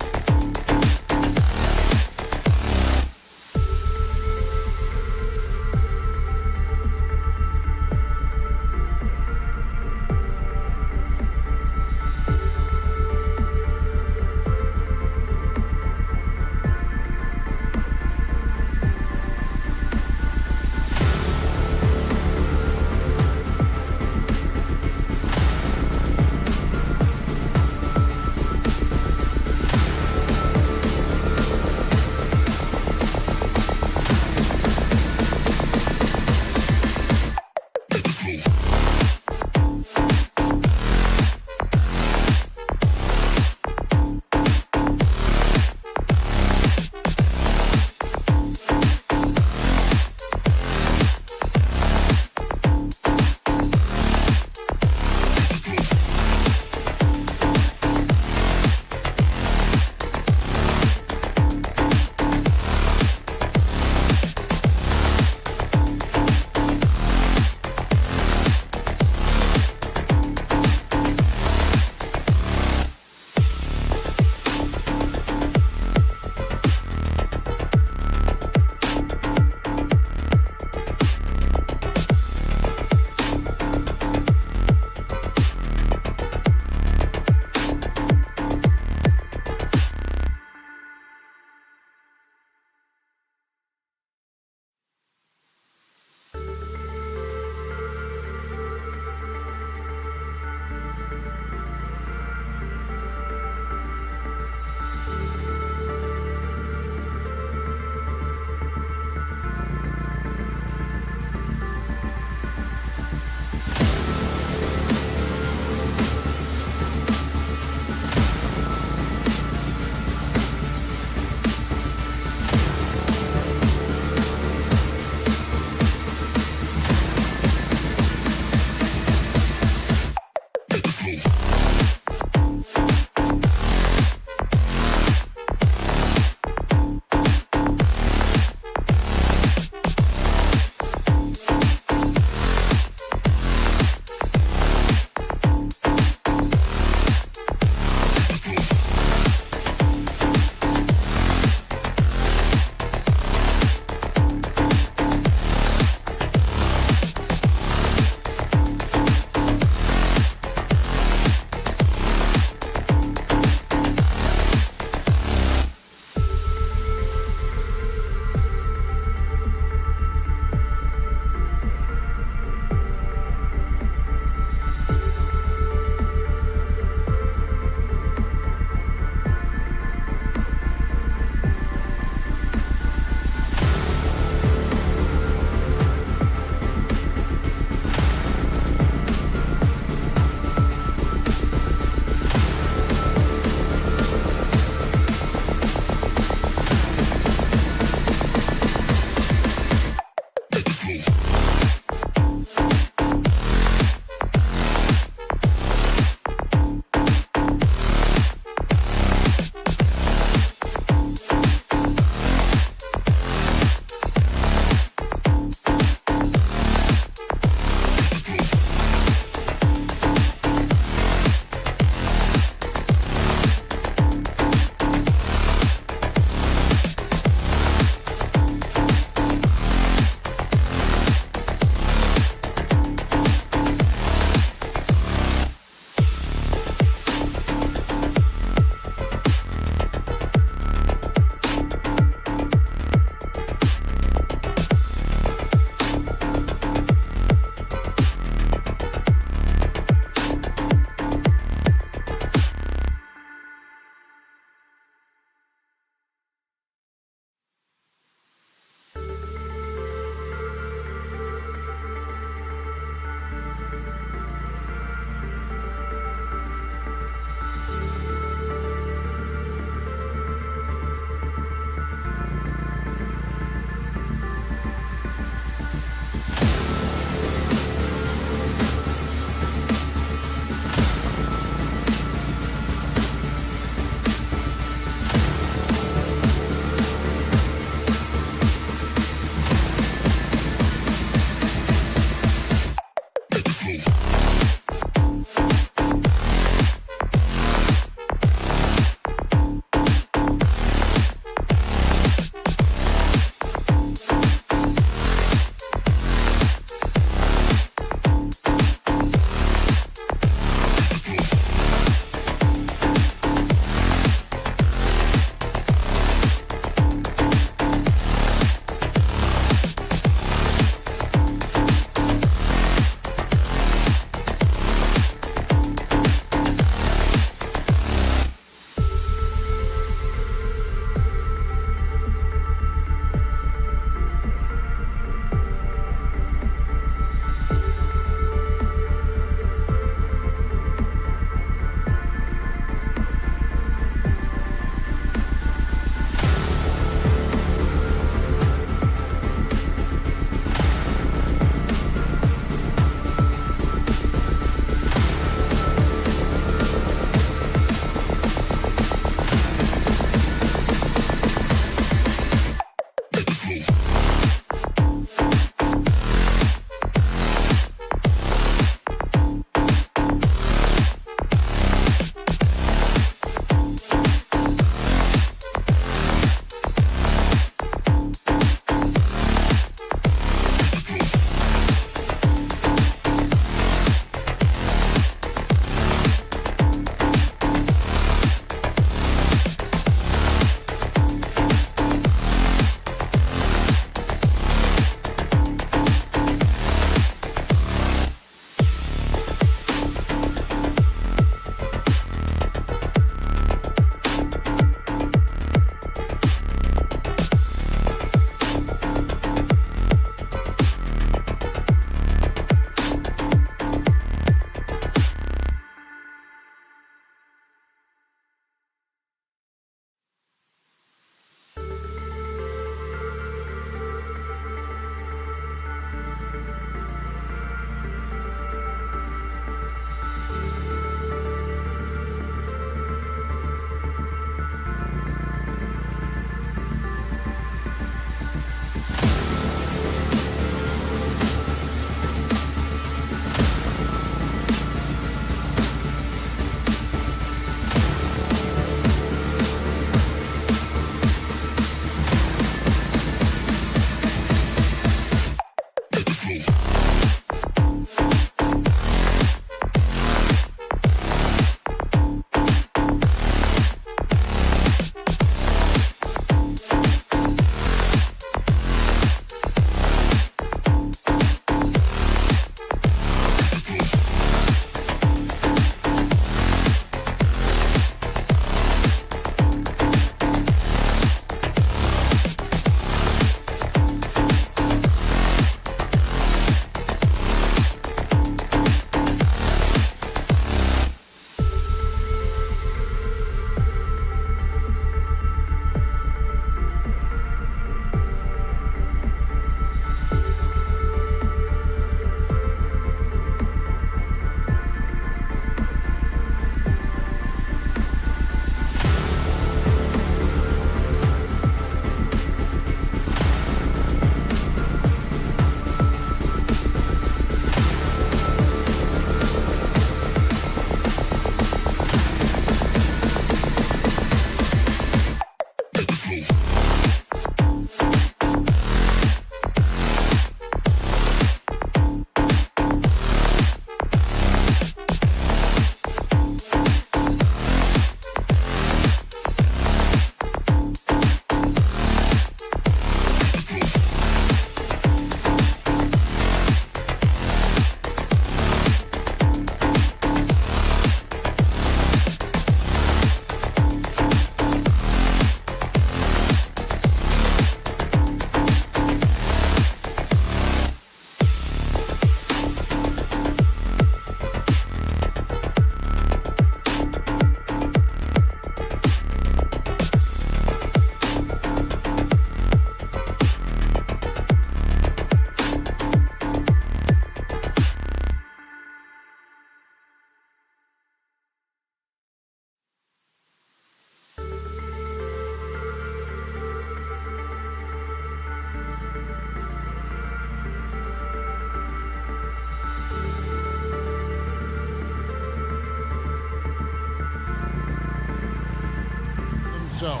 so.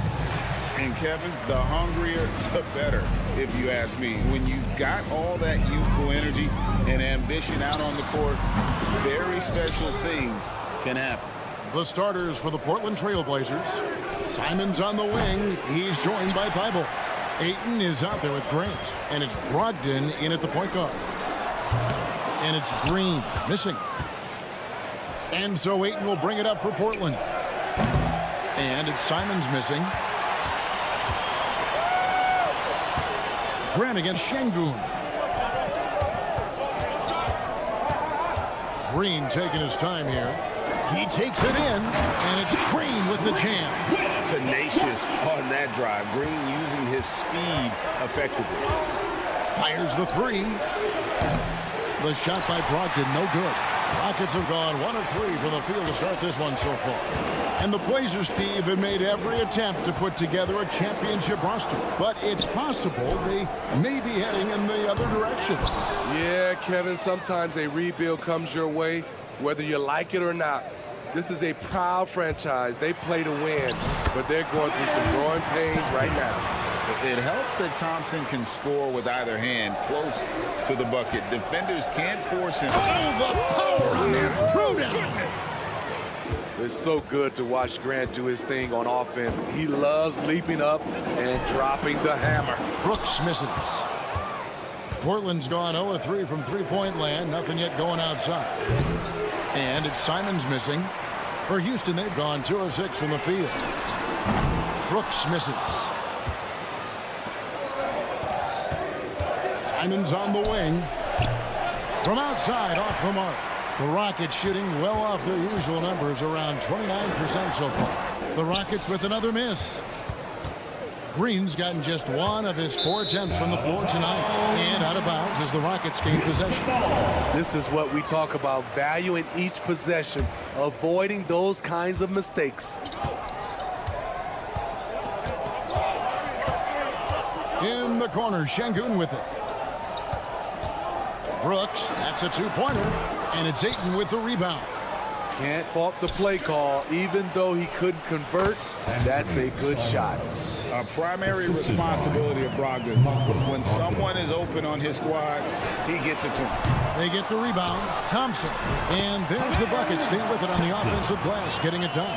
And Kevin, the hungrier, the better, if you ask me. When you've got all that youthful energy and ambition out on the court, very special things can happen. The starters for the Portland Trailblazers. Simons on the wing. He's joined by Thibault. Ayton is out there with Grant. And it's Brogdon in at the point guard. And it's Green missing. And so Ayton will bring it up for Portland. And it's Simons missing. Grant against Şengün. Green taking his time here. He takes it in, and it's Green with the jam. Tenacious on that drive. Green using his speed effectively. Fires the three. The shot by Brogdon, no good. Rockets have gone 1 of 3 from the field to start this one so far. And the Blazers, Steve, have made every attempt to put together a championship roster. But it's possible they may be heading in the other direction. Yeah, Kevin, sometimes a rebuild comes your way, whether you like it or not. This is a proud franchise. They play to win, but they're going through some growing pains right now. It helps that Thompson can score with either hand close to the bucket. Defenders can't force him. Oh, the power on that throwdown. It's so good to watch Grant do his thing on offense. He loves leaping up and dropping the hammer. Brooks misses. Portland's gone 0 of 3 from three-point land. Nothing yet going outside. And it's Simons missing. For Houston, they've gone 2 of 6 from the field. Brooks misses. Simons on the wing. From outside, off the mark. The Rockets shooting well off their usual numbers, around 29% so far. The Rockets with another miss. Green's gotten just 1 of his 4 attempts from the floor tonight. And out of bounds as the Rockets gain possession. This is what we talk about, valuing each possession, avoiding those kinds of mistakes. In the corner, Şengün with it. Brooks, that's a 2-pointer. And it's Ayton with the rebound. Can't fault the play call, even though he couldn't convert. That's a good shot. A primary responsibility of Brogdon's. When someone is open on his squad, he gets it to him. They get the rebound. Thompson. And there's the bucket. Stay with it on the offensive glass, getting it done.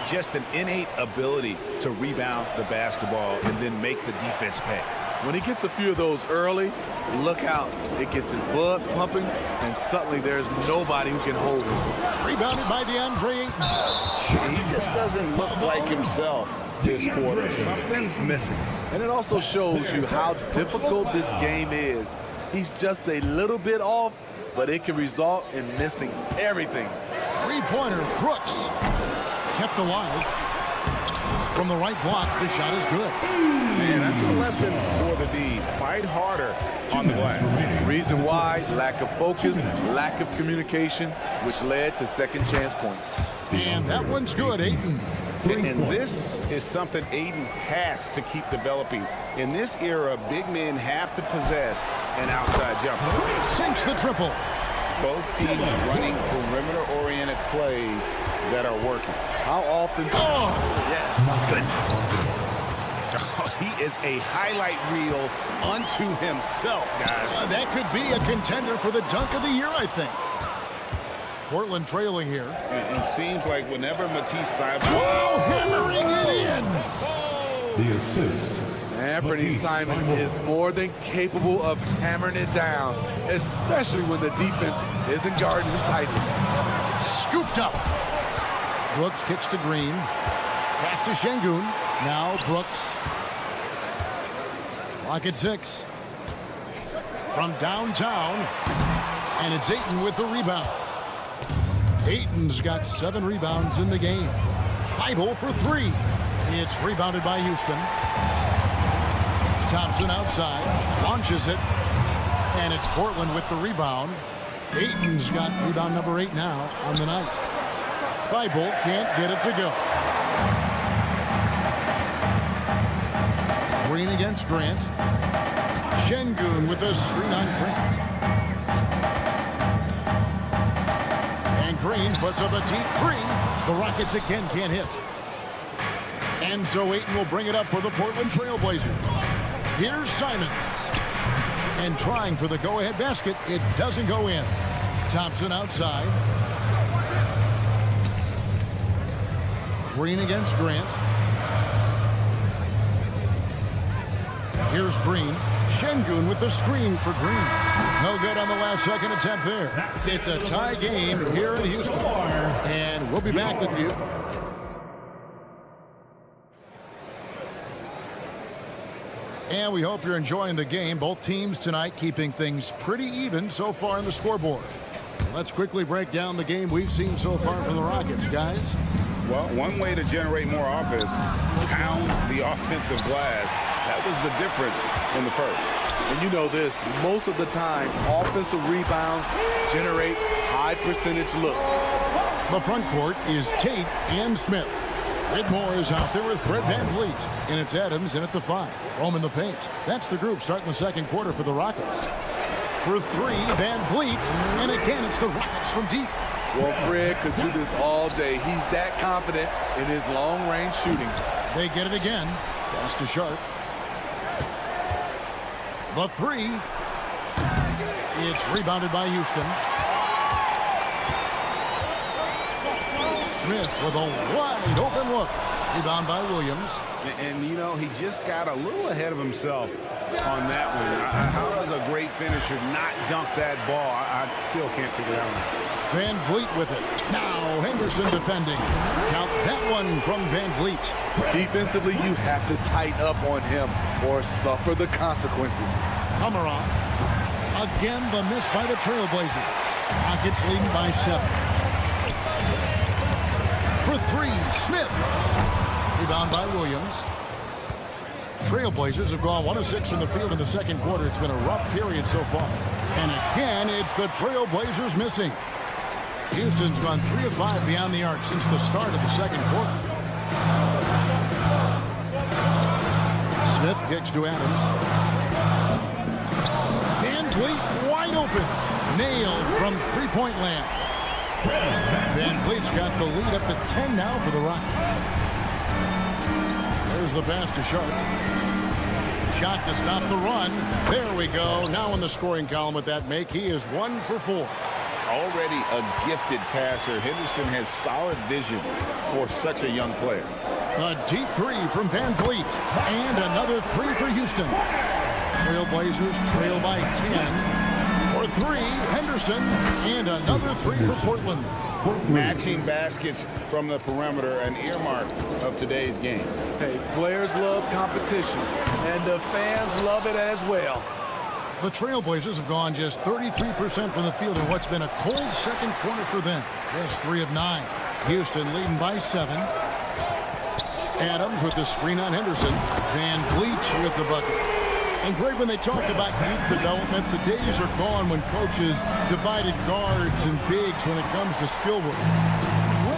Just an innate ability to rebound the basketball and then make the defense pay. When he gets a few of those early, look out. It gets his blood pumping, and suddenly there's nobody who can hold him. Rebounded by DeAndre Ayton. He just doesn't look like himself this quarter. Something's missing. And it also shows you how difficult this game is. He's just a little bit off, but it can result in missing everything. 3-pointer, Brooks. Kept alive. From the right block, the shot is good. Man, that's a lesson for the D. Fight harder on the glass. Reason why, lack of focus, lack of communication, which led to second chance points. And that one's good, Ayton. And this is something Ayton has to keep developing. In this era, big men have to possess an outside jumper. Sinks the triple. Both teams running perimeter-oriented plays that are working. How often? Oh, yes. Goodness. Oh, he is a highlight reel unto himself, guys. That could be a contender for the dunk of the year, I think. Portland trailing here. It seems like whenever Matisse Thybulle... Oh, hammering it in. The assist. Anthony Simons is more than capable of hammering it down, especially when the defense isn't guarding him tightly. Scooped up. Brooks kicks to Green. Pass to Şengün. Now Brooks. Clock at 6. From downtown. And it's Ayton with the rebound. Ayton's got 7 rebounds in the game. Thibault for 3. It's rebounded by Houston. Thompson outside. Launches it. And it's Portland with the rebound. Ayton's got rebound number 8 now on the night. Thibault can't get it to go. Green against Grant. Şengün with a screen on Grant. And Green puts up a deep 3. The Rockets again can't hit. And so Ayton will bring it up for the Portland Trailblazers. Here's Simons. And trying for the go-ahead basket. It doesn't go in. Thompson outside. Green against Grant. Here's Green. Şengün with the screen for Green. No good on the last second attempt there. It's a tie game here in Houston. And we'll be back with you. And we hope you're enjoying the game. Both teams tonight keeping things pretty even so far on the scoreboard. Let's quickly break down the game we've seen so far from the Rockets, guys. Well, one way to generate more offense, pound the offensive glass. That was the difference in the first. And you know this, most of the time, offensive rebounds generate high percentage looks. The front court is Tate and Smith. Whitmore is out there with Fred VanVleet. And it's Adams in at the 5. Home in the paint. That's the group starting the second quarter for the Rockets. For 3, VanVleet. And again, it's the Rockets from deep. Well, Fred could do this all day. He's that confident in his long-range shooting. They get it again. Pass to Sharp. The 3. It's rebounded by Houston. Smith with a wide open look. Rebound by Williams. And you know, he just got a little ahead of himself on that one. How does a great finisher not dunk that ball? I still can't figure it out. VanVleet with it. Now Henderson defending. Count that one from VanVleet. Defensively, you have to tighten up on him or suffer the consequences. Hammeron. Again, the miss by the Trailblazers. Rockets leading by 7. For 3, Smith. Rebound by Williams. Trailblazers have gone 1 of 6 from the field in the second quarter. It's been a rough period so far. And again, it's the Trailblazers missing. Houston's gone 3 of 5 beyond the arc since the start of the second quarter. Smith kicks to Adams. VanVleet wide open. Nailed from three-point land. VanVleet's got the lead up to 10 now for the Rockets. There's the pass to Sharp. Shot to stop the run. There we go. Now in the scoring column with that make, he is 1 for 4. Already a gifted passer. Henderson has solid vision for such a young player. A deep 3 from VanVleet. And another 3 for Houston. Trailblazers trail by 10. For 3, Henderson. And another 3 for Portland. Matching baskets from the perimeter, an earmark of today's game. Hey, players love competition, and the fans love it as well. The Trailblazers have gone just 33% from the field in what's been a cold second quarter for them. Just 3 of 9. Houston leading by 7. Adams with the screen on Henderson. VanVleet with the bucket. And Greg, when they talk about youth development, the days are gone when coaches divided guards and bigs when it comes to skill work.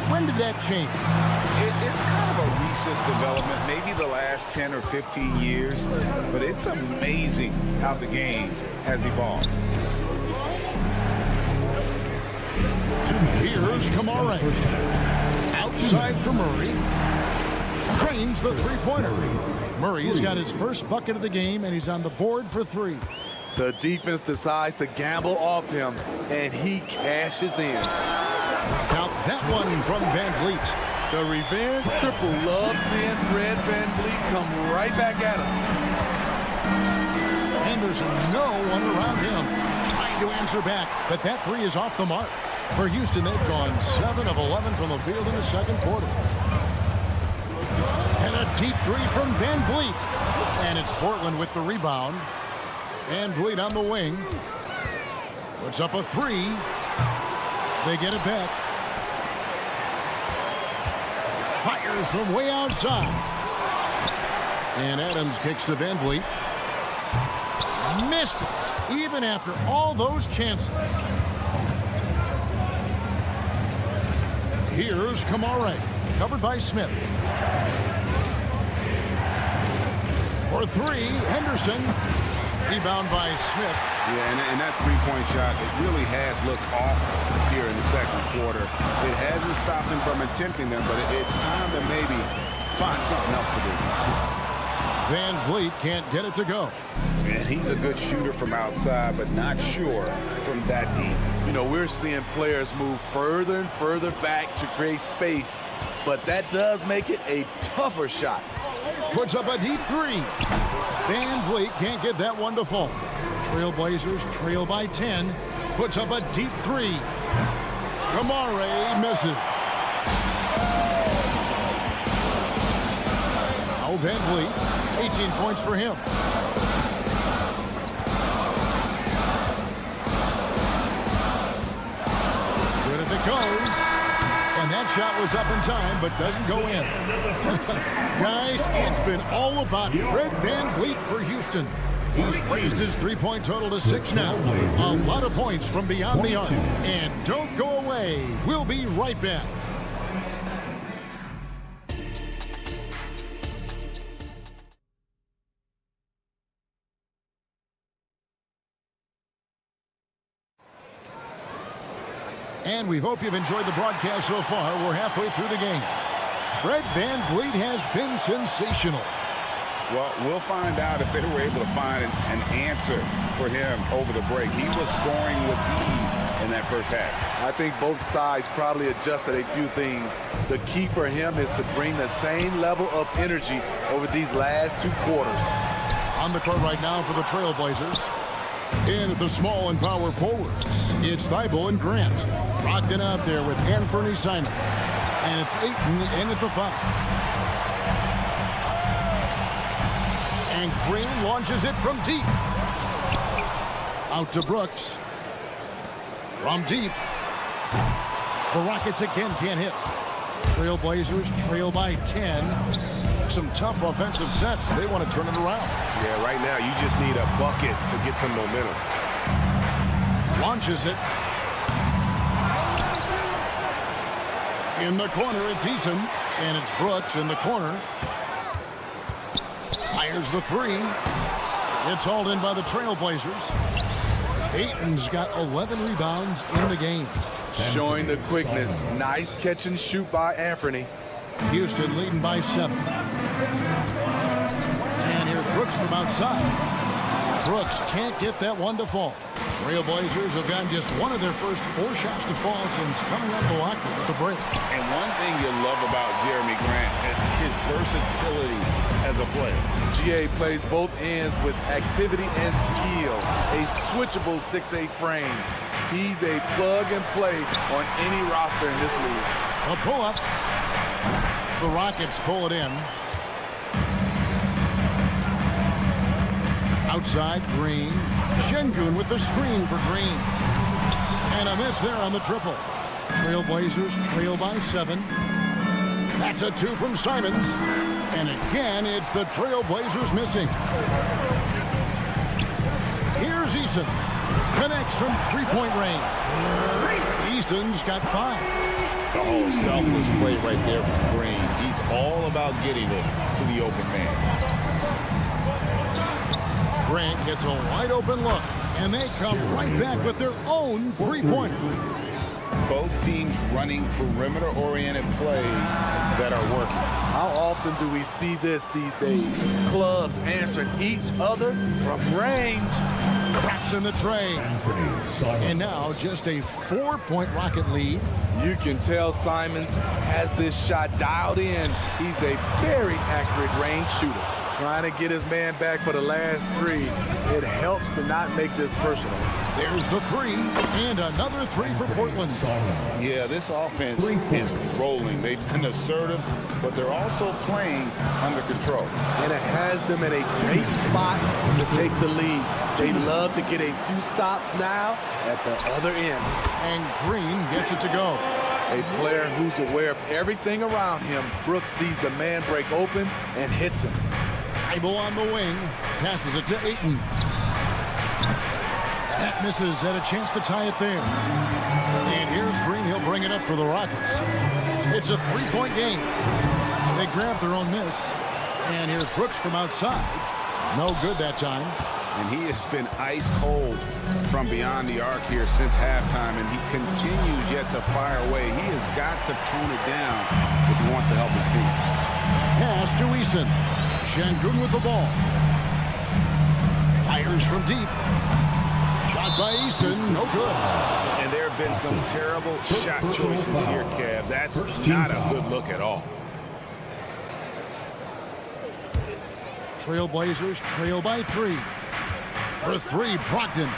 When did that change? It's kind of a recent development, maybe the last 10 or 15 years, but it's amazing how the game has evolved. Here's Kamara. Outside for Murray. Trains the three-pointer. Murray's got his first bucket of the game, and he's on the board for 3. The defense decides to gamble off him, and he cashes in. Count that one from VanVleet. The revenge triple loves seeing Fred VanVleet come right back at him. Henderson, no one around him. Trying to answer back, but that 3 is off the mark. For Houston, they've gone 7 of 11 from the field in the second quarter. And a deep 3 from VanVleet. And it's Portland with the rebound. VanVleet on the wing. Puts up a 3. They get it back. Fires from way outside. And Adams kicks to VanVleet. Missed it, even after all those chances. Here's Kamara, covered by Smith. For 3, Henderson. Rebound by Smith. Yeah, and that three-point shot, it really has looked off here in the second quarter. It hasn't stopped him from attempting them, but it's time to maybe find something else to do. Van Vliet can't get it to go. And he's a good shooter from outside, but not sure from that deep. You know, we're seeing players move further and further back to create space, but that does make it a tougher shot. Puts up a deep three. Van Vliet can't get that one to fall. Trailblazers trail by 10. Puts up a deep three. Kamare misses. Now Van Vliet, 18 points for him. Good if it goes. And that shot was up in time, but doesn't go in. Guys, it's been all about Fred Van Vliet for Houston. He's raised his three-point total to 6 now. A lot of points from beyond the arc. And don't go away. We'll be right back. And we hope you've enjoyed the broadcast so far. We're halfway through the game. Fred Van Vliet has been sensational. Well, we'll find out if they were able to find an answer for him over the break. He was scoring with ease in that first half. I think both sides probably adjusted a few things. The key for him is to bring the same level of energy over these last 2 quarters. On the court right now for the Trailblazers. In at the small and power forwards, it's Thibault and Grant. Rocked out there with Anthony Simons. And it's Ayton in at the 5. And Green launches it from deep. Out to Brooks. From deep. The Rockets again can't hit. Trailblazers trail by 10. Some tough offensive sets. They want to turn it around. Yeah, right now you just need a bucket to get some momentum. Launches it. In the corner, it's Eason. And it's Brooks in the corner. Fires the 3. It's hauled in by the Trailblazers. Ayton's got 11 rebounds in the game. Showing the quickness. Nice catch and shoot by Anthony. Houston leading by 7. And here's Brooks from outside. Brooks can't get that one to fall. Trailblazers have gotten just one of their first 4 shots to fall since coming up the locker at the break. And one thing you love about Jeremy Grant is his versatility as a player. GA plays both ends with activity and skill. A switchable 6'8" frame. He's a plug and play on any roster in this league. A pull-up. The Rockets pull it in. Outside, Green. Şengün with the screen for Green. And a miss there on the triple. Trailblazers trail by 7. That's a 2 from Simons. And again, it's the Trailblazers missing. Here's Eason. Connects from 3-point range. Eason's got 5. Oh, selfless play right there from Green. He's all about getting it to the open man. Grant gets a wide open look, and they come right back with their own 3-pointer. Both teams running perimeter-oriented plays that are working. How often do we see this these days? Clubs answering each other from range. Cracks in the tray. And now just a 4-point Rocket lead. You can tell Simons has this shot dialed in. He's a very accurate range shooter. Trying to get his man back for the last 3. It helps to not make this personal. There's the 3, and another 3 for Portland. Yeah, this offense is rolling. They've been assertive, but they're also playing under control. And it has them in a great spot to take the lead. They love to get a few stops now at the other end. And Green gets it to go. A player who's aware of everything around him. Brooks sees the man break open and hits him. Thibault on the wing, passes it to Ayton. That misses, had a chance to tie it there. And here's Green, he'll bring it up for the Rockets. It's a 3-point game. They grab their own miss. And here's Brooks from outside. No good that time. And he has been ice cold from beyond the arc here since halftime, and he continues yet to fire away. He has got to tone it down if he wants to help his team. pass to Eason. Şengün with the ball. Fires from deep. Shot by Eason, no good. And there have been some terrible shot choices here, Kev. That's not a good look at all. Trailblazers trail by 3. For 3, Brogdon.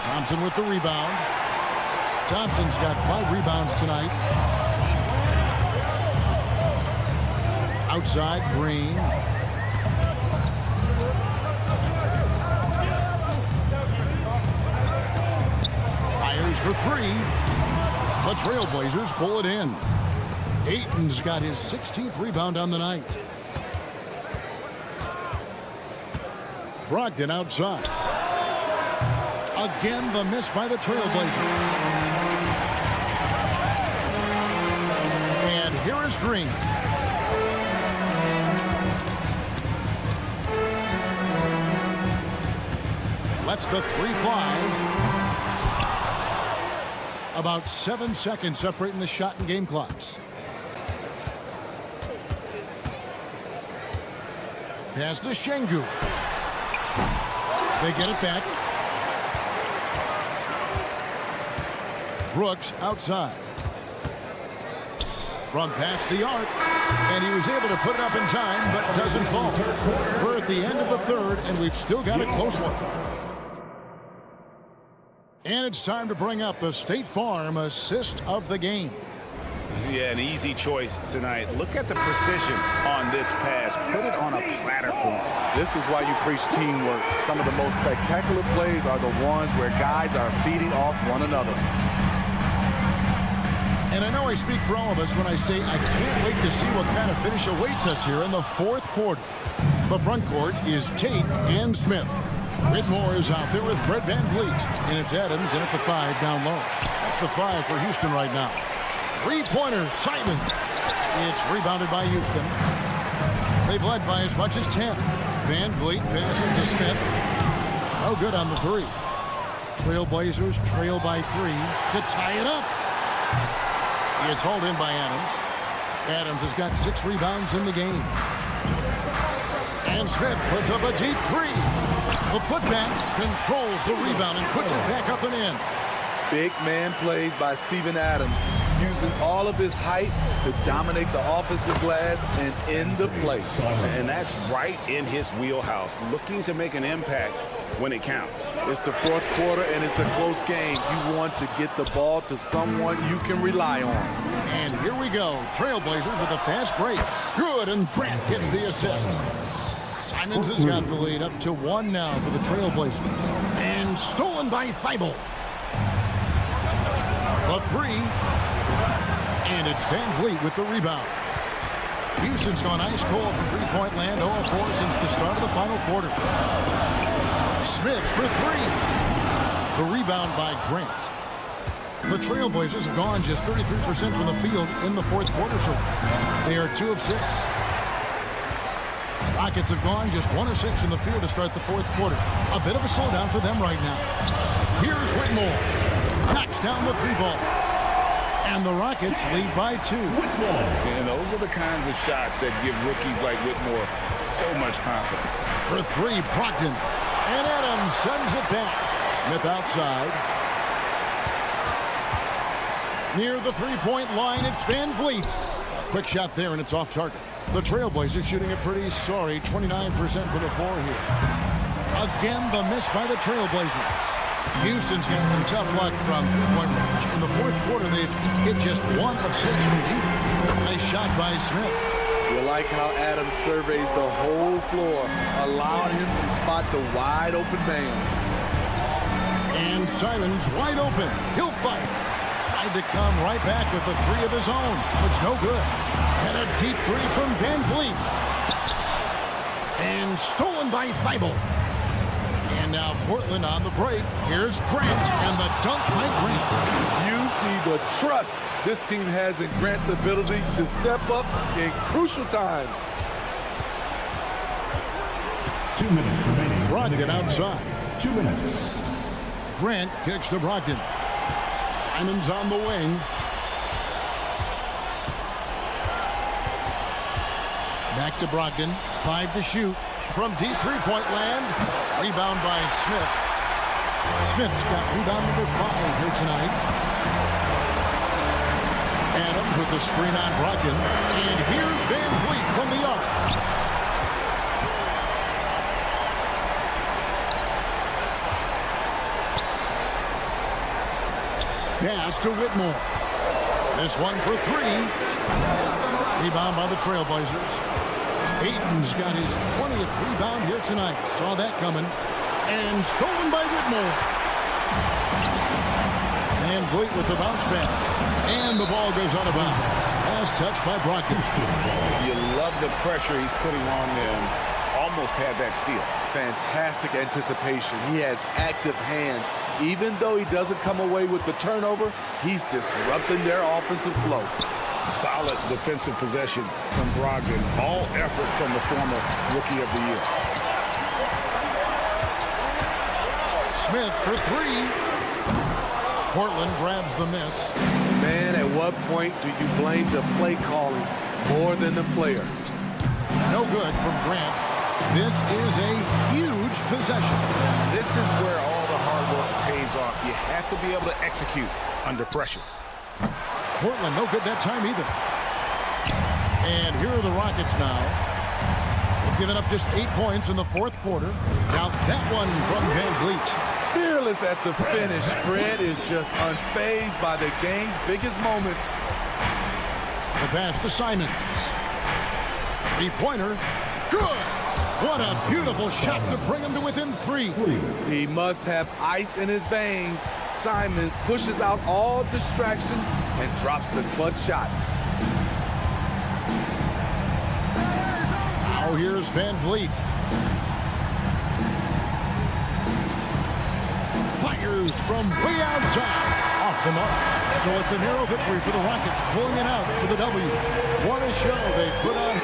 Thompson with the rebound. Thompson's got 5 rebounds tonight. Outside, Green. Fires for 3. The Trailblazers pull it in. Ayton's got his 16th rebound on the night. Brogdon outside. Again, the miss by the Trailblazers. And here is Green. Lets the 3 fly. About 7 seconds separating the shot and game clocks. Pass to Şengün. They get it back. Brooks outside. From past the arc. And he was able to put it up in time, but doesn't fall. We're at the end of the third, and we've still got a close one. And it's time to bring up the State Farm assist of the game. Yeah, an easy choice tonight. Look at the precision on this pass. Put it on a platter for him. This is why you preach teamwork. Some of the most spectacular plays are the ones where guys are feeding off one another. And I know I speak for all of us when I say I can't wait to see what kind of finish awaits us here in the fourth quarter. The front court is Tate and Smith. Whitmore is out there with Fred VanVleet. And it's Adams in at the 5 down low. That's the 5 for Houston right now. 3-pointer, Simon. It's rebounded by Houston. They've led by as much as 10. VanVleet passes to Smith. No good on the 3. Trailblazers trail by 3 to tie it up. It's hauled in by Adams. Adams has got 6 rebounds in the game. And Smith puts up a deep 3. The putback controls the rebound and puts it back up and in. Big man plays by Steven Adams, using all of his height to dominate the offensive glass and end the play. And that's right in his wheelhouse, looking to make an impact when it counts. It's the fourth quarter, and it's a close game. You want to get the ball to someone you can rely on. And here we go. Trailblazers with a fast break. Good, and Grant hits the assist. Simons has got the lead up to 1 now for the Trailblazers. And stolen by Thibault. A 3. And it's VanVleet with the rebound. Houston's gone ice cold from three-point land, 0-4 since the start of the final quarter. Smith for 3. The rebound by Grant. The Trailblazers have gone just 33% from the field in the fourth quarter so far. They are 2 of 6. Rockets have gone just 1 of 6 in the field to start the fourth quarter. A bit of a slowdown for them right now. Here's Whitmore. Knocks down the 3-ball. And the Rockets lead by 2. And those are the kinds of shots that give rookies like Whitmore so much confidence. For 3, Brogdon. And Adams sends it back. Smith outside. Near the 3-point line, it's VanVleet. A quick shot there, and it's off target. The Trailblazers shooting a pretty sorry 29% for the floor here. Again, the miss by the Trailblazers. Houston's got some tough luck from 3-point range. In the fourth quarter, they've hit just 1 of 6 from deep. Nice shot by Smith. You like how Adams surveys the whole floor, allowing him to spot the wide open man. And Simons wide open. He'll fight. Tried to come right back with the 3 of his own. It's no good. And a deep 3 from VanVleet. And stolen by Thibault. And now Portland on the break. Here's Grant and the dunk by Grant. You see the trust this team has in Grant's ability to step up in crucial times. 2 minutes remaining. Brogdon outside. 2 minutes. Grant kicks to Brogdon. Simons on the wing. Back to Brogdon. 5 to shoot. From deep three-point land. Rebound by Smith. Smith's got rebound number 5 here tonight. Adams with the screen on Brogdon. And here's Van Vliet from the arc. Pass to Whitmore. This one for 3. Rebound by the Trailblazers. Ayton's got his 20th rebound here tonight. Saw that coming. And stolen by Whitmore. Van Vliet with the bounce back. And the ball goes out of bounds. Last touch by Brogdon. You love the pressure he's putting on them. Almost had that steal. Fantastic anticipation. He has active hands. Even though he doesn't come away with the turnover, he's disrupting their offensive flow. Solid defensive possession from Brogdon. All effort from the former Rookie of the Year. Smith for 3. Portland grabs the miss. Man, at what point do you blame the play calling more than the player? No good from Grant. This is a huge possession. This is where all the hard work pays off. You have to be able to execute under pressure. Portland no good that time either. And here are the Rockets now. They've given up just 8 points in the 4th quarter. Now that one from Van Vliet. Fearless at the finish. Fred is just unfazed by the game's biggest moments. The pass to Simons. 3-pointer. Good. What a beautiful shot to bring him to within 3. He must have ice in his veins. Simons pushes out all distractions and drops the clutch shot. Now here's Van Vliet. Fires from way outside. Off the mark. So it's a narrow victory for the Rockets, pulling it out for the W. What a show they put on